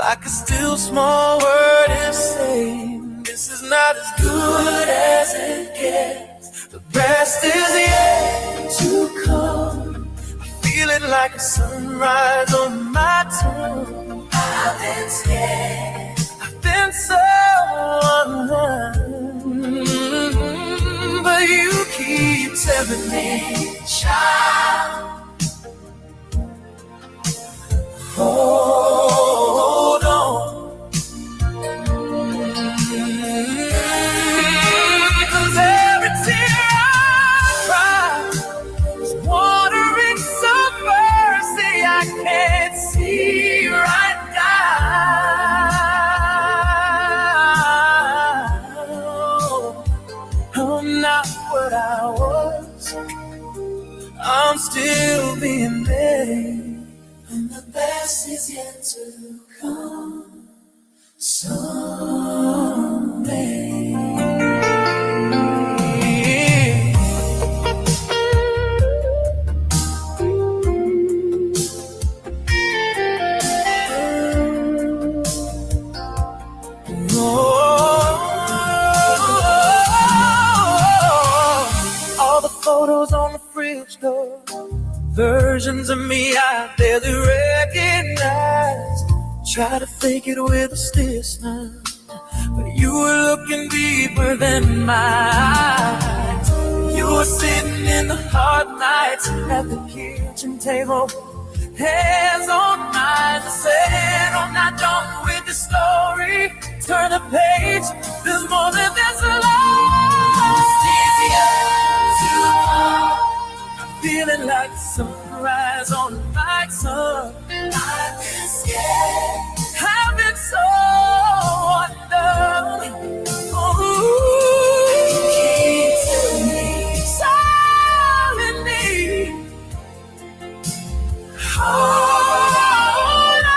like a still small word is saying, this is not as good as it gets. The best is yet to come. I feel it like a sunrise on my tongue. I've been scared, I've been so unlearned, but you keep telling me, child, hold on. I'm still being made, and the best is yet to come someday. All the photos on the fridge door, versions of me I barely recognize. Try to fake it with a still smile, but you were looking deeper than my eyes. You were sitting in the hard nights at the kitchen table, hands on mine. I said, I'm not done with the story. Turn the page, there's more than this alone. It's easier to come. I'm feeling like sunrise on a night sun. I've been scared, I've been so undone. Ooh, you keep telling me, silently, hold on.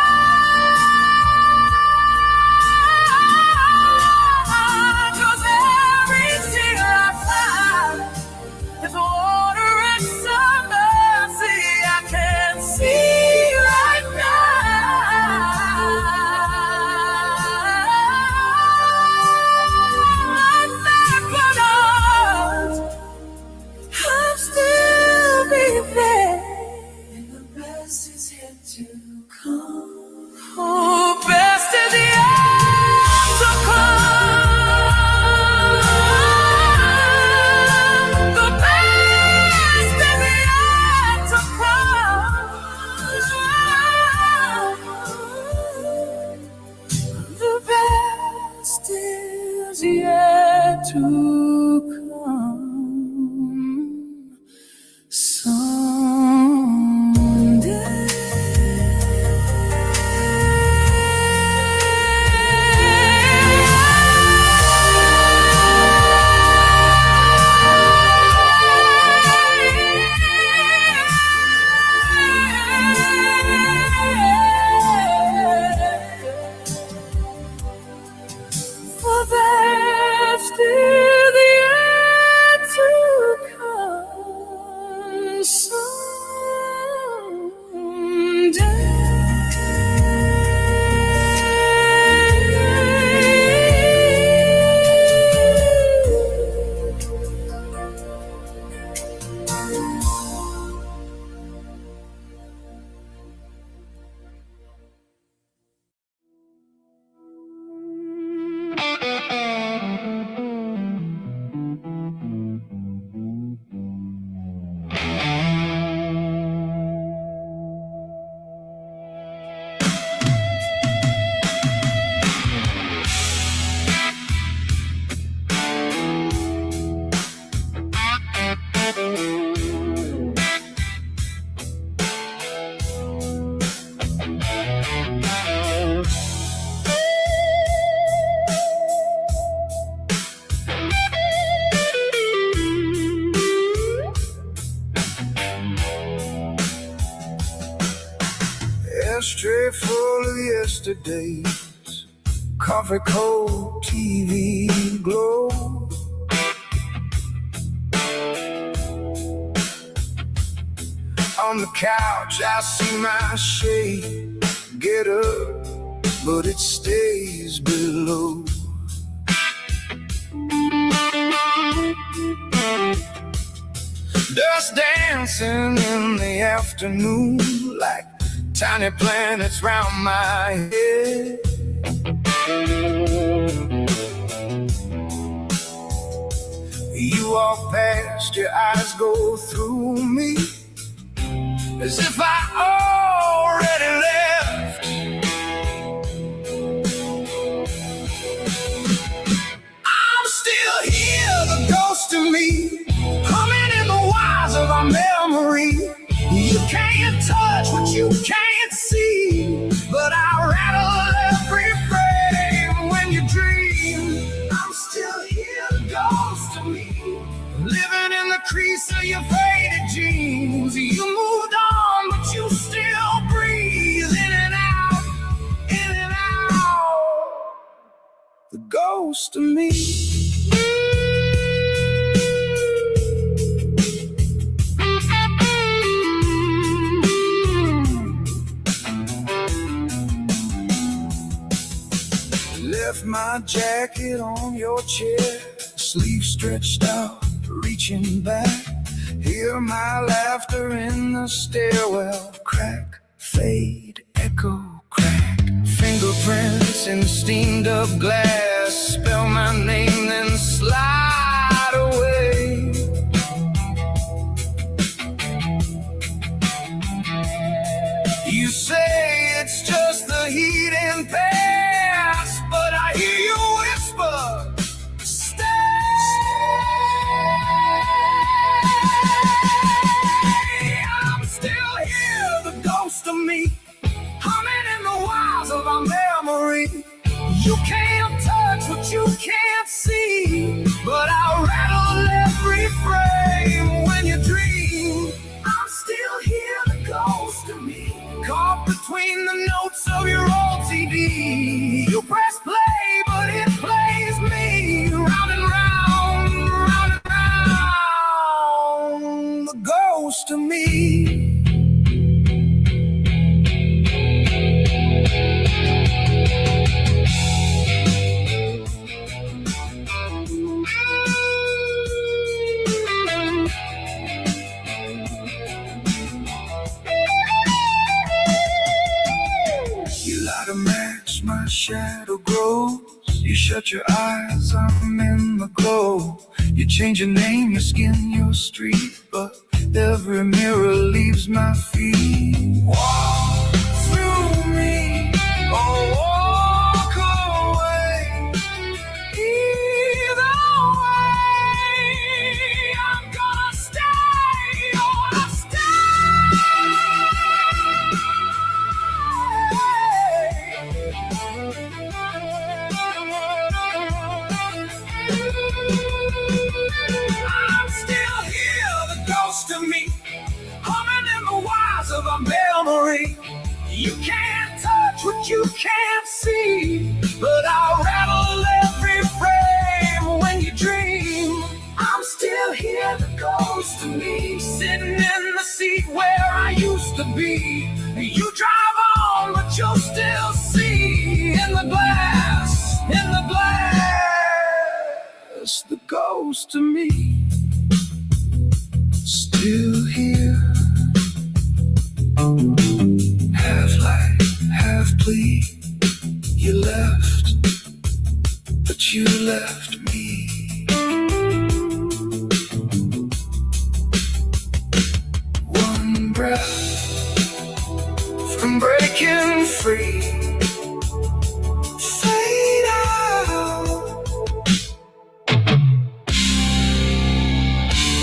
ashtray full of yesterdays, coffee cold, TV glow. On the couch I see my shade get up, but it stays below. Dust dancing in the afternoon like tiny planets round my head. You walk past, your eyes go through me as if I already left. I'm still here, the ghost of me, humming in the wires of our memory. You can't touch what you can't see, but I rattle every frame when you dream. I'm still here, the ghost of me, living in the crease of your faded jeans. You moved on, but you still breathe in and out, in and out. The ghost of me. Left my jacket on your chair, sleeve stretched out, reaching back. Hear my laughter in the stairwell, crack, fade, echo, crack. Fingerprints in steamed up glass, spell my name then slide away. You say it's just the heat and past, but I hear you whisper, stay. I'm still here, the ghost of me, humming in the wilds of our memory. You can't touch what you can't see, but I'll rattle every frame when you dream. I'm still here, the ghost of me, caught between the notes of your old CD. You press play, but it plays me round and round, round and round. The ghost of me. My shadow grows, you shut your eyes, I'm in the glow. You change your name, your skin, your street, but every mirror leaves my feet. Walk through me, or walk away. Either way, I'm gonna stay, or I'm still here, the ghost of me, humming in the wires of a memory. You can't touch what you can't see, but I'll rattle every frame when you dream. I'm still here, the ghost of me, sitting in the seat where I used to be. You drive on, but you'll still see in the glass, in the glass, the ghost of me. Still here, half light, half plea. You left, but you left me. One breath from breaking free. Fade out.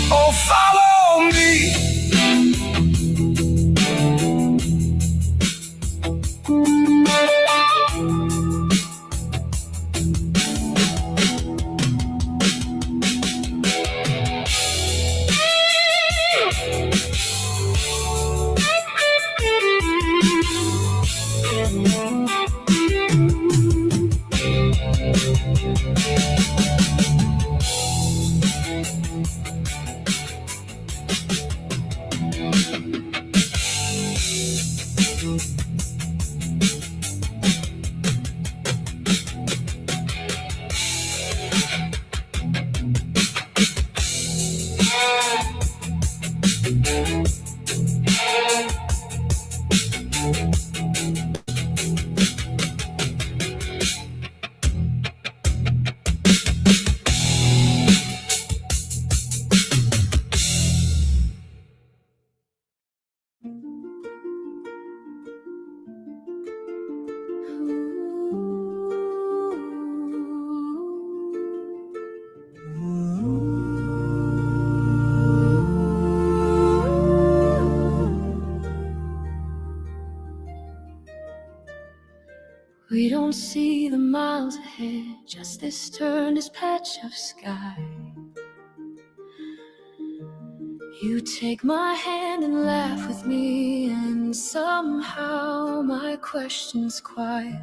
Oh, follow me. We don't see the miles ahead, just this turn, this patch of sky. You take my hand and laugh with me, and somehow my questions quiet.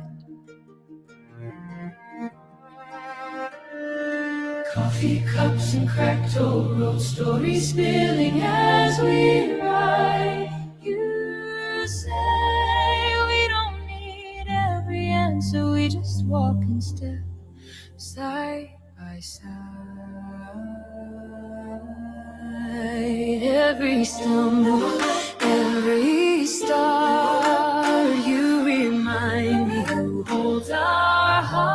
Coffee cups and cracked old road stories spilling as we ride. You say we don't need every answer, we just walk in step, side by side. Every stumble, every star, you remind me who holds our hearts.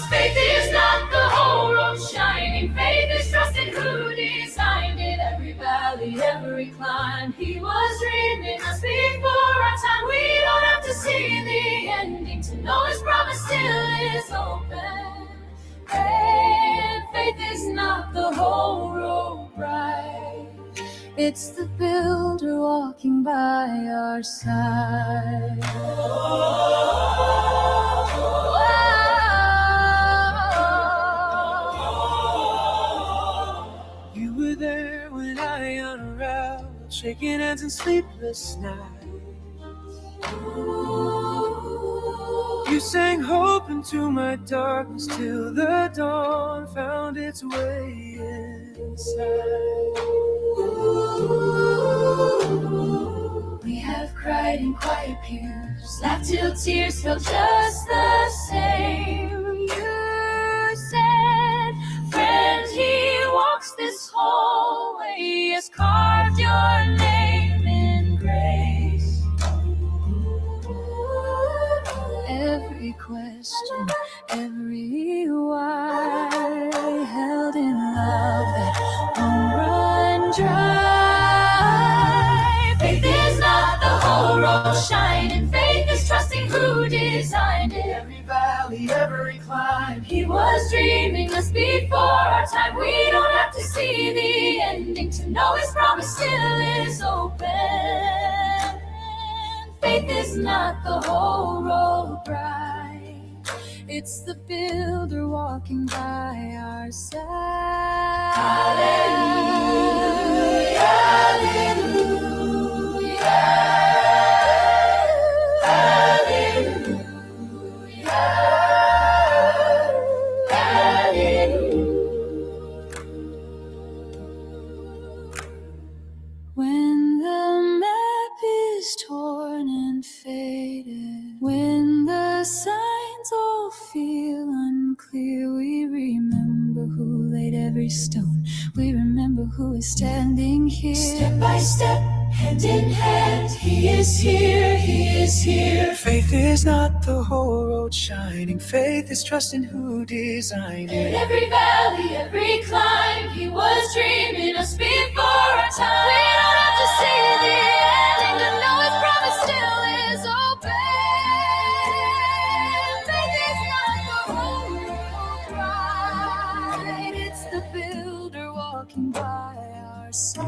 Faith is not the whole road shining, faith is trusting who designed it. Every valley, every climb, he was dreaming us before our time. We don't have to see the ending to know his promise still is open. And faith is not the whole road right, it's the builder walking by our side. You were there when I unraveled, shaking hands and sleepless nights. You sang hope into my darkness till the dawn found its way inside. We have cried in quiet pews, laughed till tears fell just the same. You said, friend, he walks this whole way, he has carved your name in grace. Every question, every why, held in love that won't run dry. Faith is not the whole road shining, faith is trusting who designed it. Every valley, every climb, He was dreaming us before our time. We don't have to see the ending to know his promise still is open. Faith is not the whole road bright, it's the builder walking by our side. Hallelujah, hallelujah, hallelujah, hallelujah. When the map is torn and faded, when the signs all feel unclear, we remember who laid every stone. We remember who is standing here. Step by step, hand in hand, he is here, he is here. faith is not the whole road shining, faith is trusting who designed In it. every valley, every climb, he was dreaming us before our time. We don't have to see the ending to know his promise still is open. Faith is not the whole road right, it's the builder walking by our side.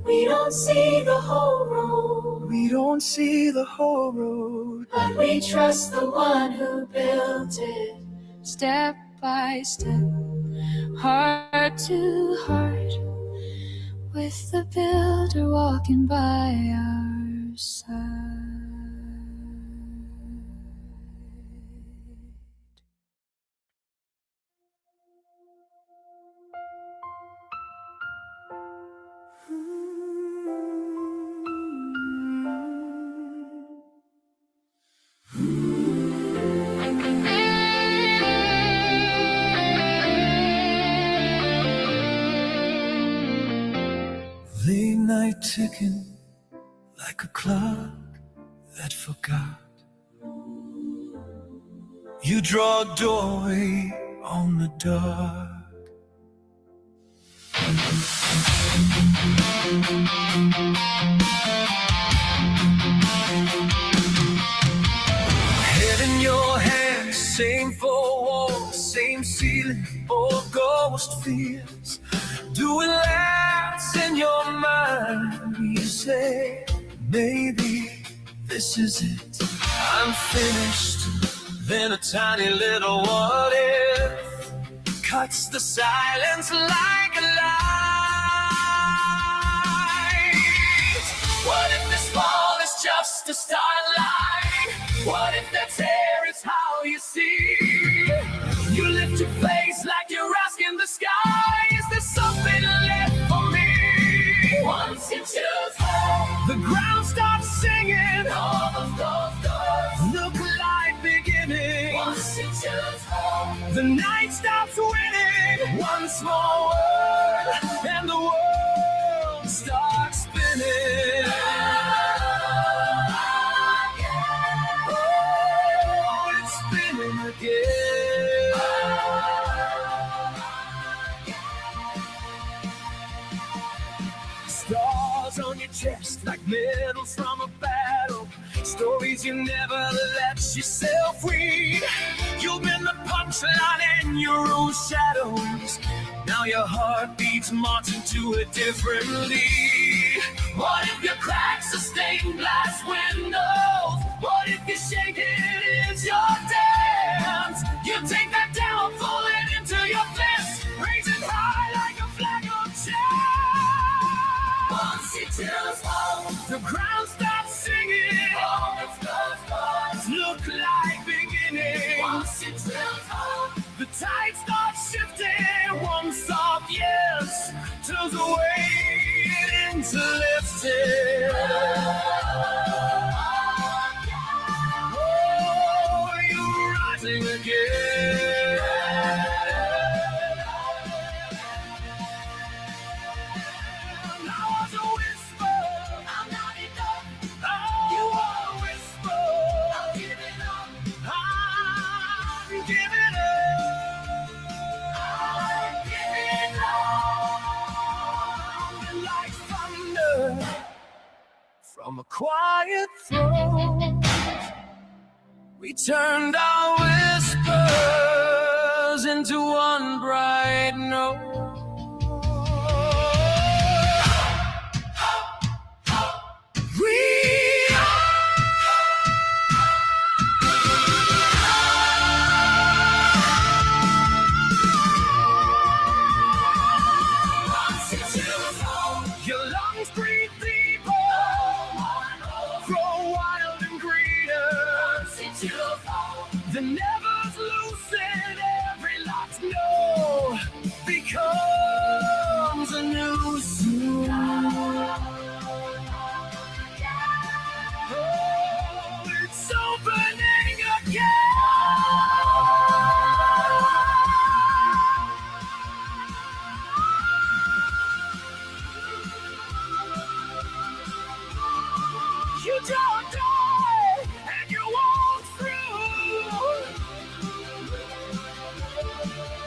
We don't see the whole road, We don't see the whole road, but we trust the one who built it. Step by step, heart to heart, with the builder walking by our side. late night ticking like a clock that forgot. You draw a doorway on the dark. Head in your hand, same four walls, same ceiling, old ghost fears. Do it last what's in your mind. You say, maybe this is it. I'm finished. Then a tiny little what if cuts the silence like a light. What if this fall is just a starlight? What if that tear is how you see? You lift your face like you're asking the sky, is there something left for me? Once you choose home, the ground starts singing. All of those doors look like beginning. Once you choose home, the night stops winning. One small word and the world starts spinning. Oh, it's spinning again. Stars on your chest like medals from a battle. Stories you never let yourself read. You've been the punchline in your own shadows. Now your heart beats marching to a different lead. What if your cracks are stained glass windows? What if you shake it is your dance? You take that down, pull it into your fist, raise it high like a flag of chains. Once you choose home, the ground stops singing. All its doors look like beginning. Once you choose home, the tide starts shifting. One soft yes turns away into lifted. Oh, you're rising again. I was a whisper, I'm not enough. You are a whisper, I'm giving up. I'm giving up. I'm giving up. Like thunder from a quiet throne, we turned our whispers into one bright note. Your lungs breathe deeper, grow wild and greener. The never's loosen, every locked no becomes a new soul. Oh, it's opening again. You don't die, and you walk through.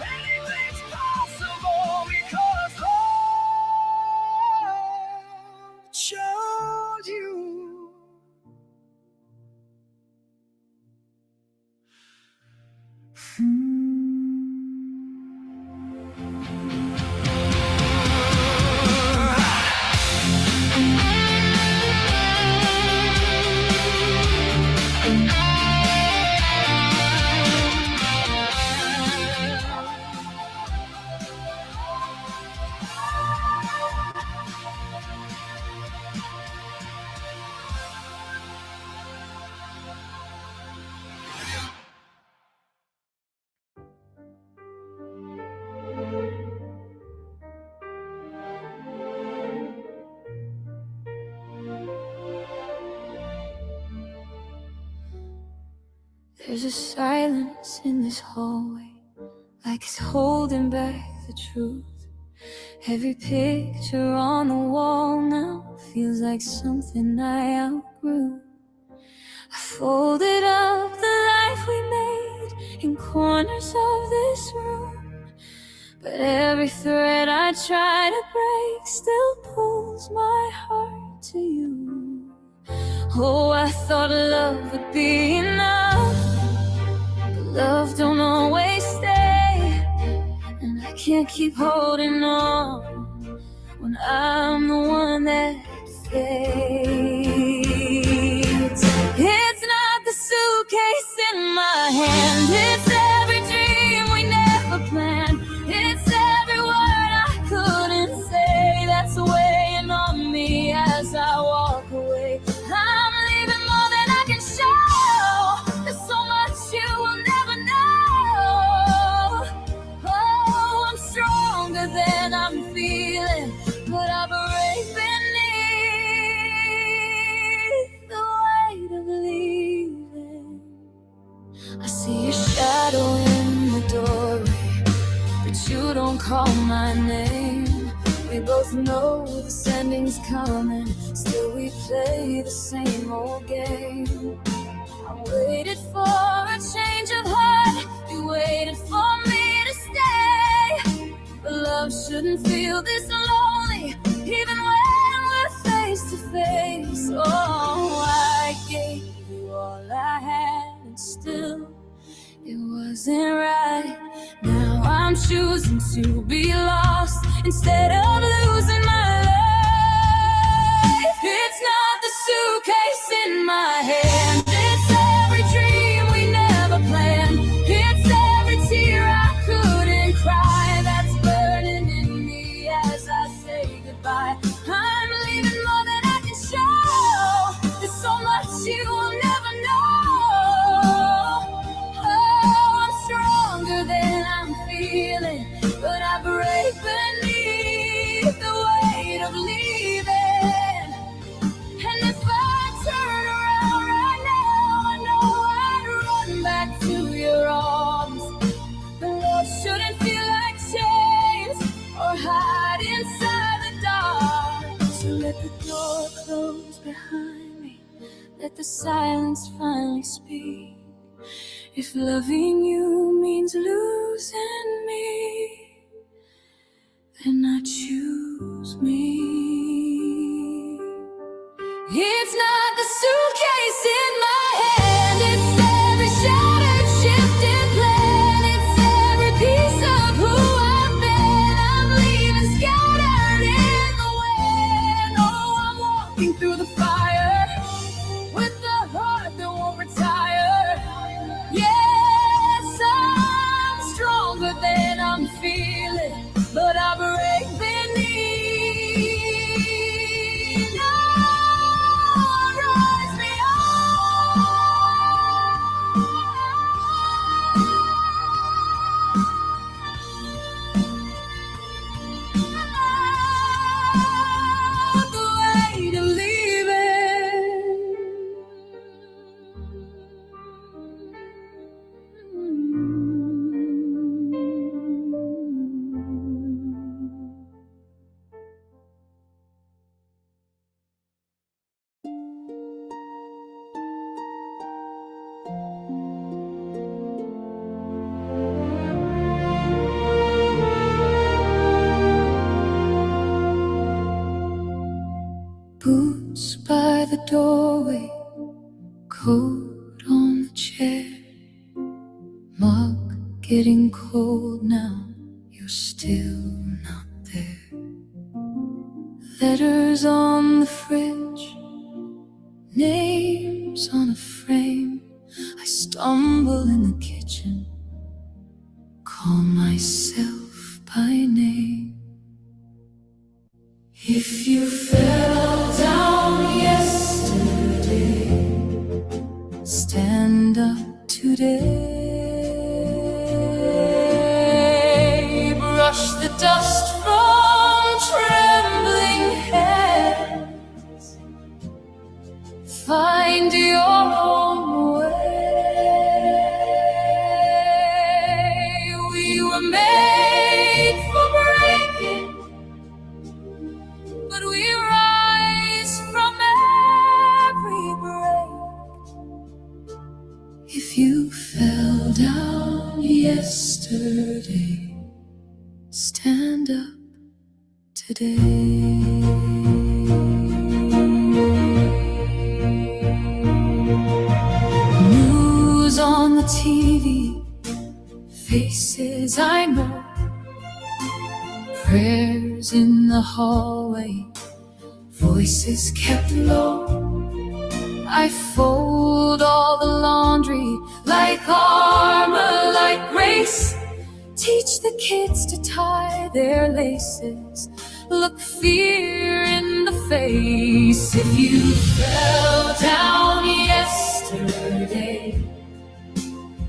Anything's possible because hope chose you. There's a silence in this hallway, like it's holding back the truth. Every picture on the wall now feels like something I outgrew. I folded up the life we made in corners of this room, but every thread I try to break still pulls my heart to you. Oh, I thought love would be enough, but love don't always stay, and I can't keep holding on when I'm the one that fades. It's not the suitcase in my hand, it's every dream we never planned. It's every word I couldn't say that's weighing on me as I walk away. I'm leaving more than I can show. There's so much you will never know. Oh, I'm stronger than I'm feeling, but I break beneath the weight of leaving. I see a shadow in the doorway, but you don't call my name. We both know this ending's coming, still we play the same old game. I waited for a change of heart, you waited for me to stay. But love shouldn't feel this lonely, even when we're face to face. Oh, I gave you all I had, and still it wasn't right. Now I'm choosing to be lost instead of losing my life. It's not the suitcase in my hand, it's every dream we never planned. It's every tear I couldn't cry that's burning in me as I say goodbye. I'm leaving more than I can show. There's so much you will never know. Oh, I'm stronger than I'm feeling, but I break beneath the weight of leaving. And if I turn around right now, I know I'd run back to your arms. But love shouldn't feel like chains or hide inside the dark. So let the door close behind me, let the silence finally speak. If loving you means losing me, then I choose me. It's not the suitcase in my hand, it's every shattered, shifted plan. It's every piece of who I've been. I'm leaving scattered in the wind. Oh, I'm walking through the fire with the heart that won't retire. Yes, I'm stronger than I'm feeling, but I break beneath. No, rise me up. The weight of boots by the doorway, coat on the chair, mug getting cold now, you're still not there. Letters on the fridge, names on a frame. I stumble in the kitchen, call myself by name. If you fell down yesterday, stand up today. Brush the dust from trembling hands, find your own way. We were made for breaking, but we rise from every break. If you fell down yesterday, stand up today. News on the TV, faces I know, prayers chairs in the hallway, voices kept low. I fold all the laundry like armor, like grace. Teach the kids to tie their laces, look fear in the face. If you fell down yesterday,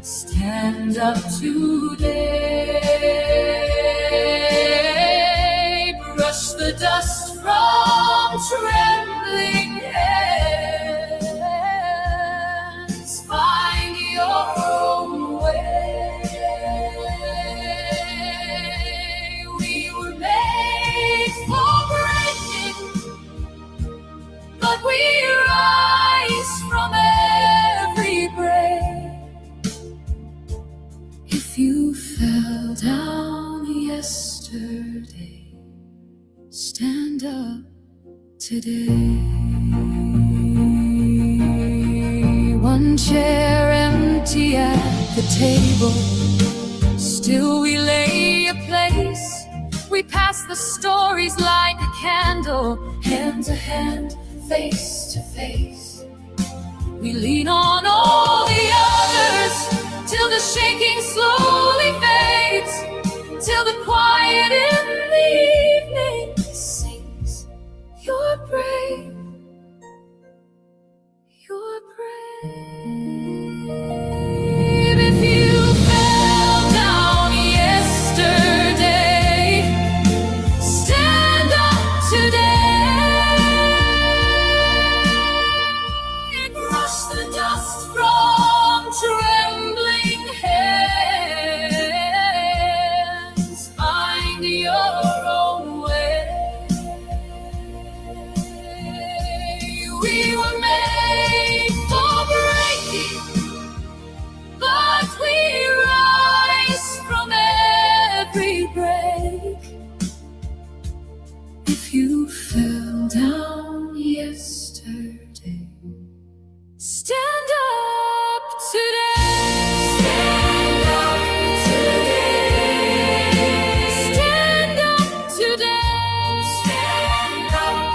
stand up today. Brush the dust from trembling hands. Find your own way. We were made for breaking, but we rise from every break. If you fell down yesterday, stand up today. One chair empty at the table, still we lay a place. We pass the stories like a candle, hand to hand, face to face. We lean on all the others till the shaking slowly fades, till the quiet in the evening sings. You're brave, you're brave. If you fell down yesterday, stand up today. Brush the dust from trembling hands. Find your own way. We were made for breaking, but we rise from every break. If you fell down yesterday, stand up today. Stand up today. Stand up today. Stand up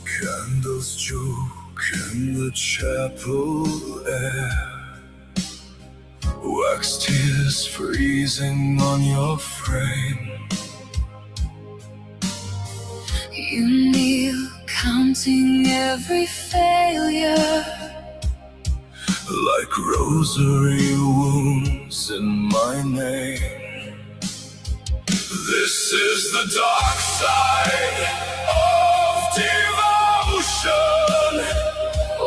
Candles choke in the chapel air, wax tears freezing on your frame. You kneel, counting every failure, like rosary wounds in my name. This is the dark side of devotion,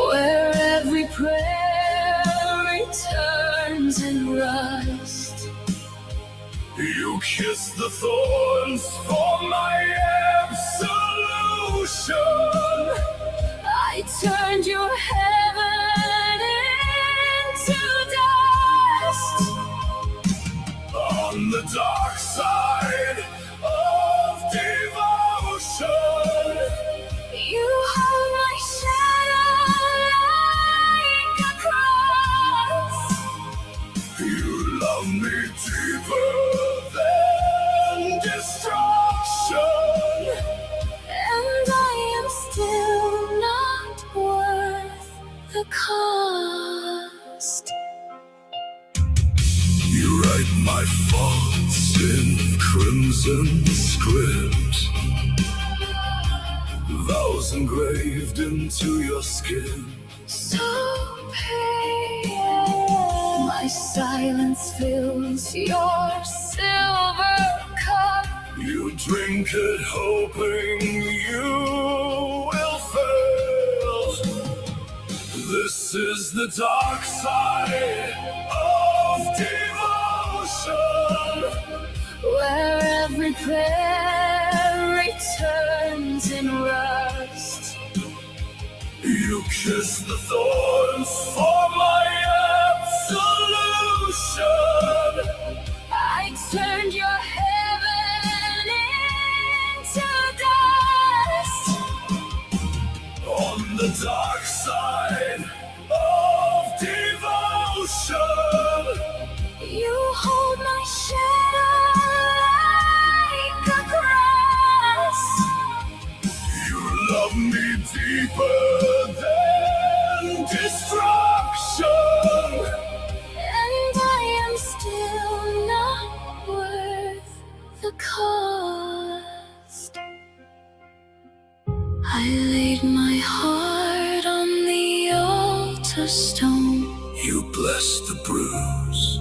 where every prayer returns in rust. you kiss the thorns for my absolution. I turned your heaven into dust. On the dark side of devotion, You hold my shadow like a cross, you love me deeper than destruction. and I am still not worth the cost. You write my faults in crimson script, vows engraved into your skin. So pale, my silence fills your silver drink it hoping you will fail. This is the dark side of devotion, where every prayer returns in rust. You kiss the thorns for my absolution. I turned your heaven into dust. On the dark side of devotion, You hold my shadow like a cross. you love me deeper than destruction. And I am still not worth the cost. I laid my heart on the altar stone, You bless the bruise.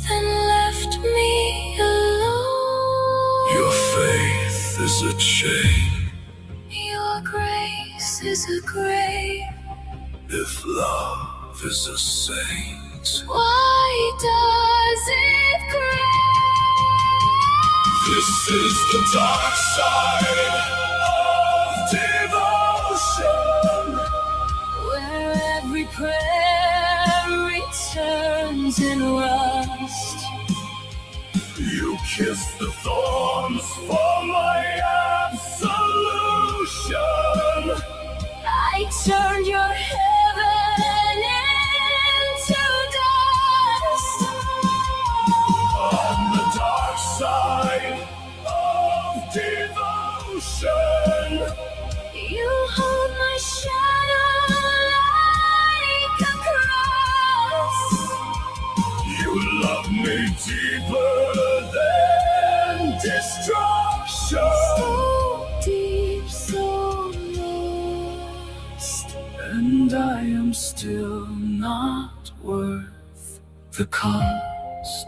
then left me alone. Your faith is a chain. Your grace is a grave. If love is a saint, Why does it crave? this is the dark side of devotion. Where every prayer returns in rust. You kiss the thorns for my absolution. I turned your heaven into dust. On the dark side of devotion, You hold my shadow like a cross. you love me deeper than destruction. So deep, so lost. And I am still not worth the cost.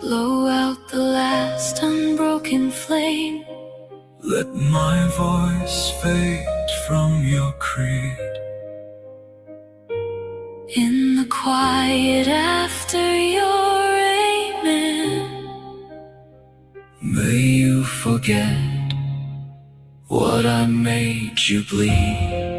Blow out the last unbroken flame. Let my voice fade from your creed. In the quiet after your amen, May you forget what I made you bleed.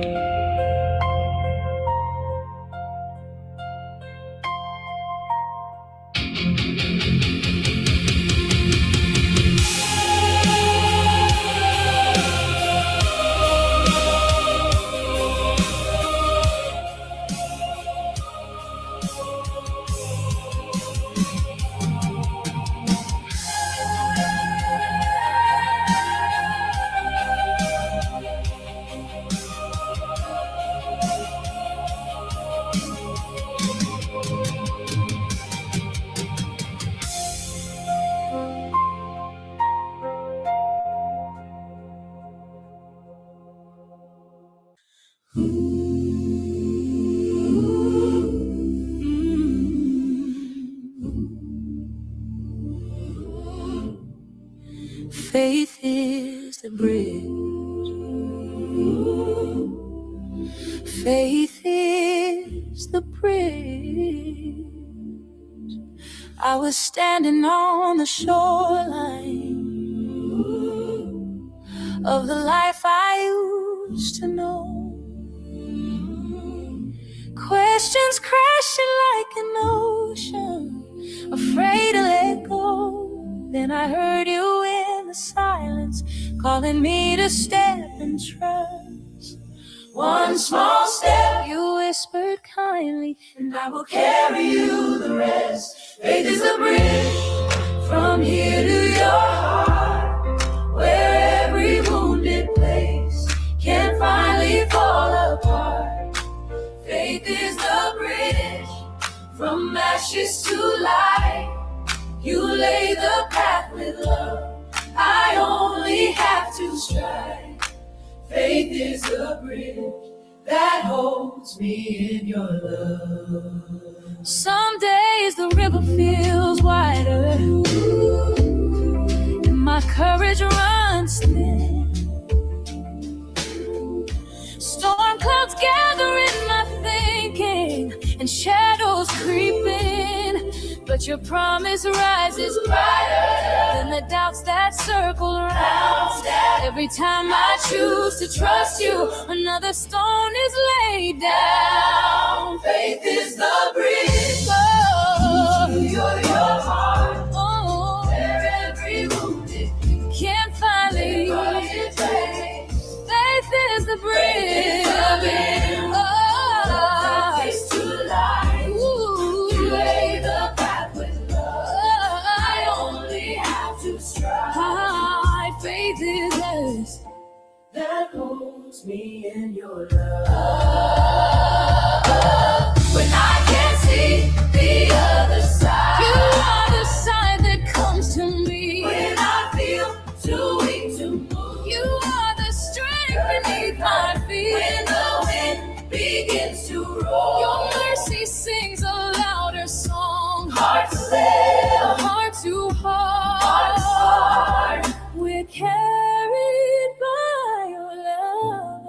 faith is the bridge. Faith is the bridge. I was standing on the shoreline of the life I used to know. Questions crashing like an ocean, afraid to let go. Then I heard you in the silence, calling me to step and trust. One small step, you whispered kindly, and I will carry you the rest. Faith is the bridge from here to your heart, where every wounded place can finally fall apart. Faith is the bridge from ashes to light. You lay the path with love, I only have to stride. Faith is the bridge that holds me in your love. Some days the river feels wider, and my courage bridge runs thin. Storm clouds gather in my thinking, and shadows creeping. But your promise rises brighter than the doubts that circle around. Every time I choose to trust you, another stone is laid down. Faith is the bridge to your heart, where every wounded Can't find me. Faith is the bridge. Place to lie. You lay the path with love. I only have to strive. Faith is this. That holds me in your love. When I can't see the other side, You are the side that comes to me. when I feel too weak to move, You are the strength beneath my feet. when the wind begins to roar, Your mercy sings a louder song. hearts live, Heart to hearts heart, hard. we're carried by your love.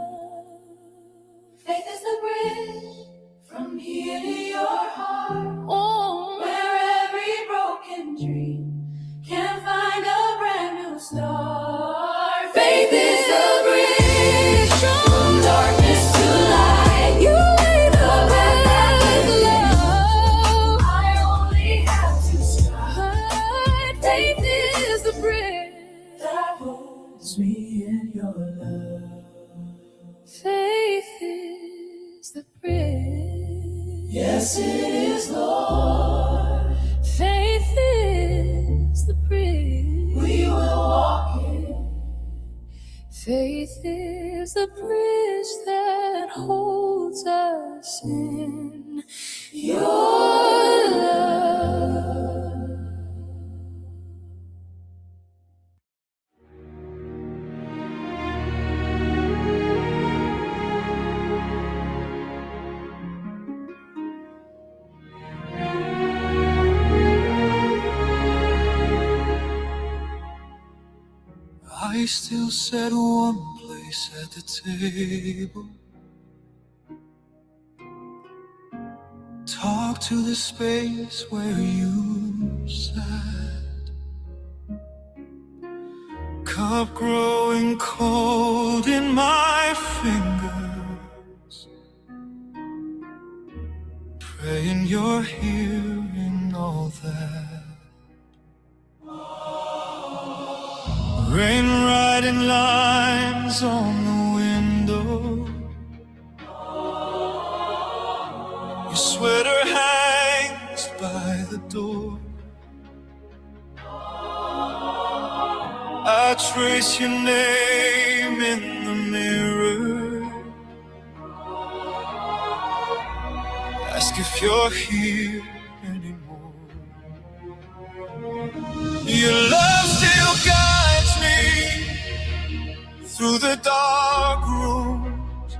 Faith is the bridge from here to your heart, Oh, where every broken dream can find a brand new start. Faith is the bridge from darkness to light. you lay the path with love. I only have to strive. Faith is the bridge. That holds me in your love. Faith is the bridge. Yes, it is, Lord. Faith is the bridge. We will walk it. Faith is the bridge that holds us in your love. I still set one place at the table. Talk to the space where you sat. Cup growing cold in my fingers. Praying you're hearing all that. Rain writing lines on the window. Your sweater hangs by the door. I trace your name in the mirror. Ask if you're here anymore. Your love still guides me through the dark rooms,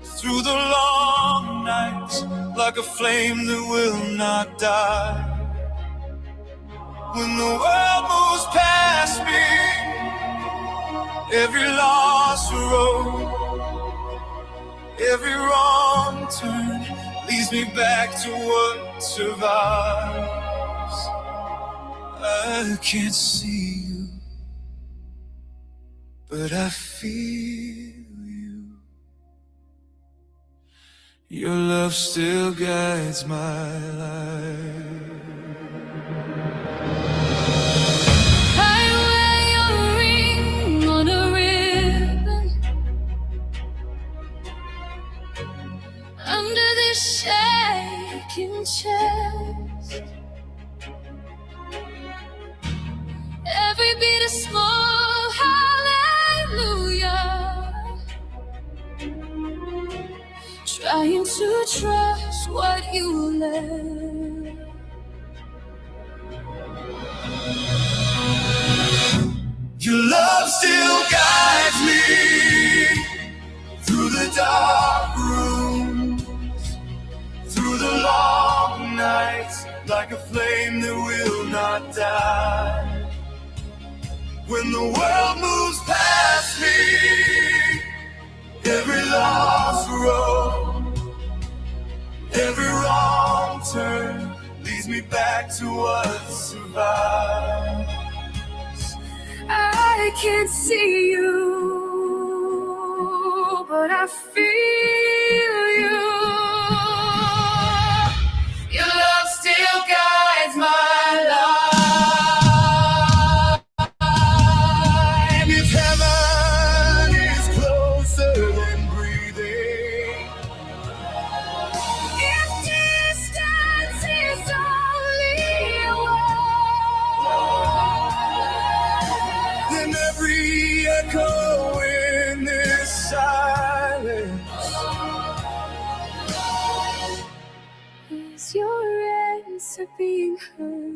through the long nights, like a flame that will not die. When the world moves past me, every lost road, every wrong turn leads me back to what survives. I can't see you, but I feel you. Your love still guides my life. I wear your ring on a ribbon under this shaking chest. Every beat a small hallelujah. Trying to trust what you left. Your love still guides me through the dark rooms, through the long nights, like a flame that will not die. when the world moves past me. Every lost road, every wrong turn leads me back to what survives. I can't see you, but I feel you. Your love still guides my life. If heaven is closer than breathing, If distance is only a word, then every echo in this silence is your answer being heard?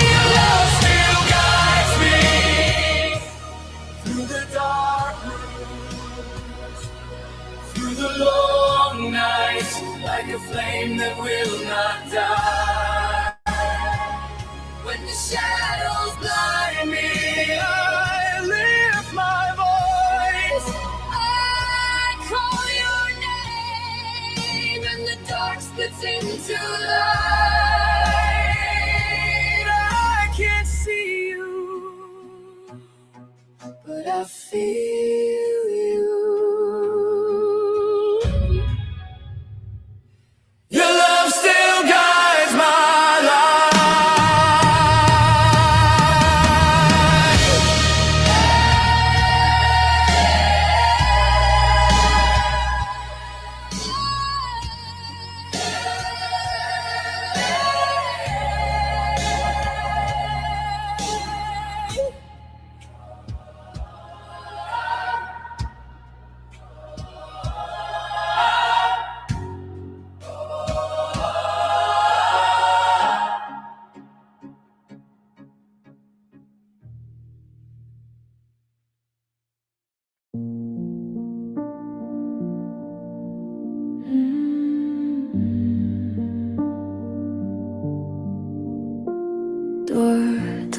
Your love still guides me through the dark rooms, through the long nights, like a flame that will not die. When the shadows blind me, I lift my voice. I call your name and the dark splits into light. I can't see you, but I feel you. Your love still guides my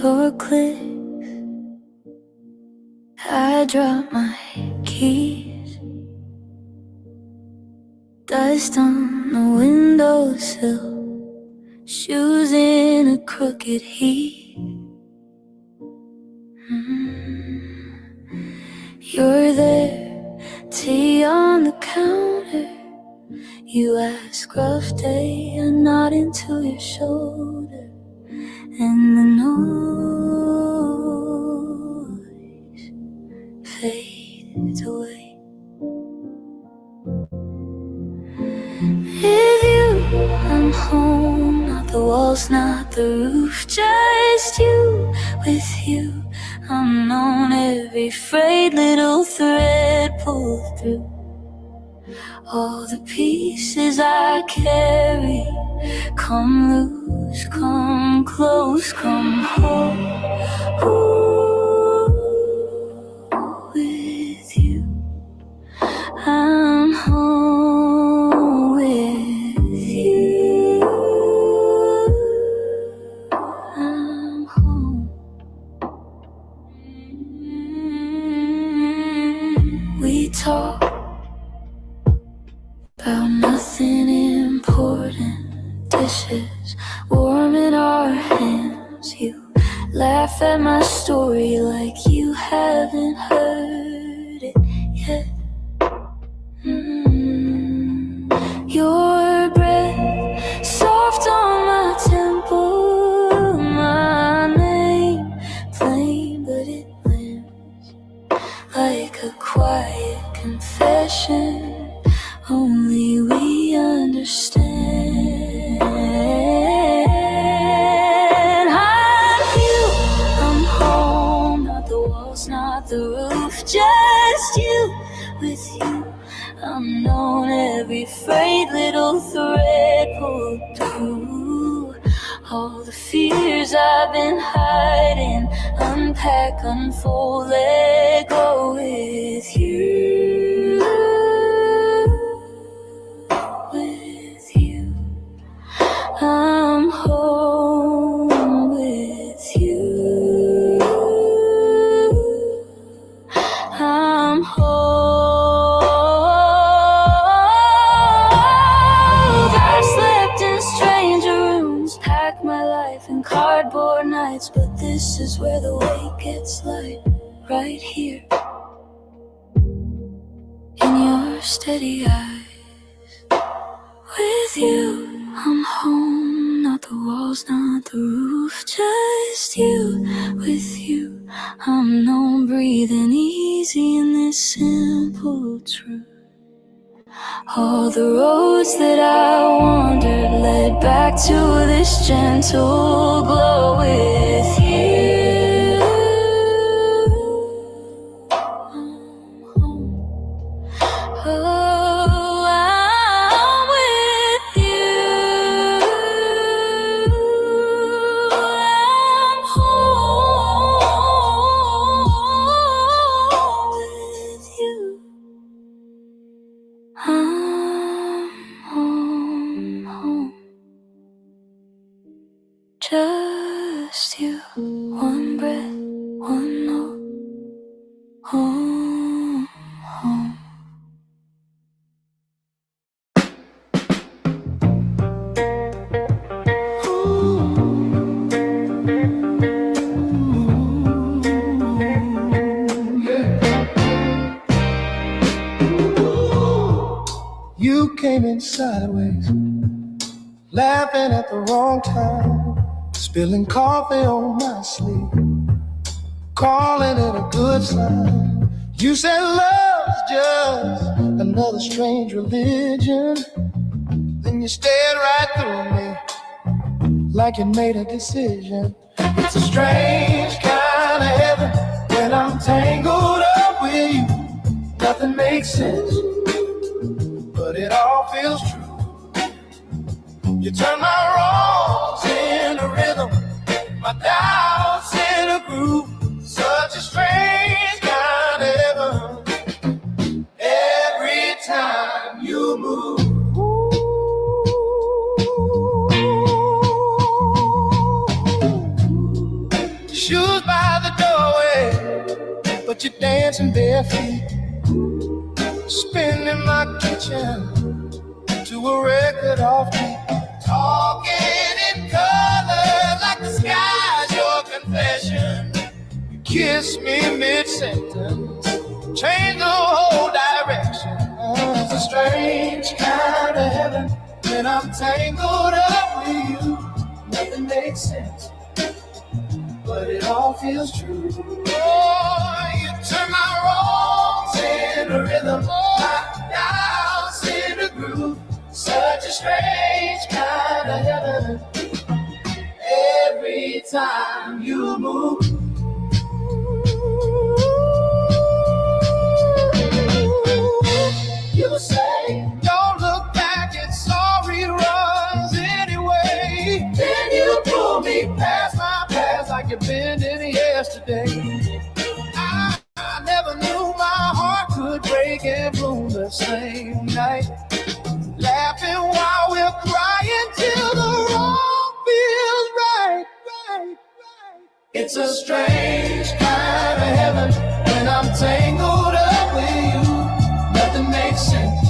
Door clicks. I drop my keys. Dust on the windowsill. Shoes in a crooked heap. You're there, tea on the counter. You ask rough day, I nod into your shoulder. And the noise fades away. With you, I'm home. Not the walls, not the roof, just you. With you, I'm on every frayed little thread pulled through. All the pieces I carry, come loose, come close, come home. Ooh, with you, I'm home. With you, I'm home. We talk about nothing important. Dishes warm in our hands. You laugh at my story like you haven't heard it yet. Your breath soft on my temple. My name plain, but it lands like a quiet confession. Only we understand. I'm you, I'm home. Not the walls, not the roof, just you. With you, I'm on every frayed little thread pulled through. All the fears I've been hiding, unpack, unfold, let go with you. With you, I'm home with you. I'm home. I've slept in stranger rooms, packed my life in cardboard nights, but this is where the weight gets light, right here in your steady eyes. With you, I'm home, not the walls, not the roof, just you. With you, I'm known, breathing easy in this simple truth. All the roads that I wandered led back to this gentle glow with you. I'm home. Oh, I'm with you. I'm home with you. I'm home. Just you. One breath, one note. Home, home. You came in sideways, laughing at the wrong time, spilling coffee on my sleeve, calling it a good sign. You said love's just another strange religion. Then you stared right through me like you made a decision. It's a strange kind of heaven when I'm tangled up with you. Nothing makes sense, but it all feels true. You turn my wrongs into rhythm, my doubts in a groove. Such a strange kind of heaven every time you move. Shoes by the doorway, but you're dancing bare feet, spinning my kitchen to a record off beat. Talking in color like the sky's your confession. You kiss me mid-sentence, change the whole direction. It's a strange kind of heaven when I'm tangled up with you. Nothing makes sense, but it all feels true. Oh, you turn my wrongs into rhythm, my doubts into groove. Such a strange kind of heaven every time you move. You say, don't look back, it's all reruns anyway. Then you pull me past my past like you've been in yesterday. I never knew my heart could break and bloom the same night. Laughing while we're crying till the wrong feels right. It's a strange kind of heaven when I'm tangled up with you. Nothing makes sense,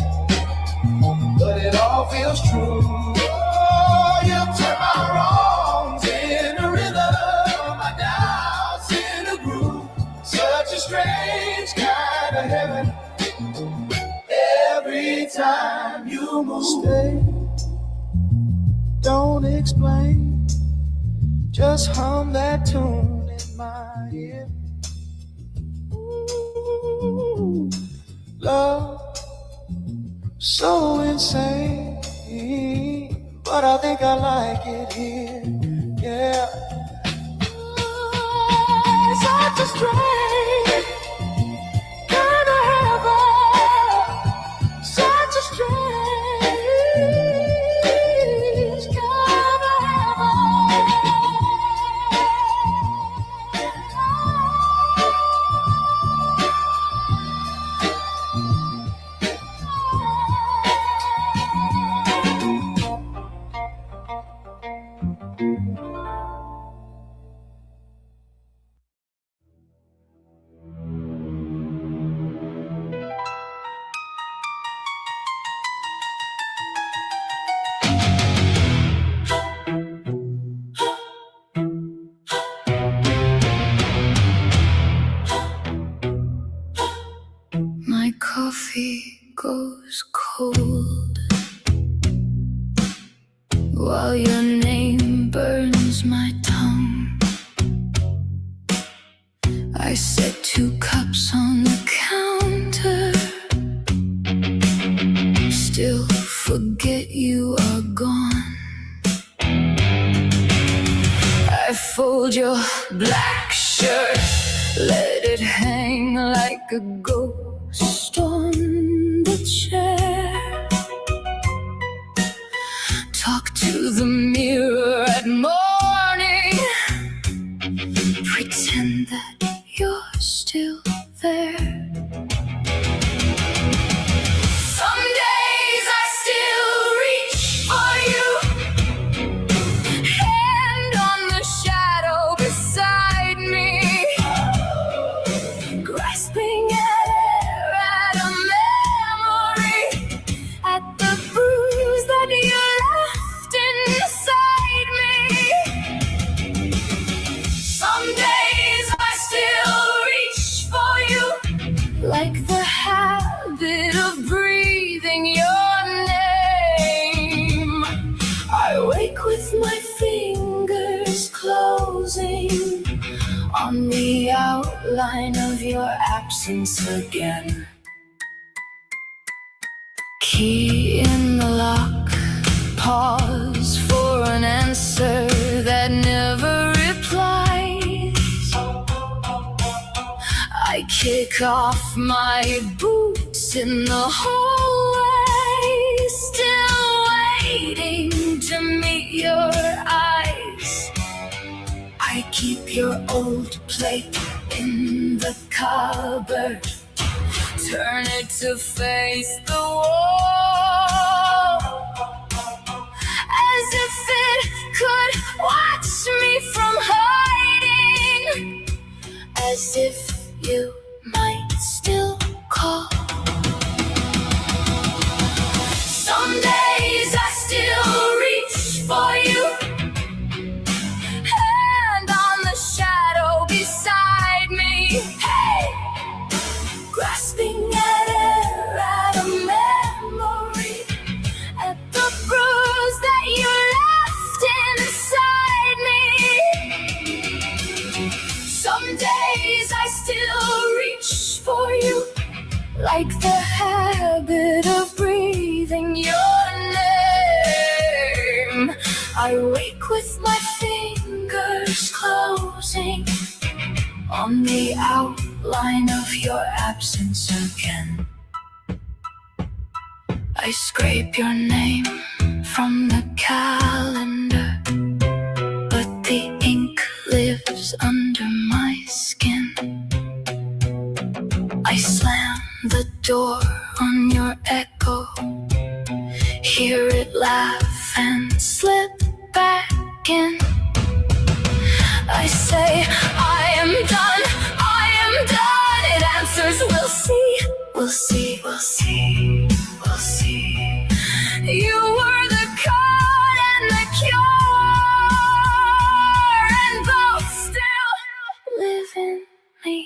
but it all feels true. Oh, you turn my wrongs into rhythm, my doubts into groove. Such a strange kind of heaven every time you move. Stay, don't explain, just hum that tune in my ear. Ooh, love, so insane, but I think I like it here, yeah. Such a strange kind of heaven, such a strange kind of heaven. while your name burns my tongue. I set 2 cups on the counter, still forget you are gone. I fold your black shirt, let it hang like a ghost on the chair. Talk to the mirror at morning, pretend that you're still there. Some days I still reach for you, hand on the shadow beside me, grasping at air, at a memory, at the bruise that you left inside me. Some days I still reach for you, like the habit of breathing your name. I wake with my fingers closing on the outline of your absence again. Key in the lock, pause for an answer that never replies. I kick off my boots in the hallway, still waiting to meet your eyes. I keep your old plate in the cupboard, turn it to face the wall, as if it could watch me from hiding, as if you might still call. Some days I still reach for you, hand on the shadow beside me, hey, grasping at air, at a memory, at the bruise that you left inside me. Some days I still reach for you, like the habit of breathing your name. I wake with my fingers closing on the outline of your absence again. I scrape your name from the calendar, but the ink lives under my skin. I slam the door on your echo, hear it laugh and slip back in. I say, I am done, I am done. It answers, we'll see, we'll see, we'll see, we'll see. You were the code and the cure, and both still live in me.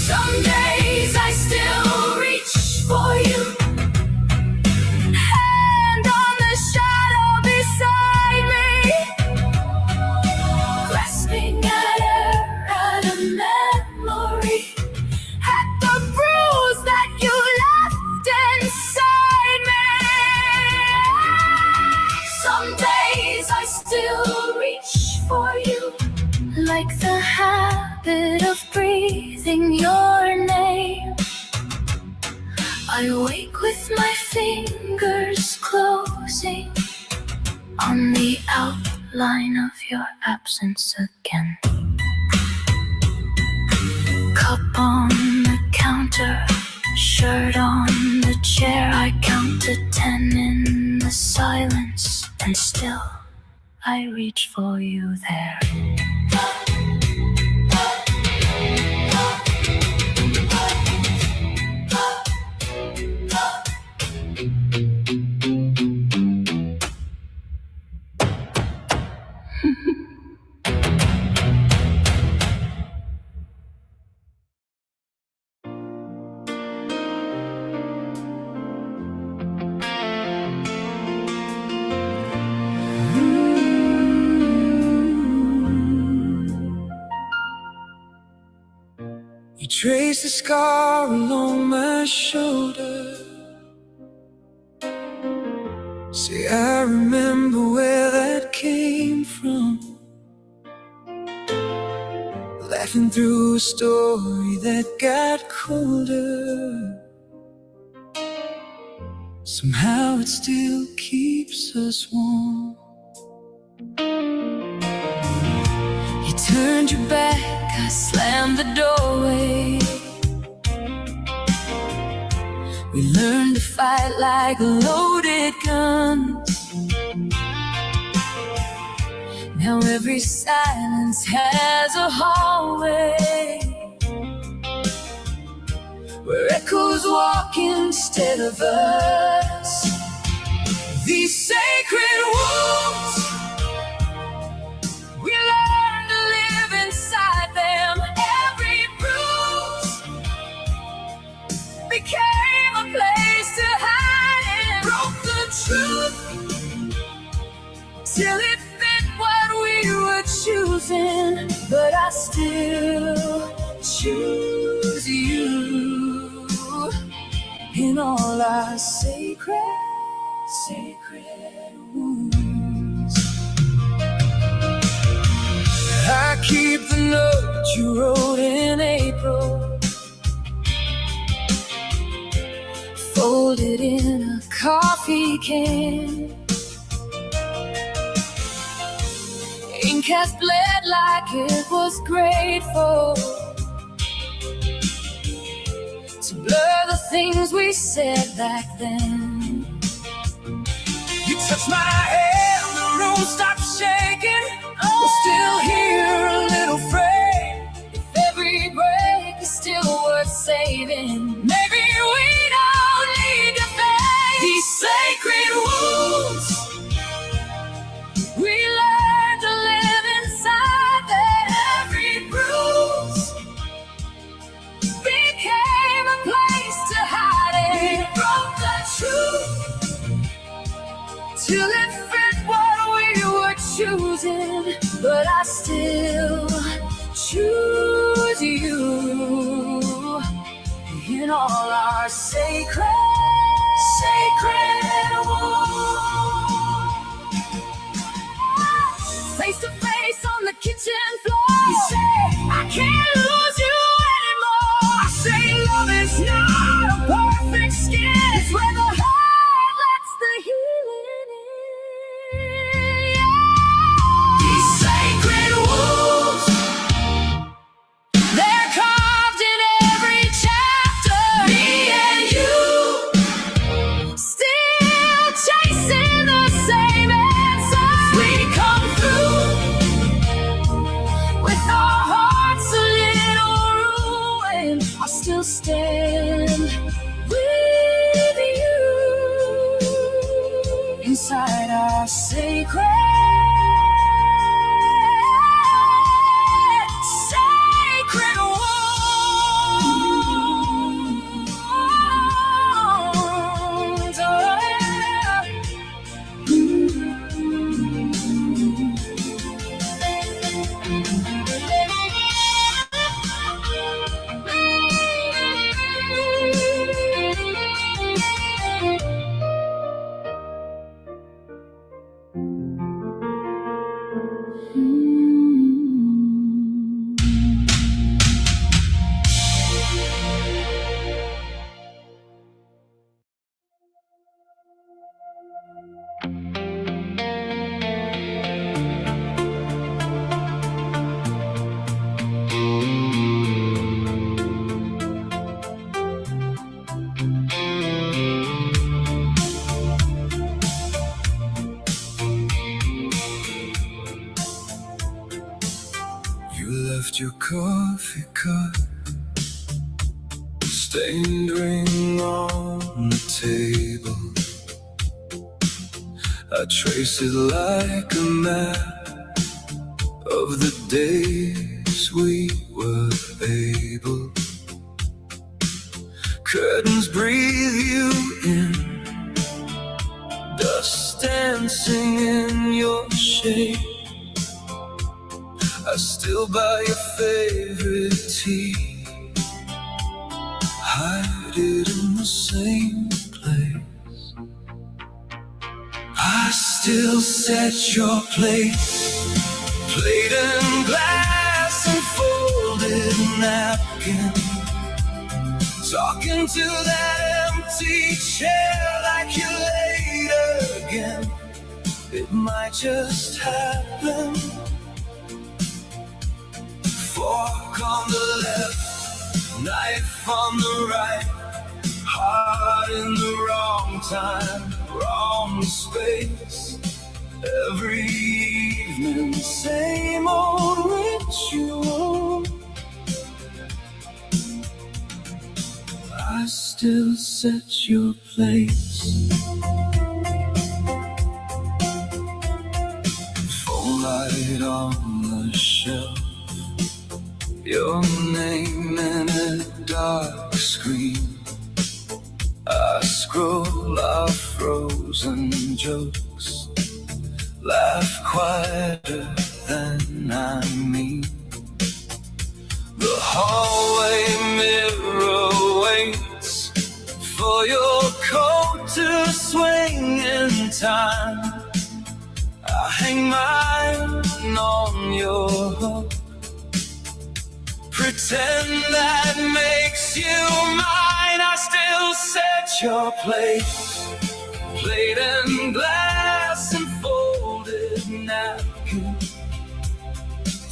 Some days I still reach for you, hand on the shadow beside me, grasping at air, at a memory, at the bruise that you left inside me. Some days I still reach for you, like the habit of breathing your name. I wake with my fingers closing on the outline of your absence again. Cup on the counter, shirt on the chair. I count to 10 in the silence, and still I reach for you there. trace the scar along my shoulder. Say I remember where that came from, laughing through a story that got colder. Somehow it still keeps us warm. You turned your back, I slammed the doorway. We learned to fight like loaded guns. Now every silence has a hallway where echoes walk instead of us. These sacred wounds, we learn to live inside them. Every bruise became a place to hide and broke the truth till it fit what we were choosing. But I still choose you in all our sacred wounds. I keep the note you wrote in April, folded in a coffee can. Ink has bled like it was grateful to blur the things we said back then. You touched my hand, the room stopped shaking. We're still here, a little frayed. If every break is still worth saving, maybe we don't need to fade. These sacred wounds, we learn to live inside them. Every bruise became a place to hide it. We broke the truth till it fit what we were choosing. But I still choose you in all our sacred wounds. Face to face on the kitchen floor, you say I can't lose you anymore. I say love is not a perfect skin, it's where the heart lets the healing in. These sacred wounds, they're carved in every chapter. Me and you, still chasing the same answers. We come through with our hearts a little ruined. I still stand with you inside our sacred wounds. Oh, you left your coffee cup, stained ring on the table. I trace it like a map of the days we were able. Curtains breathe you in, dust dancing in your shade. I still buy your favorite tea united in the same place. I still set your place. Plate and glass and folded napkin. Talking to that empty chair like you're late again. It might just happen. Fork on the left, knife on the right. Heart in the wrong time, wrong space. Every evening, same old ritual. I still set your place. Phone light on the shelf, your name in a dark screen. I scroll our frozen jokes, laugh quieter than I mean. The hallway mirror waits for your coat to swing in time. I hang mine on your hook, pretend that makes you mine. I still set your place. Plate and glass and folded napkin.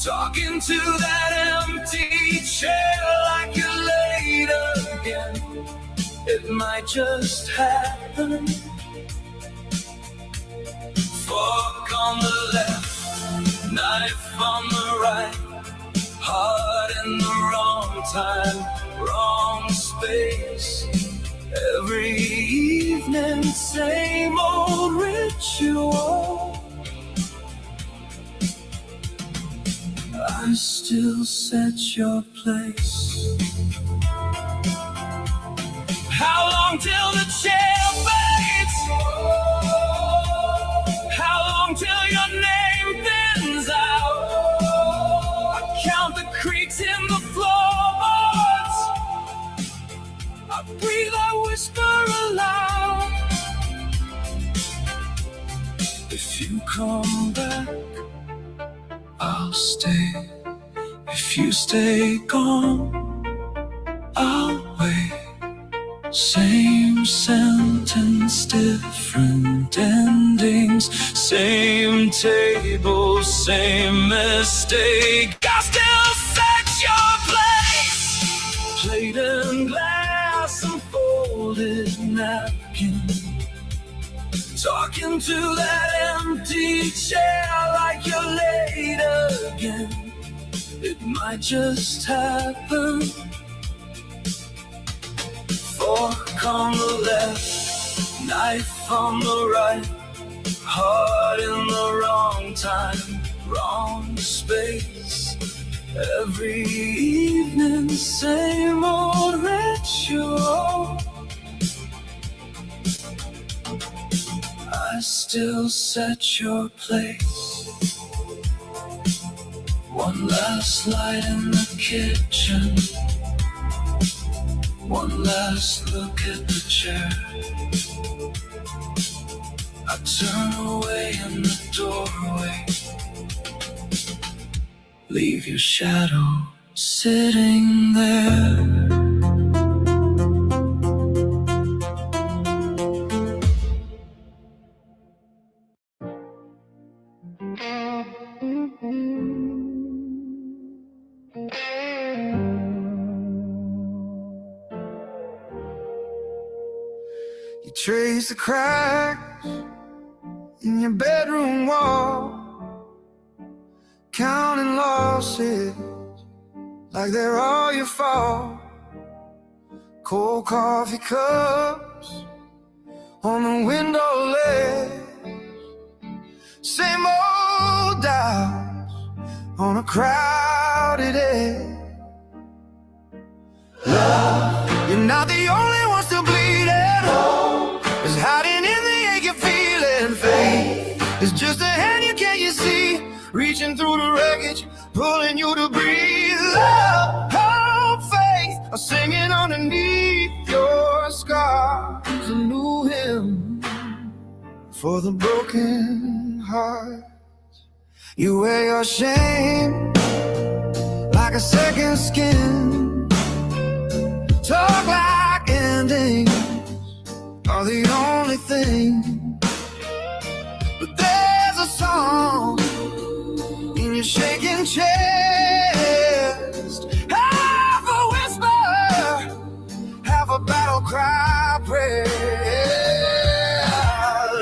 Talking to that empty chair like you're late again. It might just happen. Fork on the left, knife on the right. Heart in the wrong time, wrong space. Every evening, same old ritual. I still set your place. How long till the chair fades? How long till your name thins out? I count the creaks in the floorboards. I breathe, I whisper aloud. If you come back, I'll stay. If you stay gone, I'll wait. Same sentence, different endings. Same table, same mistake. I still set your place. Plate and glass and folded napkin. Talking to that empty chair like you're late again. It might just happen. Fork on the left, knife on the right. Heart in the wrong time, wrong space. Every evening, same old ritual. I still set your place. One last light in the kitchen. One last look at the chair. I turn away in the doorway. Leave your shadow sitting there. You trace the cracks in your bedroom wall, counting losses like they're all your fault. Cold coffee cups on the window ledge, same old doubts on a crowded edge. Love, you're not the only ones to bleed at home. It's hiding in the ache you're feeling. Faith is just a hand you can't see, reaching through the wreckage, pulling you to breathe. Love, hope, faith are singing underneath your hymn for the broken heart. You wear your shame like a second skin. Talk like endings are the only thing. But there's a song in your shaking chest, half a whisper, half a battle cry prayer.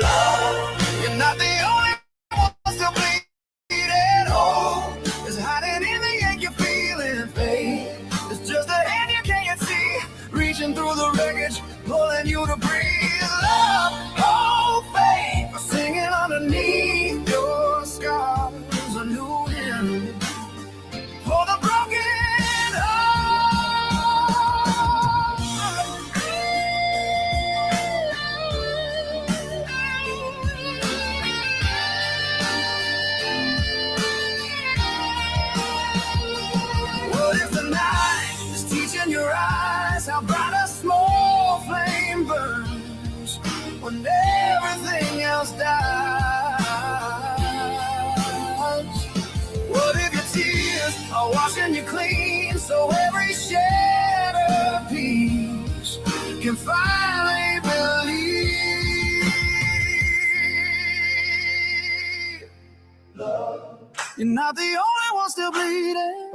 Love, you're not the only one still bleeding. Hope is hiding in the ache you're feeling. Faith it's just a hand you can't see, reaching through the wreckage, pulling you to breathe. Love, hope, faith, singing underneath your scars. A new hymn for the broken heart. What if the night is teaching your eyes how bright a small flame burns when everything else dies? What if your tears are washing you clean, so every shattered piece can finally believe? You're not the only one still bleeding.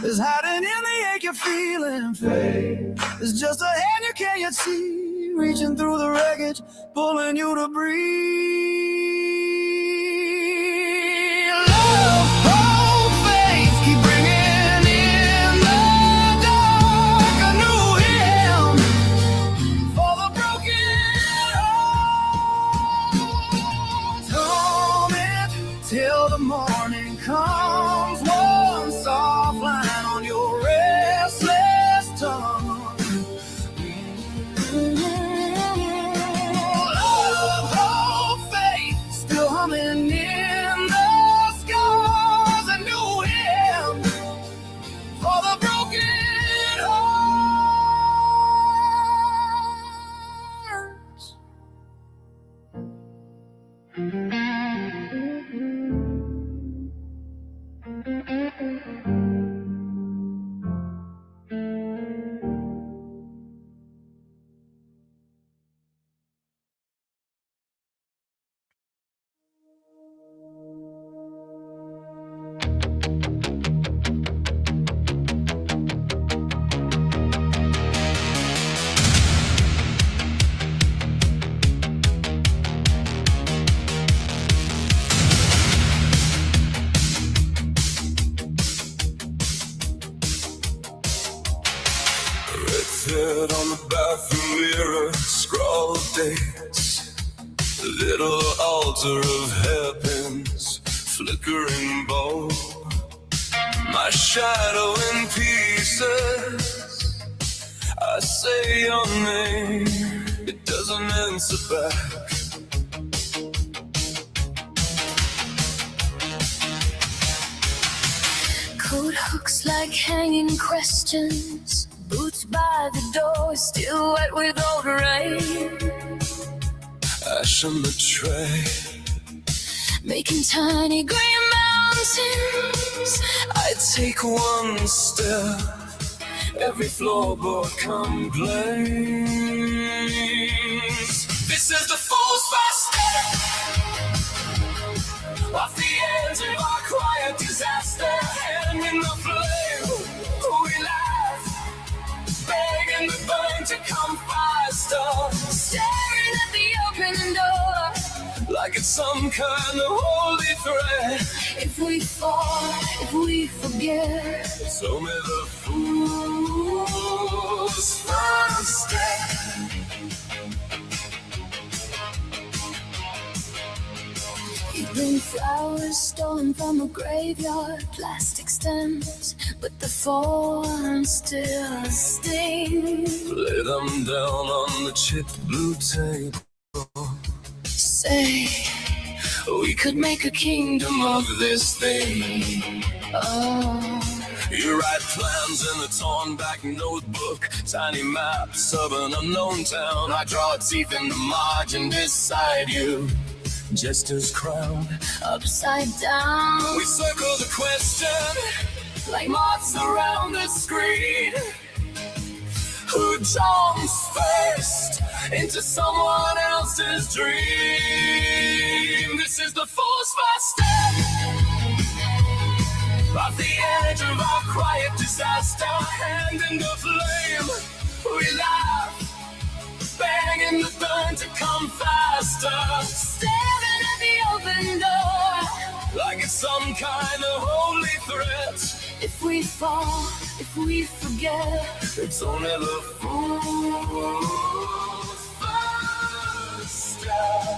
There's hiding in the ache you're feeling. Faith it's just a hand you can't yet see, reaching through the wreckage, pulling you to breathe. Love, hope, faith, keep bringing in the dark a new hymn for the broken heart. Torment till the morning comes, one soft line on your restless tongue. Love, hope, faith, still humming in the scars, a new hymn for the broken hearts. Red on the bathroom mirror, scrawled dates, a little altar of hairpins, flickering bulb, my shadow in pieces. I say your name, it doesn't answer back. Coat hooks like hanging questions, boots by the door, still wet with old rain. Ash on the tray, Making tiny green mountains. I take one step, every floorboard complains. This is the fool's first step, off the edge of our quiet disaster. And in the flame, we laugh, begging the burn to come faster. Staring at the open door, like it's some kind of holy thread. if we fall, if we forget, So may the fool's first step. even flowers stolen from a graveyard, plastic stems, but the thorns still sting. Lay them down on the chipped blue table. Say, We could make a kingdom of this thing. oh, You write plans in a torn back notebook, tiny maps of an unknown town. I draw teeth in the margin beside you, jester's crown Upside down, We circle the question like moths around the screen. Who jumps first into someone else's dream? This is the fool's first step, off the edge of our quiet disaster. Hand in the flame, we laugh, bang in the burn to come faster. staring at the open door. Like it's some kind of holy threat. If we fall, if we forget, It's only the fool's first step.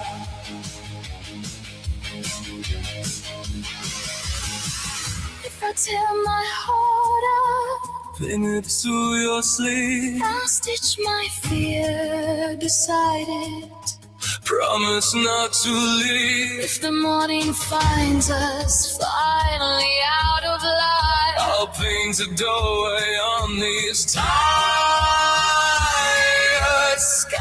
if I tear my heart up, Pin it to your sleeve. I'll stitch my fear beside it. Promise not to leave. If the morning finds us finally out of line, I'll paint a doorway on these tired skies.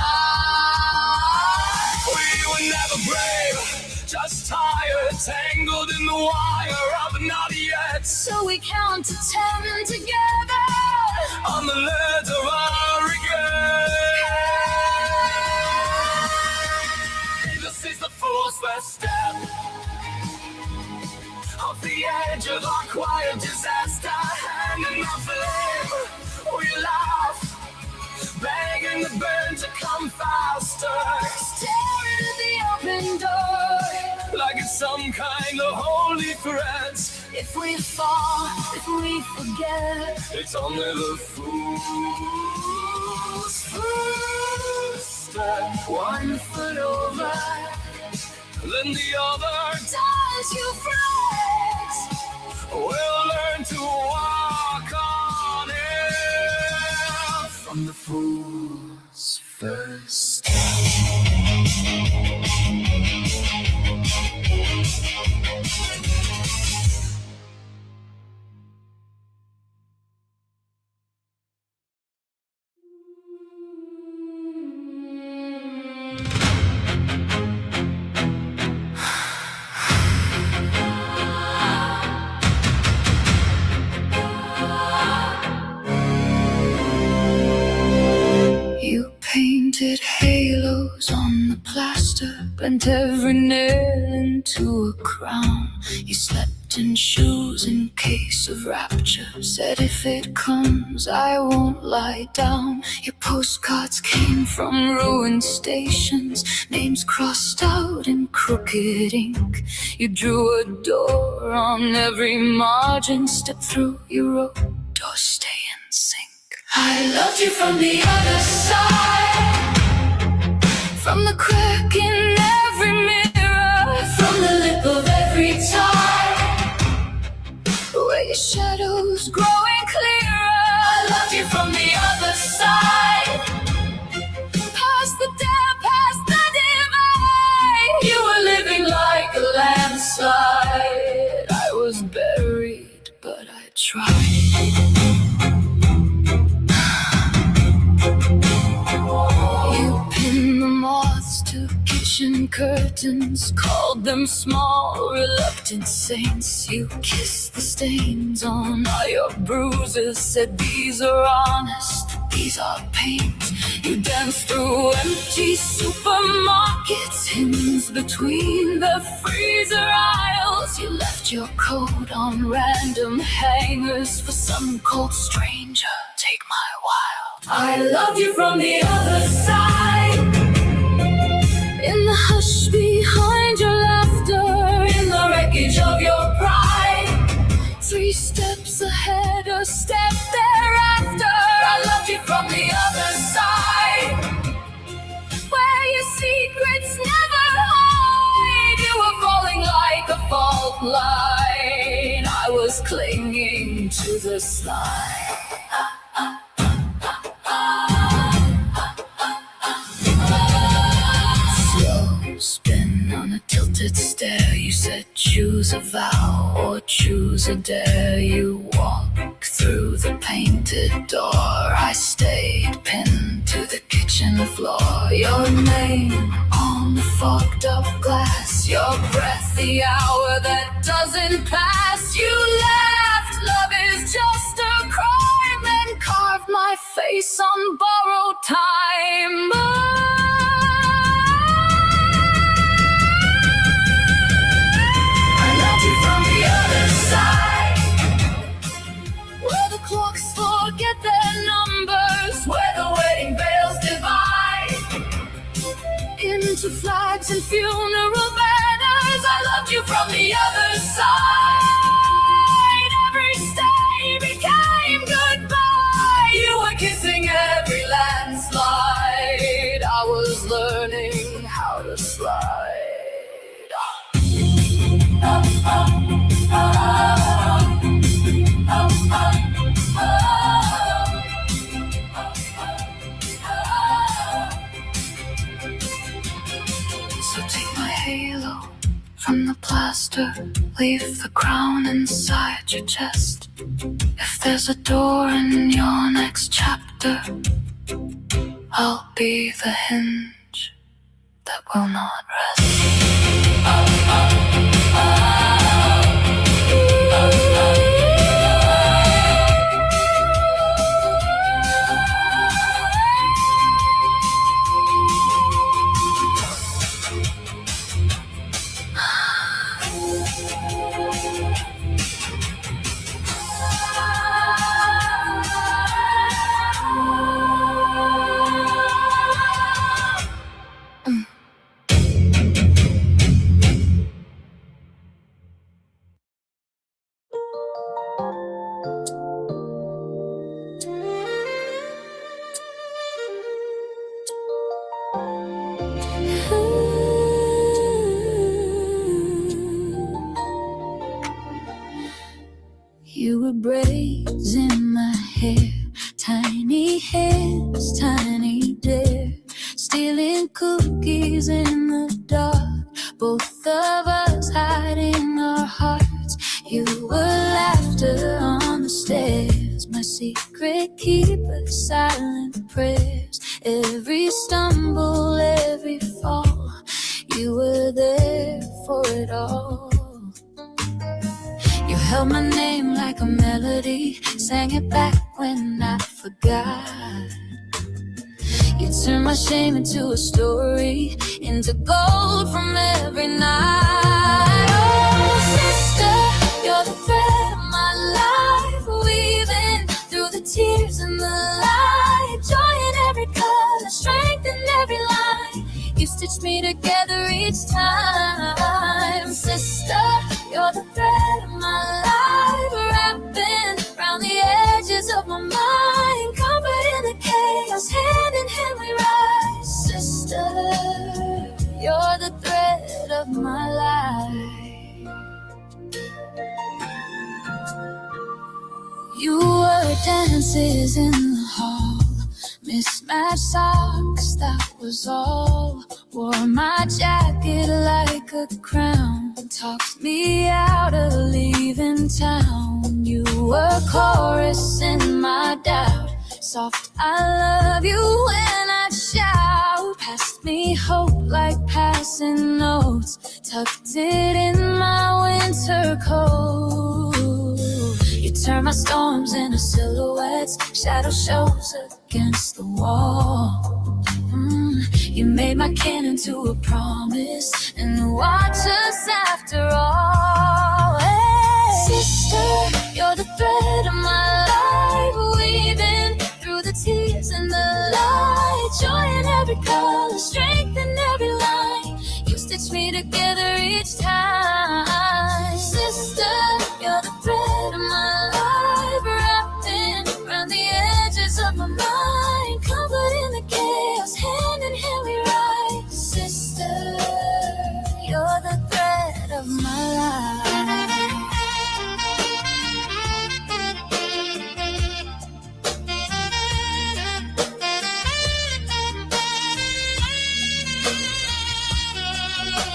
We were never brave, just tired, tangled in the wire of not yet. so we count to 10 together. On the ledge of our regret. This is the fool's first step, off the edge of our quiet disaster. Hand in the flame, we laugh, bang in the burn to come faster. Staring at the open door. Like it's some kind of holy threat. If we fall, if we forget, It's only the fool's first step. one foot over, Then the other, does you flex? we'll learn to walk on it. From the fool's first step. You painted halos on the plaster, bent every nail into a crown. You slept in shoes in case of rapture, said if it comes I won't lie down. Your postcards came from ruined stations, names crossed out in crooked ink. You drew a door on every margin, stepped through, you wrote, "Door stay in sync." I loved you from the other side, from the crack in every mirror, from the lip of every tide, where your shadows growing clearer. I loved you from the other side, past the dam, past the divide. You were living like a landslide. I was buried, but I tried. You pinned the moths to kitchen curtains, called them small, reluctant saints. You kissed the stains on all your bruises, said these are honest, these are pains. You danced through empty supermarkets, hymns between the freezer aisles. You left your coat on random hangers for some cold stranger. Take my wild. I loved you from the other side, in the hush behind your laughter, in the wreckage of your pride. 3 steps ahead, a step thereafter. I loved you from the other side, where your secrets never hide. You were falling like a fault line. I was clinging to the slide. Slow spin on a tilted stair. You said choose a vow or choose a dare. You walked through the painted door. I stayed pinned to the kitchen floor. Your name on the fogged up glass. Your breath, the hour that doesn't pass. You laughed, love is just a crime, then carved my face on borrowed time. Where the clocks forget their numbers, where the wedding veils divide into flags and funeral banners. I loved you from the other side. Every stay became goodbye. You were kissing every landslide. I was learning how to slide. So take my halo from the plaster, leave the crown inside your chest. If there's a door in your next chapter, I'll be the hinge that will not rest. You were braids in my hair, tiny hands, tiny dare, stealing cookies in the dark, both of us hiding our hearts. You were laughter on the stairs, my secret keeper, silent prayers. Every stumble, every fall, you were there for it all. You held my name like a melody, sang it back when I forgot. You turned my shame into a story, into gold from every night. Oh, sister, you're the thread of my life, weaving through the tears and the light. Joy in every color, strength in every line. You stitched me together each time. Sister, you're the thread of my life, wrapping around the edges of my mind. Comfort in the chaos, hand in hand we rise. Sister, you're the thread of my life. You were dances in the hall, mismatched socks, that was all. Wore my jacket like a crown, talked me out of leaving town. You were chorus in my doubt, soft I love you when I shout. Passed me hope like passing notes, tucked it in my winter coat. You turn my storms into silhouettes, shadow shows against the wall. You made my kin into a promise, and watch us after all. Hey. Sister, you're the thread of my life, weaving through the tears and the light. Joy in every color, strength in every line. You stitch me together each time. Sister, you're the thread of my life, wrapping around the edges of my mind. Comfort in the chaos, hand in hand we ride. Sister, you're the thread of my life.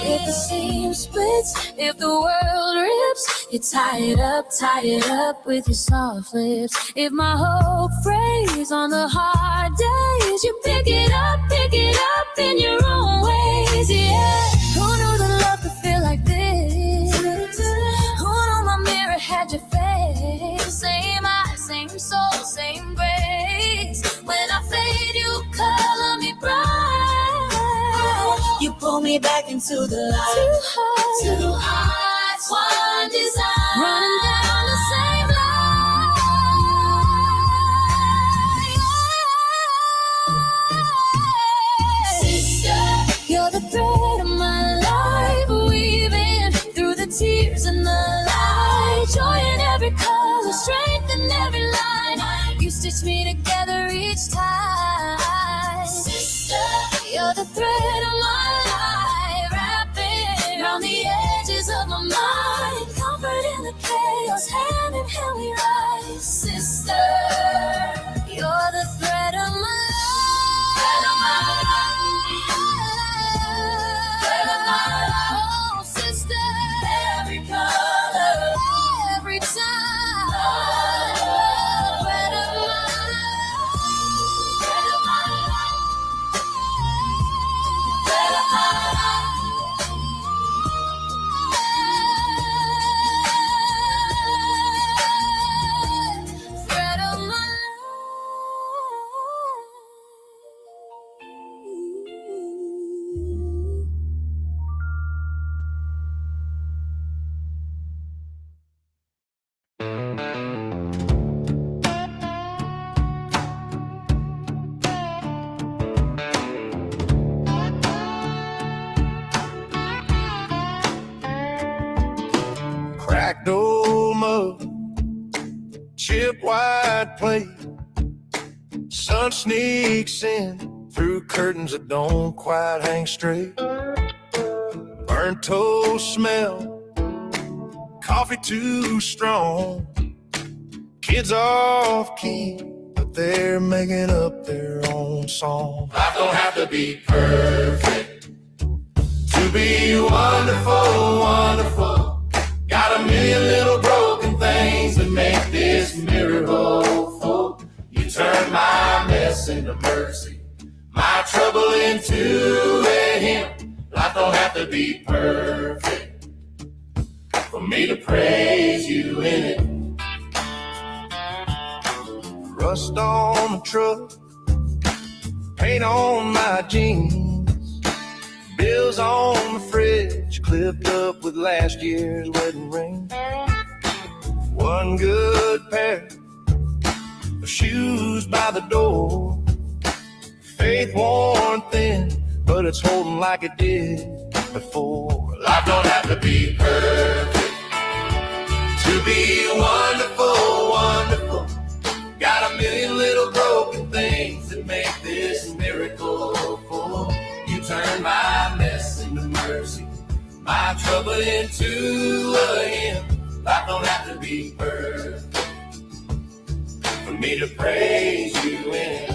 If the seam splits, if the world rips, you tie it up with your soft lips. If my hope frays on the hard days, you pick it up in your own ways, yeah. Who knew that love could feel like this? Who knew my mirror had your face? Same eyes, same soul, same grace. When I fade, you color me bright. You pull me back into the light. Two hearts, one desire, running down the same line. Sister, you're the thread of my life, weaving through the tears and the light. Joy in every color, strength in every line. You stitch me together each time. Sister, you're the thread of my life, wrapping around the edges of my mind. Comfort in the chaos, hand in hand we rise. Sister, you're the thread of my life. Thread of my life. Thread of my life. Oh, sister, every color, every time. Thread of my life. Thread of my life. Thread of my life. Thread of my life. Cracked old mug, chip white plate. Sun sneaks in through curtains that don't quite hang straight. Burnt toast smell, coffee too strong. Kids off key, but they're making up their own song. Life don't have to be perfect to be wonderful, wonderful. Got a million little broken things that make this miracle full. You turn my mess into mercy, my trouble into a hymn. Life don't have to be perfect for me to praise you in it. Rust on the truck, paint on my jeans, bills on the fridge, clipped up with last year's wedding ring. One good pair of shoes by the door, faith worn thin, but it's holding like it did before. Life don't have to be perfect to be wonderful, wonderful. Got a million little broken things that make this miracle full. You turn my mess into mercy, my trouble into a hymn. Life don't have to be perfect for me to praise you in it.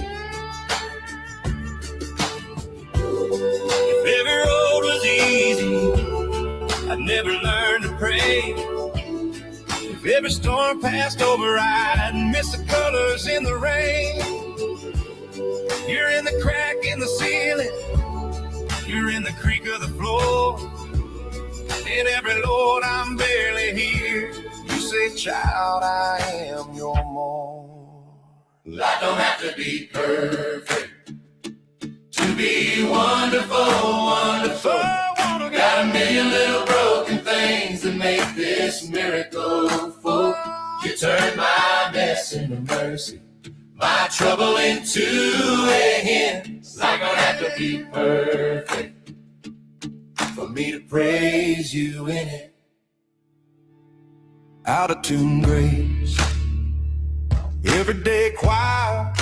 If every road was easy, I'd never learn to pray. If every storm passed over, I'd miss the colors in the rain. You're in the crack in the ceiling, you're in the creak of the floor. In every load I'm barely here, you say, child, I am your more. Life don't have to be perfect to be wonderful, wonderful. Got a million little broken things that make this miracle full. You turn my mess into mercy, my trouble into a hymn. Life don't have to be perfect for me to praise you in it. Out of tune grace, everyday choir.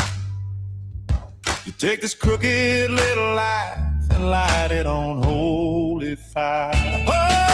You take this crooked little life and light it on holy fire. Oh, yeah.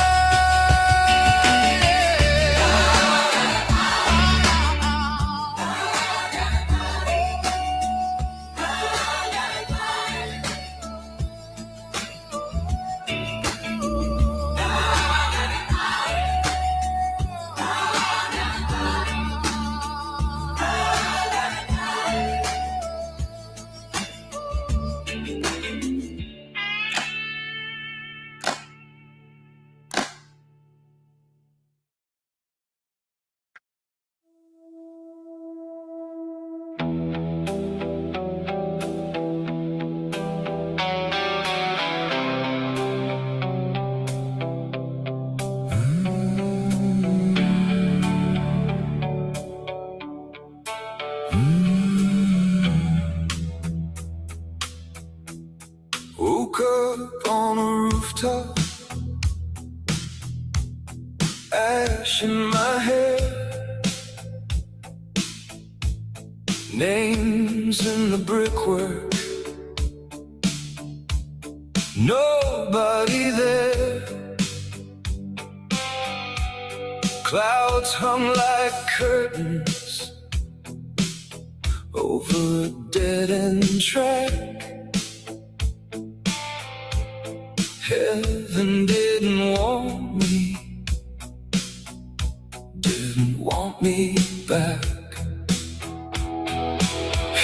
rooftop, ash in my hair, names in the brickwork, nobody there. Clouds hung like curtains over a dead-end track. Heaven didn't want me back.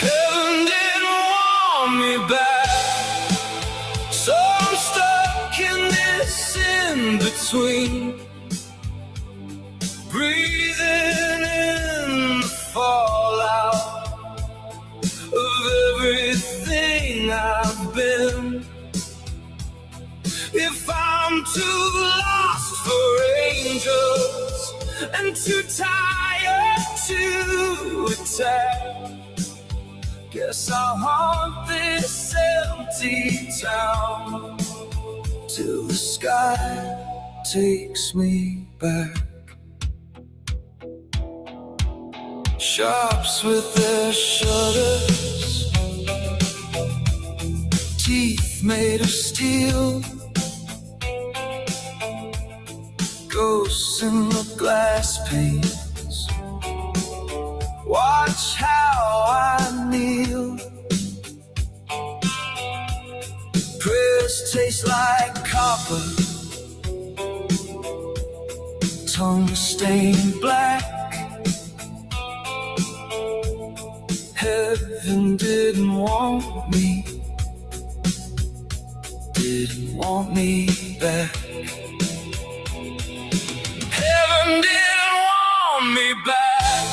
Heaven didn't want me back. So I'm stuck in this in-between, breathing in the fallout of everything I've been. If I'm too lost for angels and too tired to attack, guess I'll haunt this empty town till the sky takes me back. Shops with their shutters, teeth made of steel, ghosts in the glass panes, watch how I kneel. Prayers taste like copper, tongue stained black. Heaven didn't want me back. Heaven didn't want me back.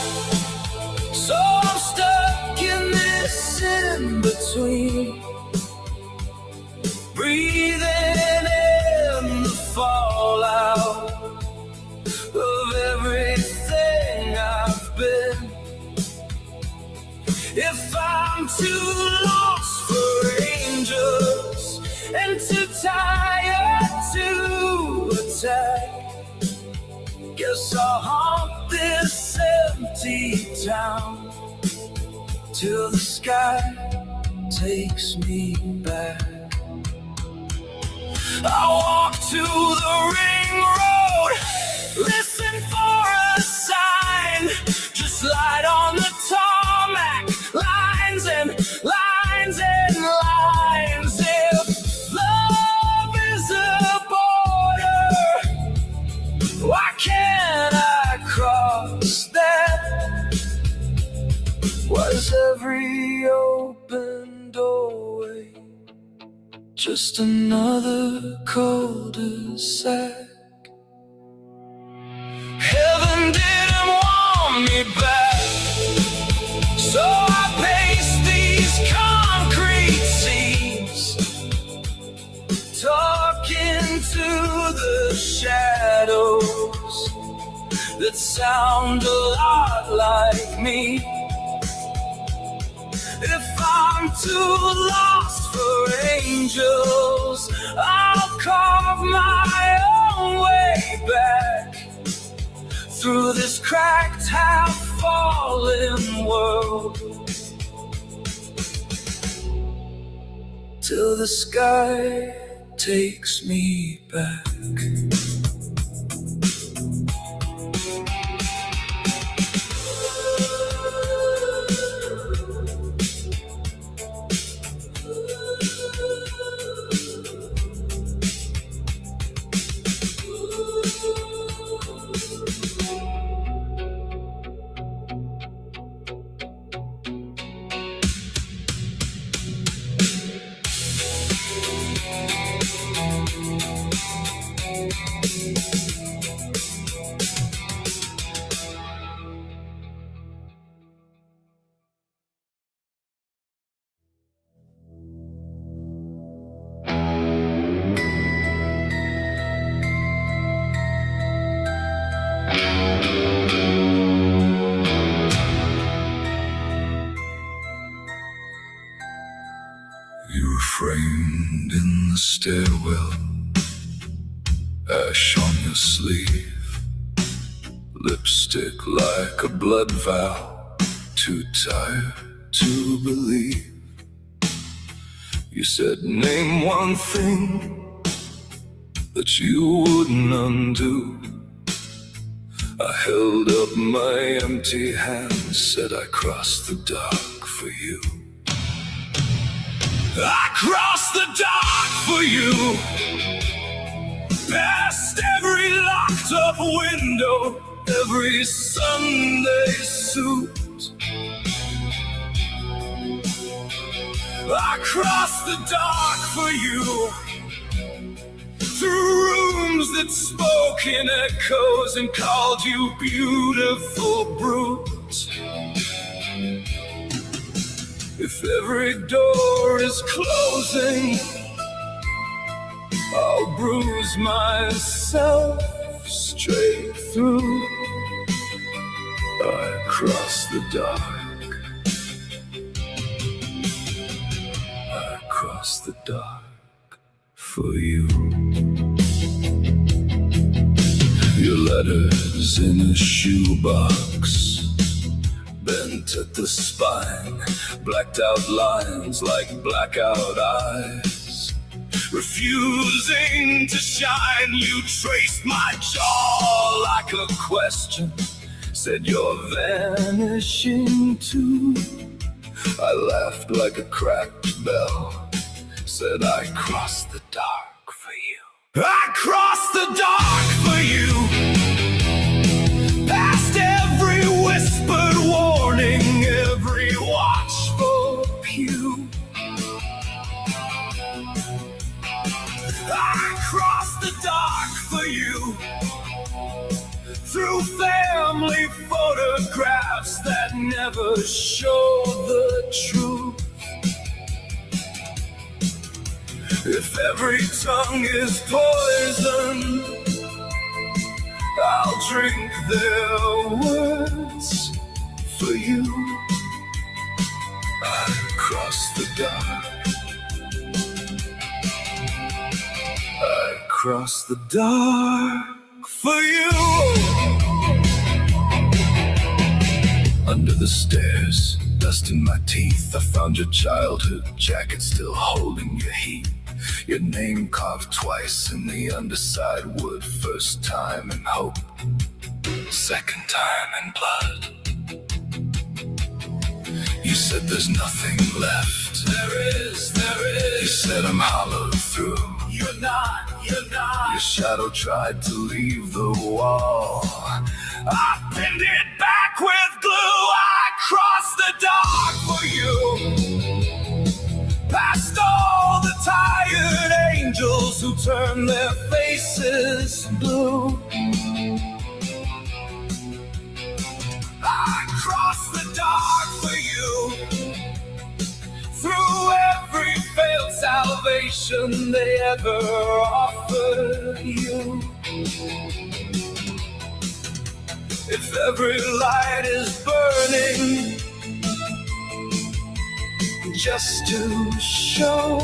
So I'm stuck in this in-between, breathing in the fallout of everything I've been. If I'm too lost for angels and too tired to attack, guess I'll haunt this empty town till the sky takes me back. I walk to the ring road, listen for a sign, just light on the tarmac, lines and lines and lines. If love is a border, why can't I cross that? Was every open doorway just another cul-de-sac? Heaven didn't want me back, so I pace these concrete seams, talking to the shadows that sound a lot like me. If I'm too lost for angels, I'll carve my own way back through this cracked, half-fallen world till the sky takes me back. You were framed in the stairwell Ash on your sleeve, lipstick like a blood vow. Too tired to believe. You said name one thing that you wouldn't undo. I held up my empty hands, said I crossed the dark for you. I crossed the dark for you, past every locked up window, every Sunday suit. I crossed the dark for you, through rooms that spoke in echoes and called you beautiful brute. If every door is closing, I'll bruise myself straight through. I cross the dark, I cross the dark for you. Your letters in a shoebox, bent at the spine, blacked out lines like blackout eyes. Refusing to shine, you traced my jaw like a question, said you're vanishing too. I laughed like a cracked bell, said I crossed the dark for you. I crossed the dark for you, past every whispered warning, every watchful pew. I crossed the dark for you, through family photographs that never show the truth. If every tongue is poison, I'll drink their words for you. I crossed the dark, I crossed the dark for you. Under the stairs, dust in my teeth, I found your childhood jacket still holding your heat. Your name carved twice in the underside wood. First time in hope, second time in blood. You said there's nothing left. There is. You said I'm hollowed through. You're not. Your shadow tried to leave the wall. I pinned it back with glue. I crossed the dark for you, past all the tired angels who turn their faces blue. I crossed the dark for you, through every failed salvation they ever offered you. If every light is burning just to show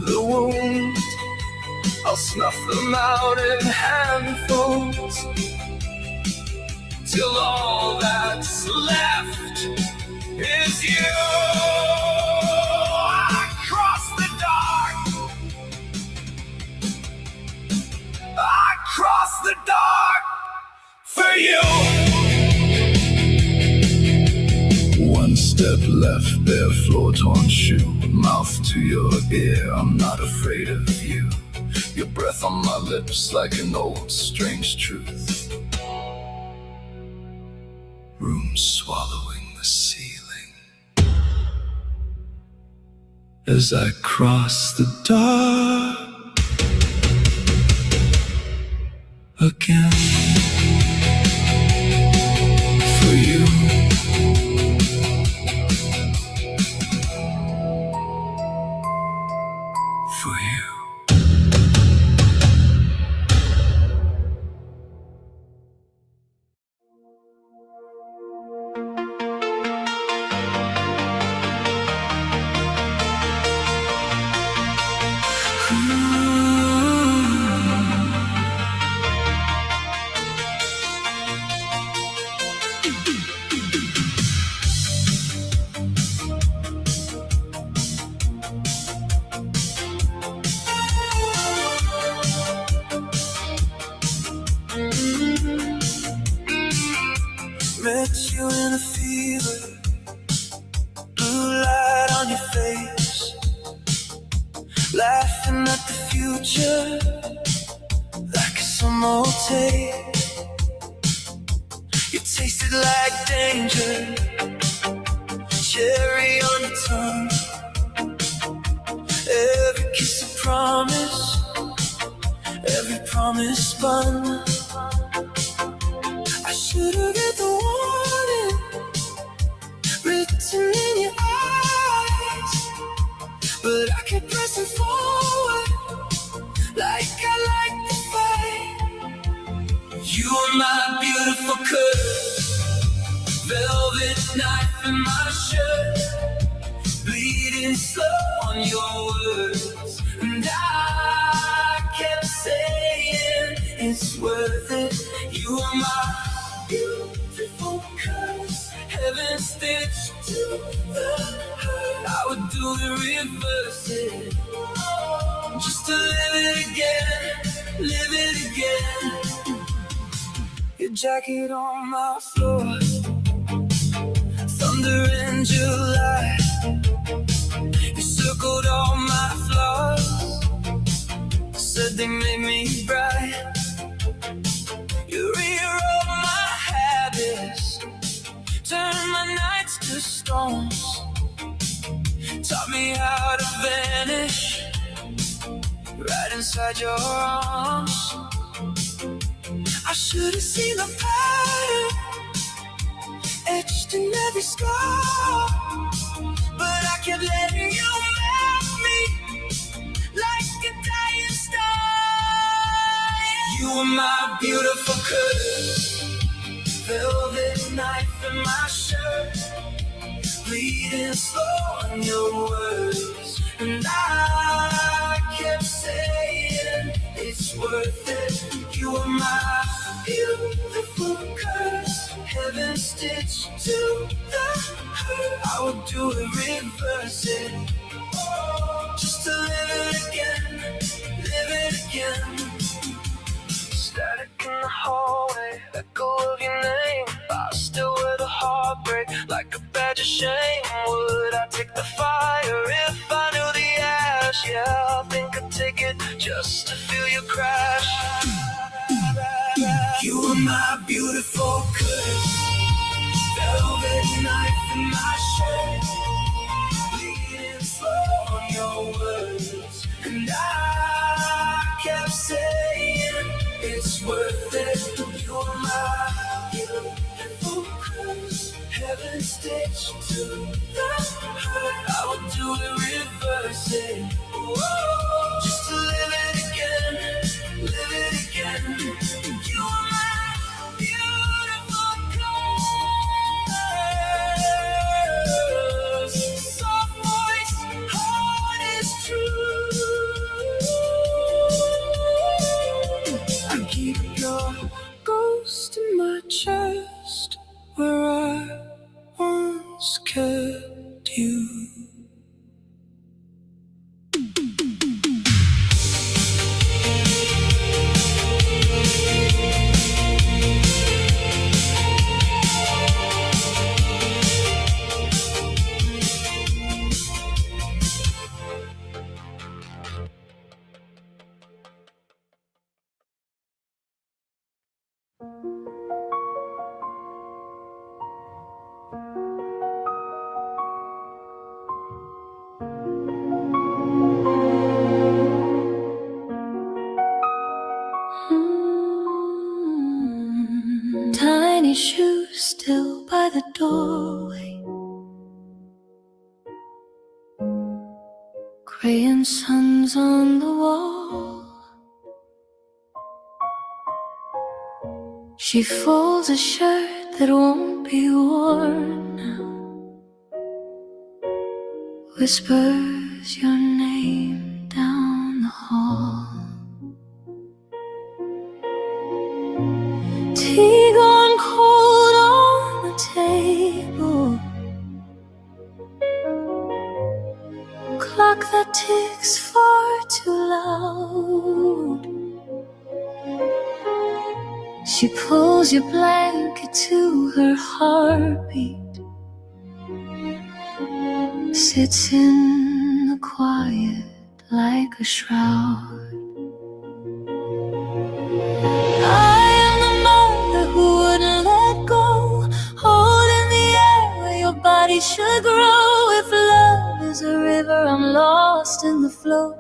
the wound, I'll snuff them out in handfuls, till all that's left is you. I crossed the dark, I crossed the dark for you. One step left, bare floor, torn shoe, mouth to your ear, I'm not afraid of you. Your breath on my lips like an old strange truth. Room swallowing the ceiling as I cross the dark again for you. For you. danger, like a summer day. You tasted like danger, cherry on the tongue. Every kiss a promise, every promise spun. I should've read the warning written in your eyes, but I kept pressing forward like I like to fight. You are my beautiful curse, velvet knife in my shirt, bleeding slow on your words, and I kept saying it's worth it. You are my beautiful curse, heaven stitched to the hurt. I would do the reverse it, just to live it again, live it again. Your jacket on my floor, thunder in July. You circled all my flaws, said they made me bright. You rewrote my habits, turned my nights to storms, taught me how to vanish right inside your arms. I should have seen the pattern etched in every scar, but I kept letting you melt me like a dying star. You were my beautiful curse, velvet knife in my shirt, bleeding slow on your words, and I kept saying it's worth it. You were my beautiful curse, heaven stitched to the hurt. I would do it, reverse it, just to live it again, live it again. Static in the hallway, echo of your name. I still wear the heartbreak like a badge of shame. Would I take the fire if I knew the ash? Yeah, I think I'd take it just to feel you crash. You were my beautiful curse, velvet knife in my shirt, bleeding slow on your words, and I kept saying it's worth it. You're my beautiful curse, heaven stitched to the hurt. I would do it, reverse it, just to live it again, live it again. You're my beautiful curse, soft voice, heart is true. I keep your ghost in my chest, where I once kept you. Tiny shoes still by the doorway, crayon suns on the wall. She folds a shirt that won't be worn now, whispers your name down the hall. Tea gone cold on the table, clock that ticks far too loud. She pulls your blanket to her heartbeat, sits in the quiet like a shroud. should grow. If love is a river, I'm lost in the flow,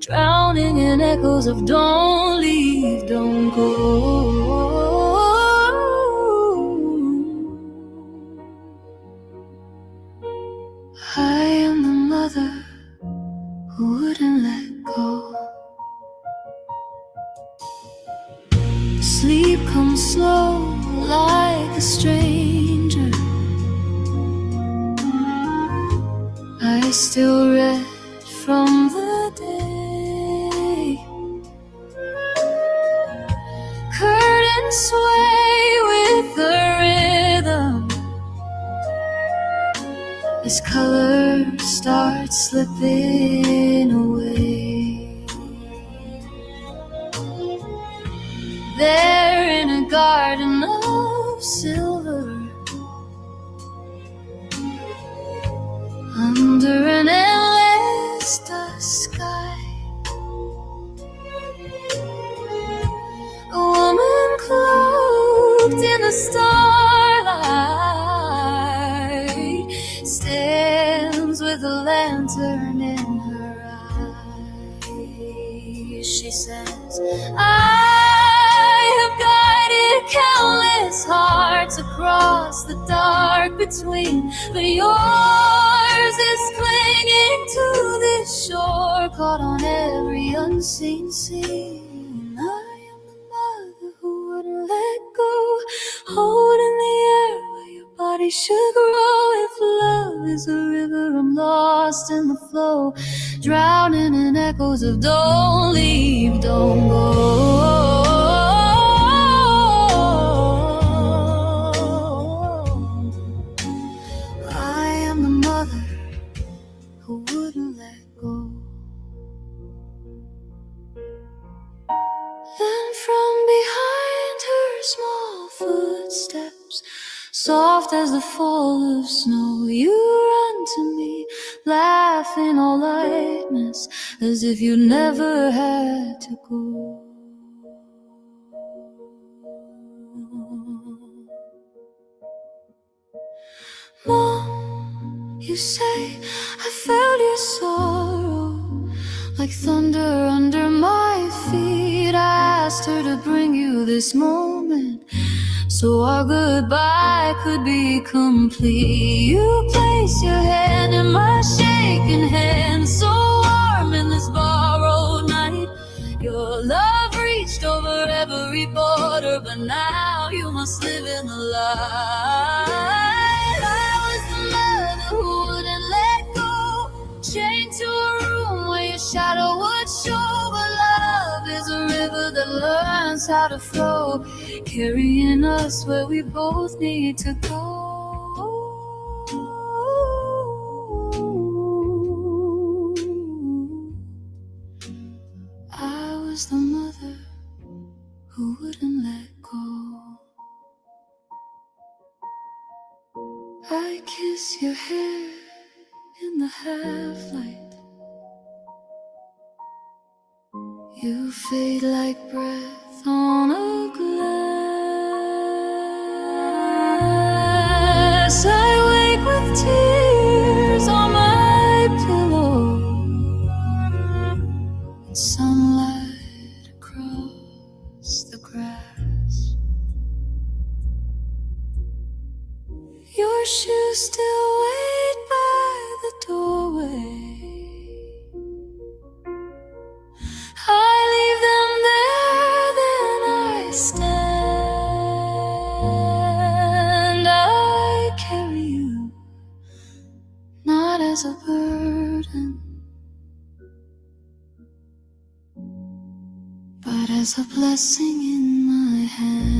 drowning in echoes of don't leave, don't go. I am the mother who wouldn't let go. Sleep comes slow like a stranger. I still read from the day. Curtains sway with the rhythm as color starts slipping away. There in a garden of silver, under an endless dusk sky, a woman cloaked in the starlight stands with a lantern in her eye. She says, I have guided countless hearts across the dark between, but yours is clinging to this shore, caught on every unseen scene. I am the mother who wouldn't let go, holding the air where your body should grow. If love is a river, I'm lost in the flow, drowning in echoes of don't leave, don't go. I am the mother who wouldn't let go. Then from behind her small footsteps, soft as the fall of snow, you run to me, laughing all lightness, as if you never had to go. Mom, you say, I felt your sorrow like thunder under my feet. I asked her to bring you this moment so our goodbye could be complete. You place your hand in my shaking hand, so warm in this borrowed night. Your love reached over every border, but now you must live in the light. I was the mother who wouldn't let go, chained to a room where your shadow would show. But love is a river that learns how to flow, carrying us where we both need to go. I was the mother who wouldn't let go. I kiss your hair in the half-light. You fade like breath on a glass. I wake with tears on my pillow, and sunlight across the grass. Your shoes still wait by the doorway. I leave them there, then I stand. I carry you, not as a burden, but as a blessing in my hand.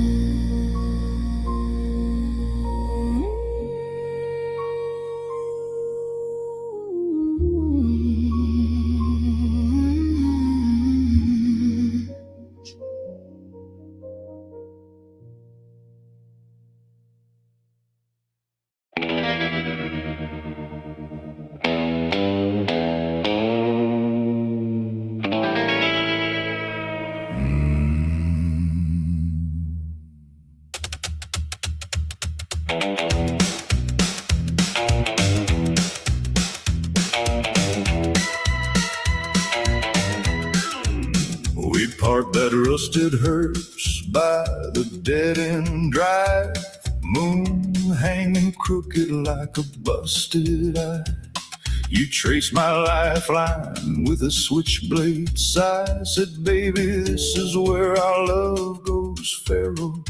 heart that rusted hurts by the dead-end drive. Moon hanging crooked like a busted eye. You traced my lifeline with a switchblade sigh. Said, baby, this is where our love goes feral.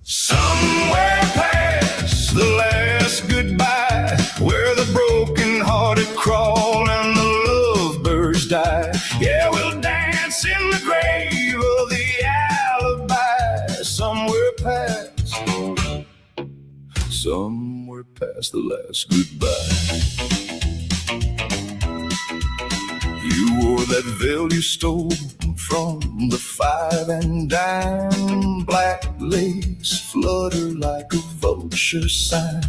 Somewhere past the last goodbye, where the broken-hearted crawl and the lovebirds die. Yeah, we'll dance in the grave of the alibi. Somewhere past the last goodbye. You wore that veil you stole from the 5 and dime. Black lace flutter like a vulture sign.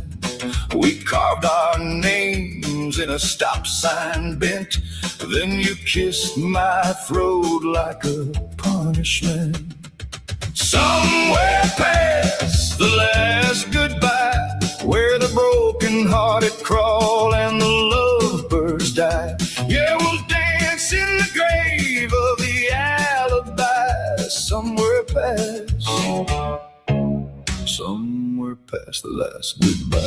We carved our names in a stop sign bent. Then you kissed my throat like a punishment. Somewhere past the last goodbye, where the broken-hearted crawl and the lovebirds die. Yeah, we'll dance in the grave of the alibi. Somewhere past the last goodbye.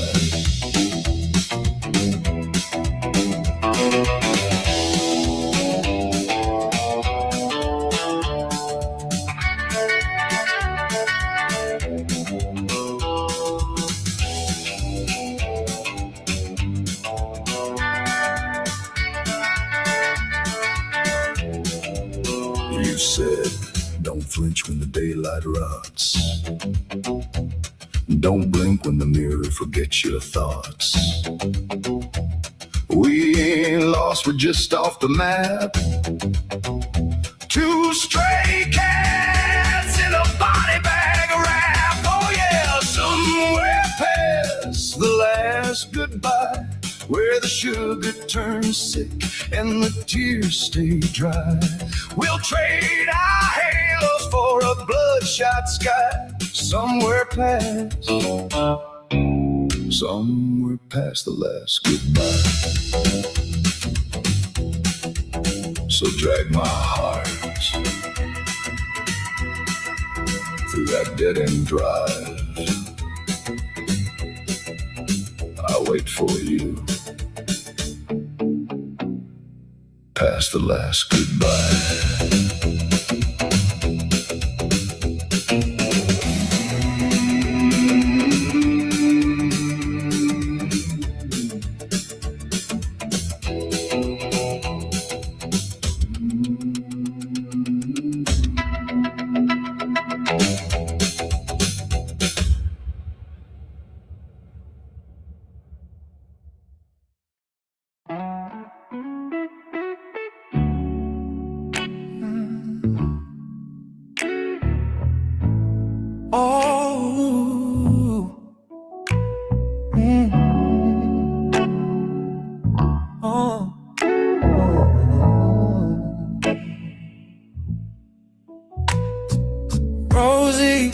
You said, don't flinch when the daylight rots. Don't blink when the mirror forgets your thoughts. We ain't lost, we're just off the map. 2 stray cats in a body bag wrap. Oh yeah, somewhere past the last goodbye, where the sugar turns sick and the tears stay dry. We'll trade our halos for a bloodshot sky. Somewhere past the last goodbye. So drag my heart through that dead-end drive. I'll wait for you past the last goodbye. Rosie,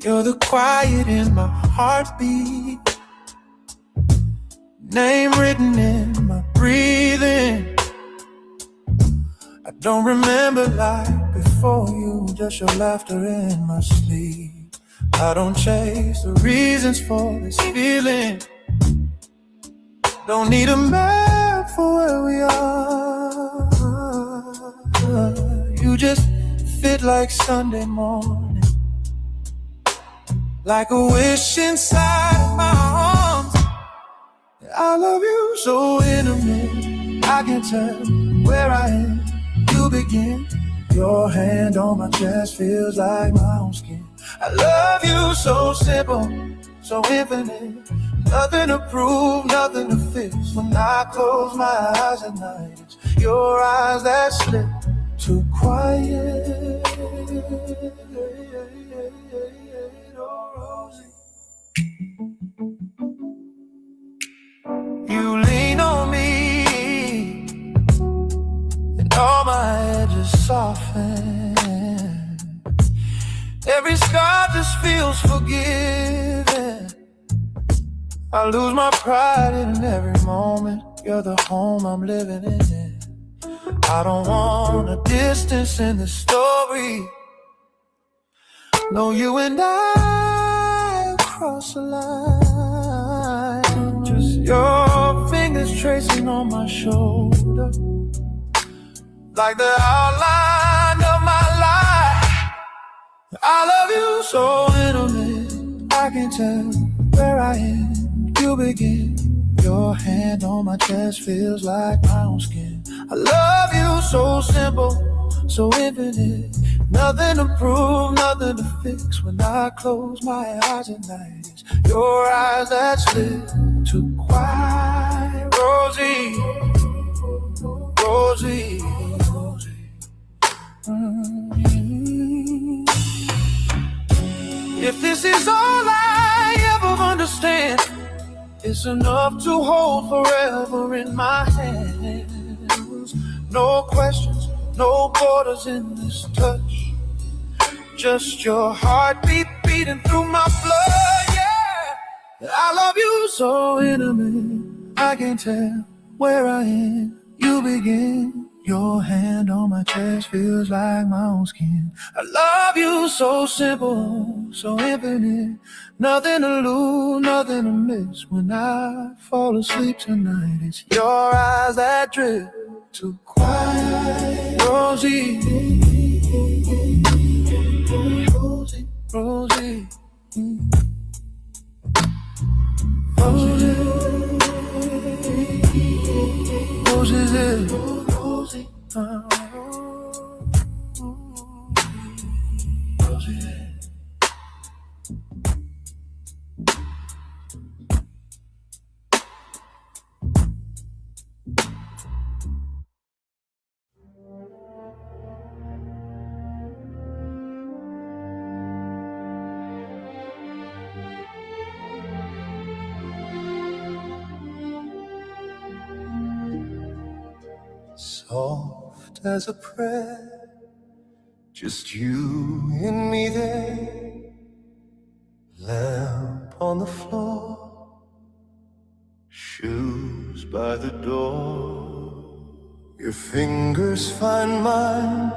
you're the quiet in my heartbeat. Name written in my breathing. I don't remember life before you, just your laughter in my sleep. I don't chase the reasons for this feeling. Don't need a map for where we are. You just fit like Sunday morning, like a wish inside my arms. I love you so intimate, I can tell where I am, you begin. Your hand on my chest feels like my own skin. I love you so simple, so infinite. Nothing to prove, nothing to fix. When I close my eyes at night, it's your eyes that slip too quiet. Oh, Rosie, you lean on me, and all my edges soften. Every scar just feels forgiven. I lose my pride in every moment. You're the home I'm living in. I don't want a distance in the story. No, you and I cross the line. Just your fingers tracing on my shoulder, like the outline of my life. I love you so intimate, I can tell where I end, you begin. Your hand on my chest feels like my own skin. I love you so simple, so infinite. Nothing to prove, nothing to fix. When I close my eyes at night, it's your eyes that slip to quiet. Rosie, Rosie, Rosie. If this is all I ever understand, it's enough to hold forever in my hands. No questions, no borders in this touch. Just your heartbeat beating through my blood, yeah. I love you so intimate, I can tell where I end, you begin. Your hand on my chest feels like my own skin. I love you so simple, so infinite. Nothing to lose, nothing to miss. When I fall asleep tonight, it's your eyes that drift to quiet. Rosie, Rosie, Rosie, Rosie, Rosie, Rosie, Rosie. Soft as a prayer, just you and me there. Lamp on the floor, shoes by the door. Your fingers find mine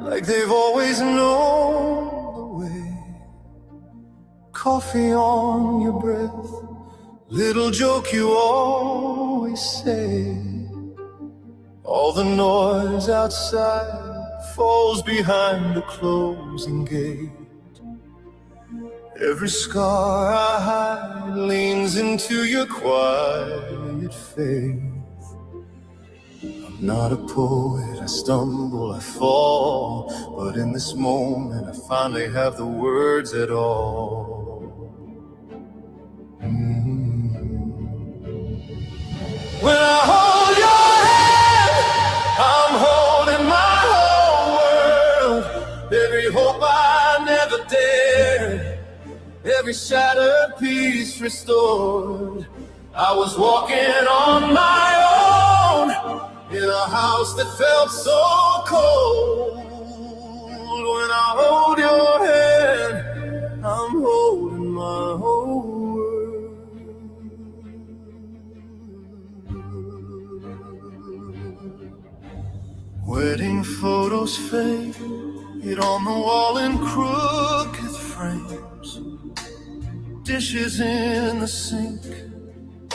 like they've always known the way. Coffee on your breath, little joke you always say. All the noise outside falls behind the closing gate. Every scar I hide leans into your quiet faith. I'm not a poet, I stumble, I fall, but in this moment I finally have the words at all. When I hold your hand, I'm holding my whole world. Every hope I never dared, every shattered piece restored. I was walking on my own in a house that felt so cold. When I hold your hand, I'm holding my whole world. Wedding photos fade on the wall in crooked frames. Dishes in the sink,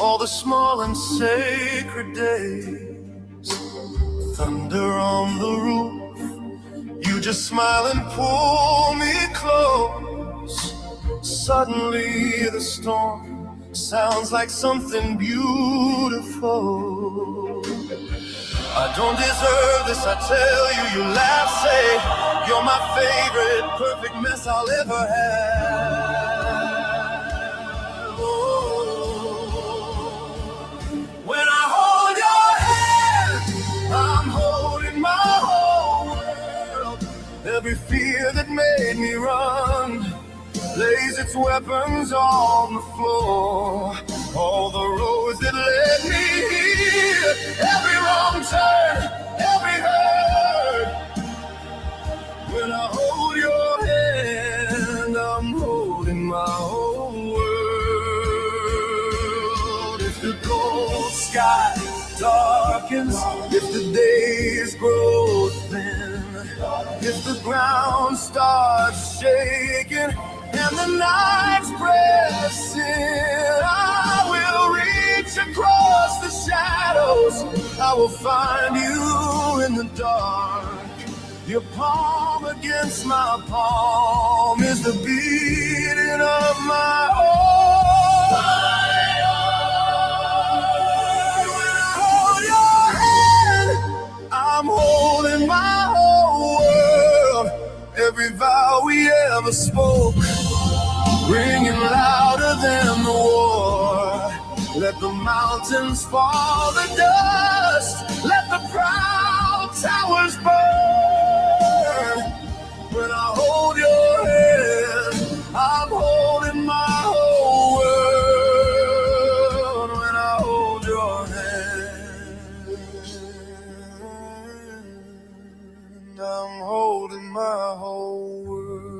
all the small and sacred days. Thunder on the roof, you just smile and pull me close. Suddenly the storm sounds like something beautiful. I don't deserve this, I tell you, you laugh, say you're my favorite, perfect mess I'll ever have. Oh. When I hold your hand, I'm holding my whole world. Every fear that made me run lays its weapons on the floor. All the roads that led me here, every wrong turn, every hurt. When I hold your hand, I'm holding my whole world. If the cold sky darkens, if the days grow If the ground starts shaking and the night's pressing, I will reach across the shadows. I will find you in the dark. Your palm against my palm is the beating of my heart. When I hold your hand, I'm holding my whole world. Every vow we ever spoke, ringing louder than the war. Let the mountains fall to dust. Let the proud towers burn. When I hold your hand, I'm holding my whole world. When I hold your hand, I'm holding my whole world.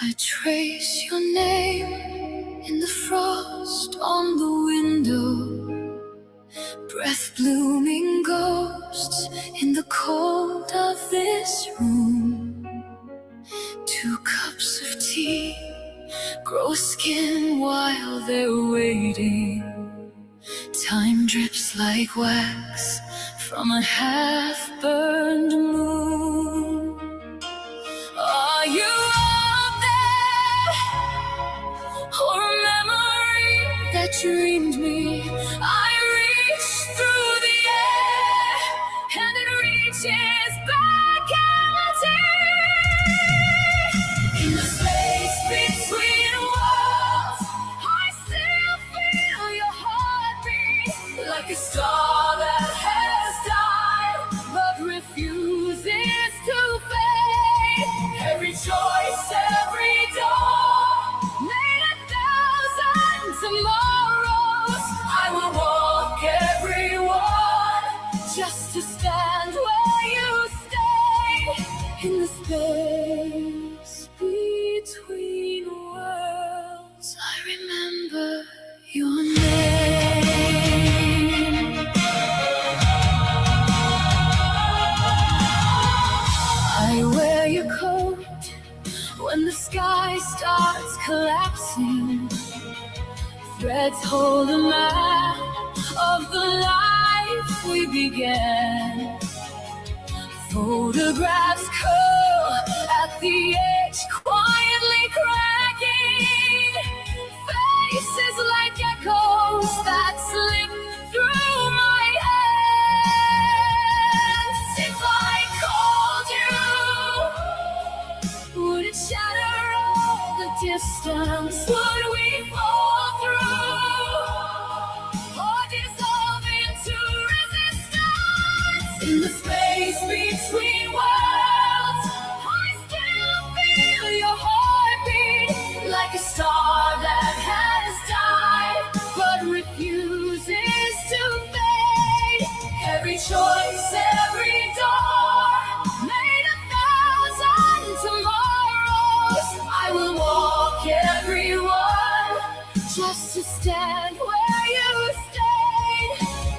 I trace your name in the frost on the window, breath blooming ghosts in the cold of this room. 2 cups of tea grow skin while they're waiting. Time drips like wax from a half-burned moon. Are you up there, or a memory that dreamed me? I reach through the air, and it reaches back empty. In the space between worlds, I still feel your heartbeat, like a star that has died but refuses to fade. Every choice, every door, made 1,000 tomorrows. I will walk every one just to stand where you stay. In the space between worlds, I remember your name. I wear your coat when the sky starts collapsing. Threads hold a map of the life we began. Photographs curl at the edge, quietly cracking. Faces like echoes that slip through my hands. If I called you, would it shatter all the distance? Would we fall through, or dissolve into resistance? In the space between worlds, I still feel your heartbeat, like a star that has died but refuses to fade. Every choice, every door, made 1,000 tomorrows. I will walk every one just to stand where you stayed.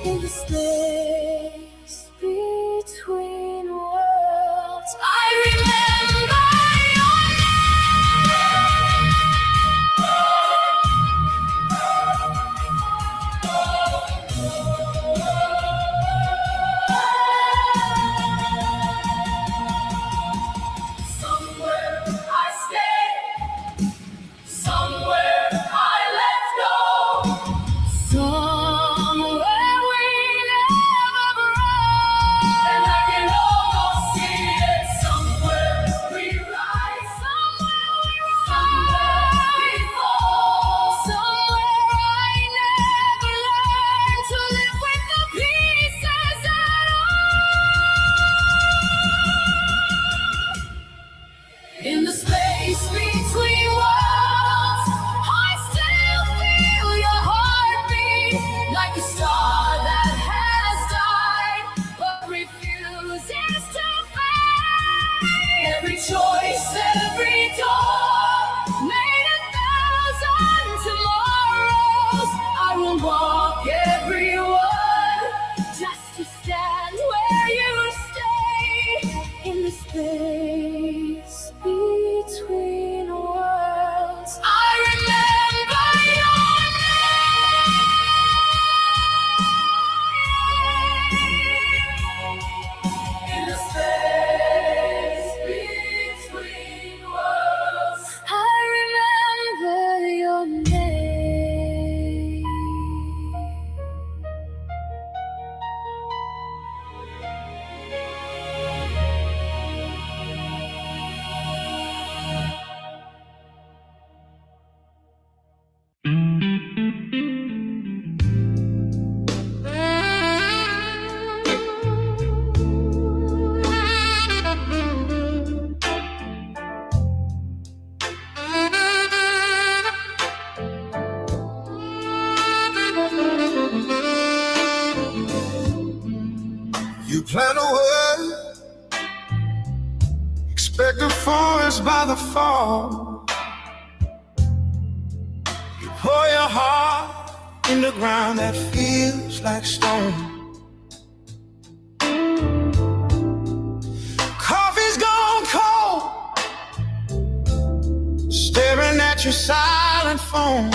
In the space between worlds, I remember your name. where you stay in the space between worlds. I remember your name in the space between worlds. I remember your name. You plant a word, expect a forest by the fall. You pour your heart in the ground that feels like stone. Coffee's gone cold, staring at your silent phone.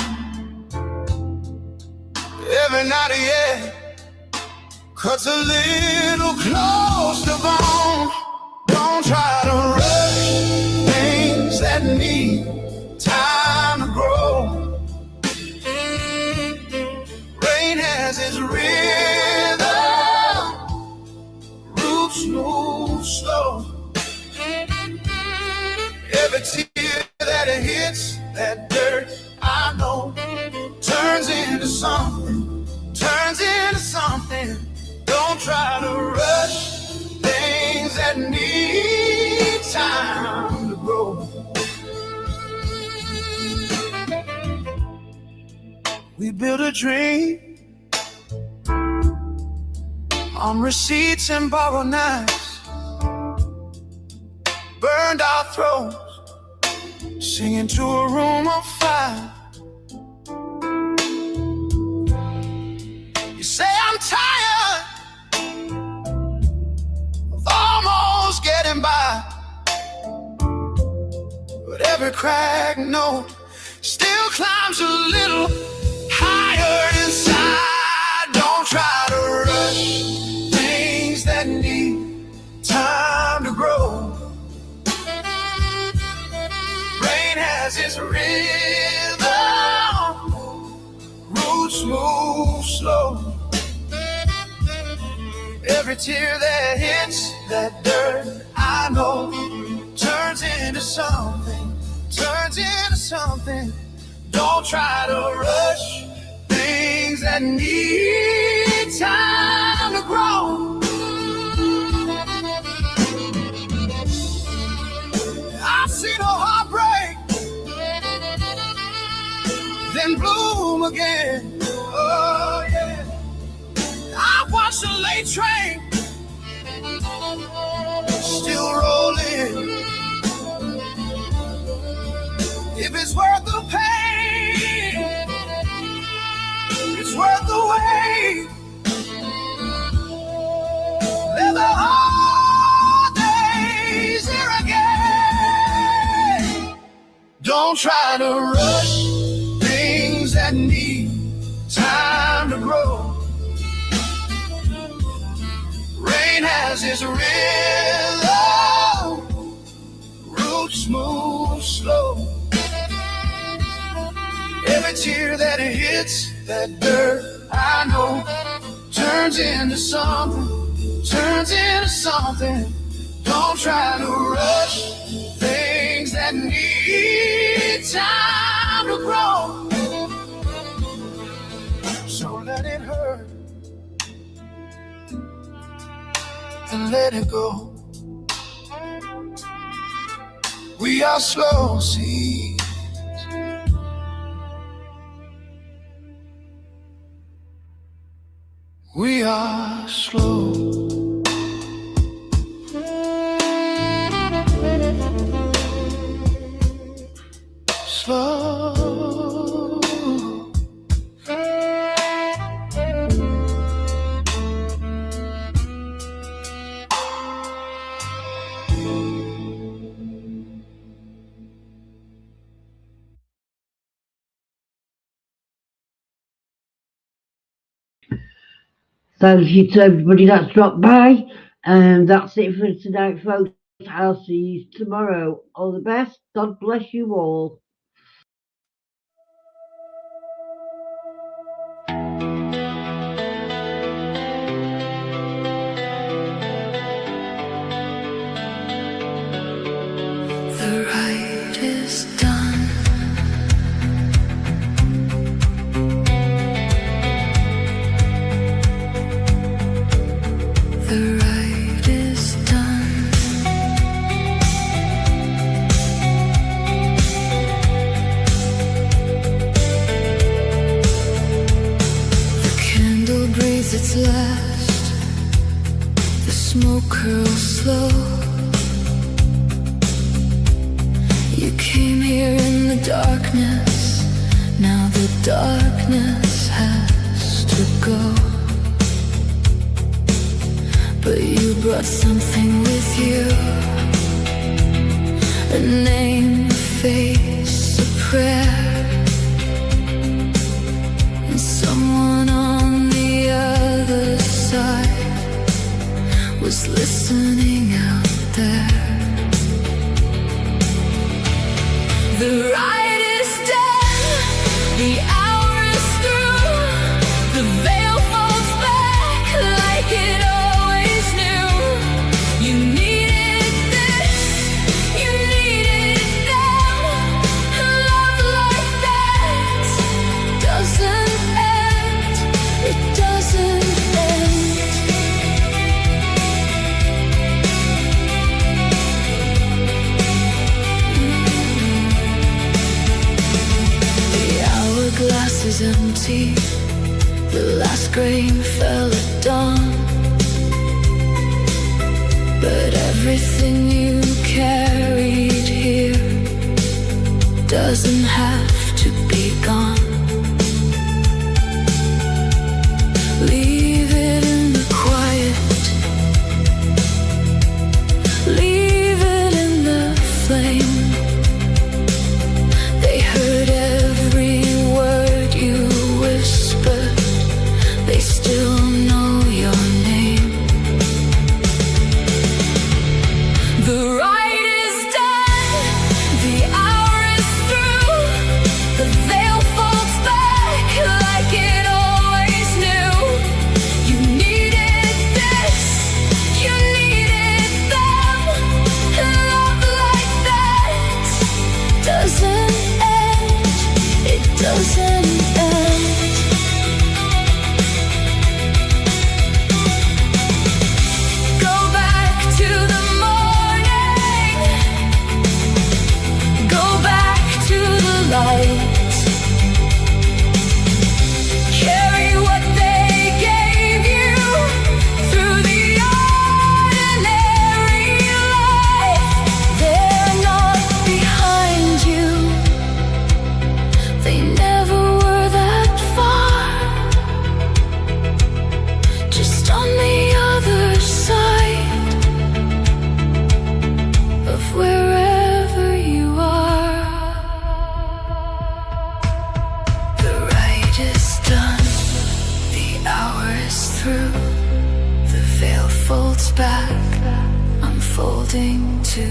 Every night, yeah, cuts a little close to bone. Don't try to rush things that need time to grow. Rain has its rhythm, roots move slow. Every tear that it hits that dirt, I know, turns into something, turns into something. Don't try to rush things that need time to grow. We built a dream on receipts and borrowed nights, burned our throats, singing to a room of fire. You say I'm tired of almost getting by, but every crack note still climbs a little higher inside. Don't try to rush things that need time to grow. Rain has its rhythm, roots move slow. Every tear that hits that dirt, I know, turns into something, turns into something. Don't try to rush things that need time to grow. I've seen a heartbreak, then bloom again. Oh yeah. I watched the late train still rolling. If it's worth the pain, it's worth the wait. Let the hard days here again. Don't try to rush things that need time to grow. Rain has its rhythm, roots move slow. Every tear that it hits that dirt, I know, turns into something, turns into something. Don't try to rush things that need time to grow. So let it hurt and let it go. We are slow seeds. We are slow. Slow. Thank you to everybody that's dropped by. That's it for tonight, folks. I'll see you tomorrow. All the best. God bless you all. The ride is done. The ride is done. The candle breathes its last. The smoke curls slow. You came here in the darkness. Now the darkness has to go. But you brought something with you. A name, a face, a prayer. And someone on the other side was listening out there. The ride is done, the hour is through. The veil falls back like it always knew. You needed this, you needed it now. A love like that doesn't end, it doesn't end. Glass is empty. The last grain fell at dawn. But everything you carried here doesn't have to be gone. Leave it in the quiet. Leave it in the flame. They heard every word you whispered. They still know your name. The ride is done. The hour is through. The veil falls back like it always knew. You needed this. You needed them. Love like that doesn't end. It doesn't end. Go back to the morning. Go back to the light. Carry what they gave you through the ordinary life. They're not behind you. They never were that far. Just on the other side of wherever you are. The ride is done. The hour is through. The veil folds back, unfolding to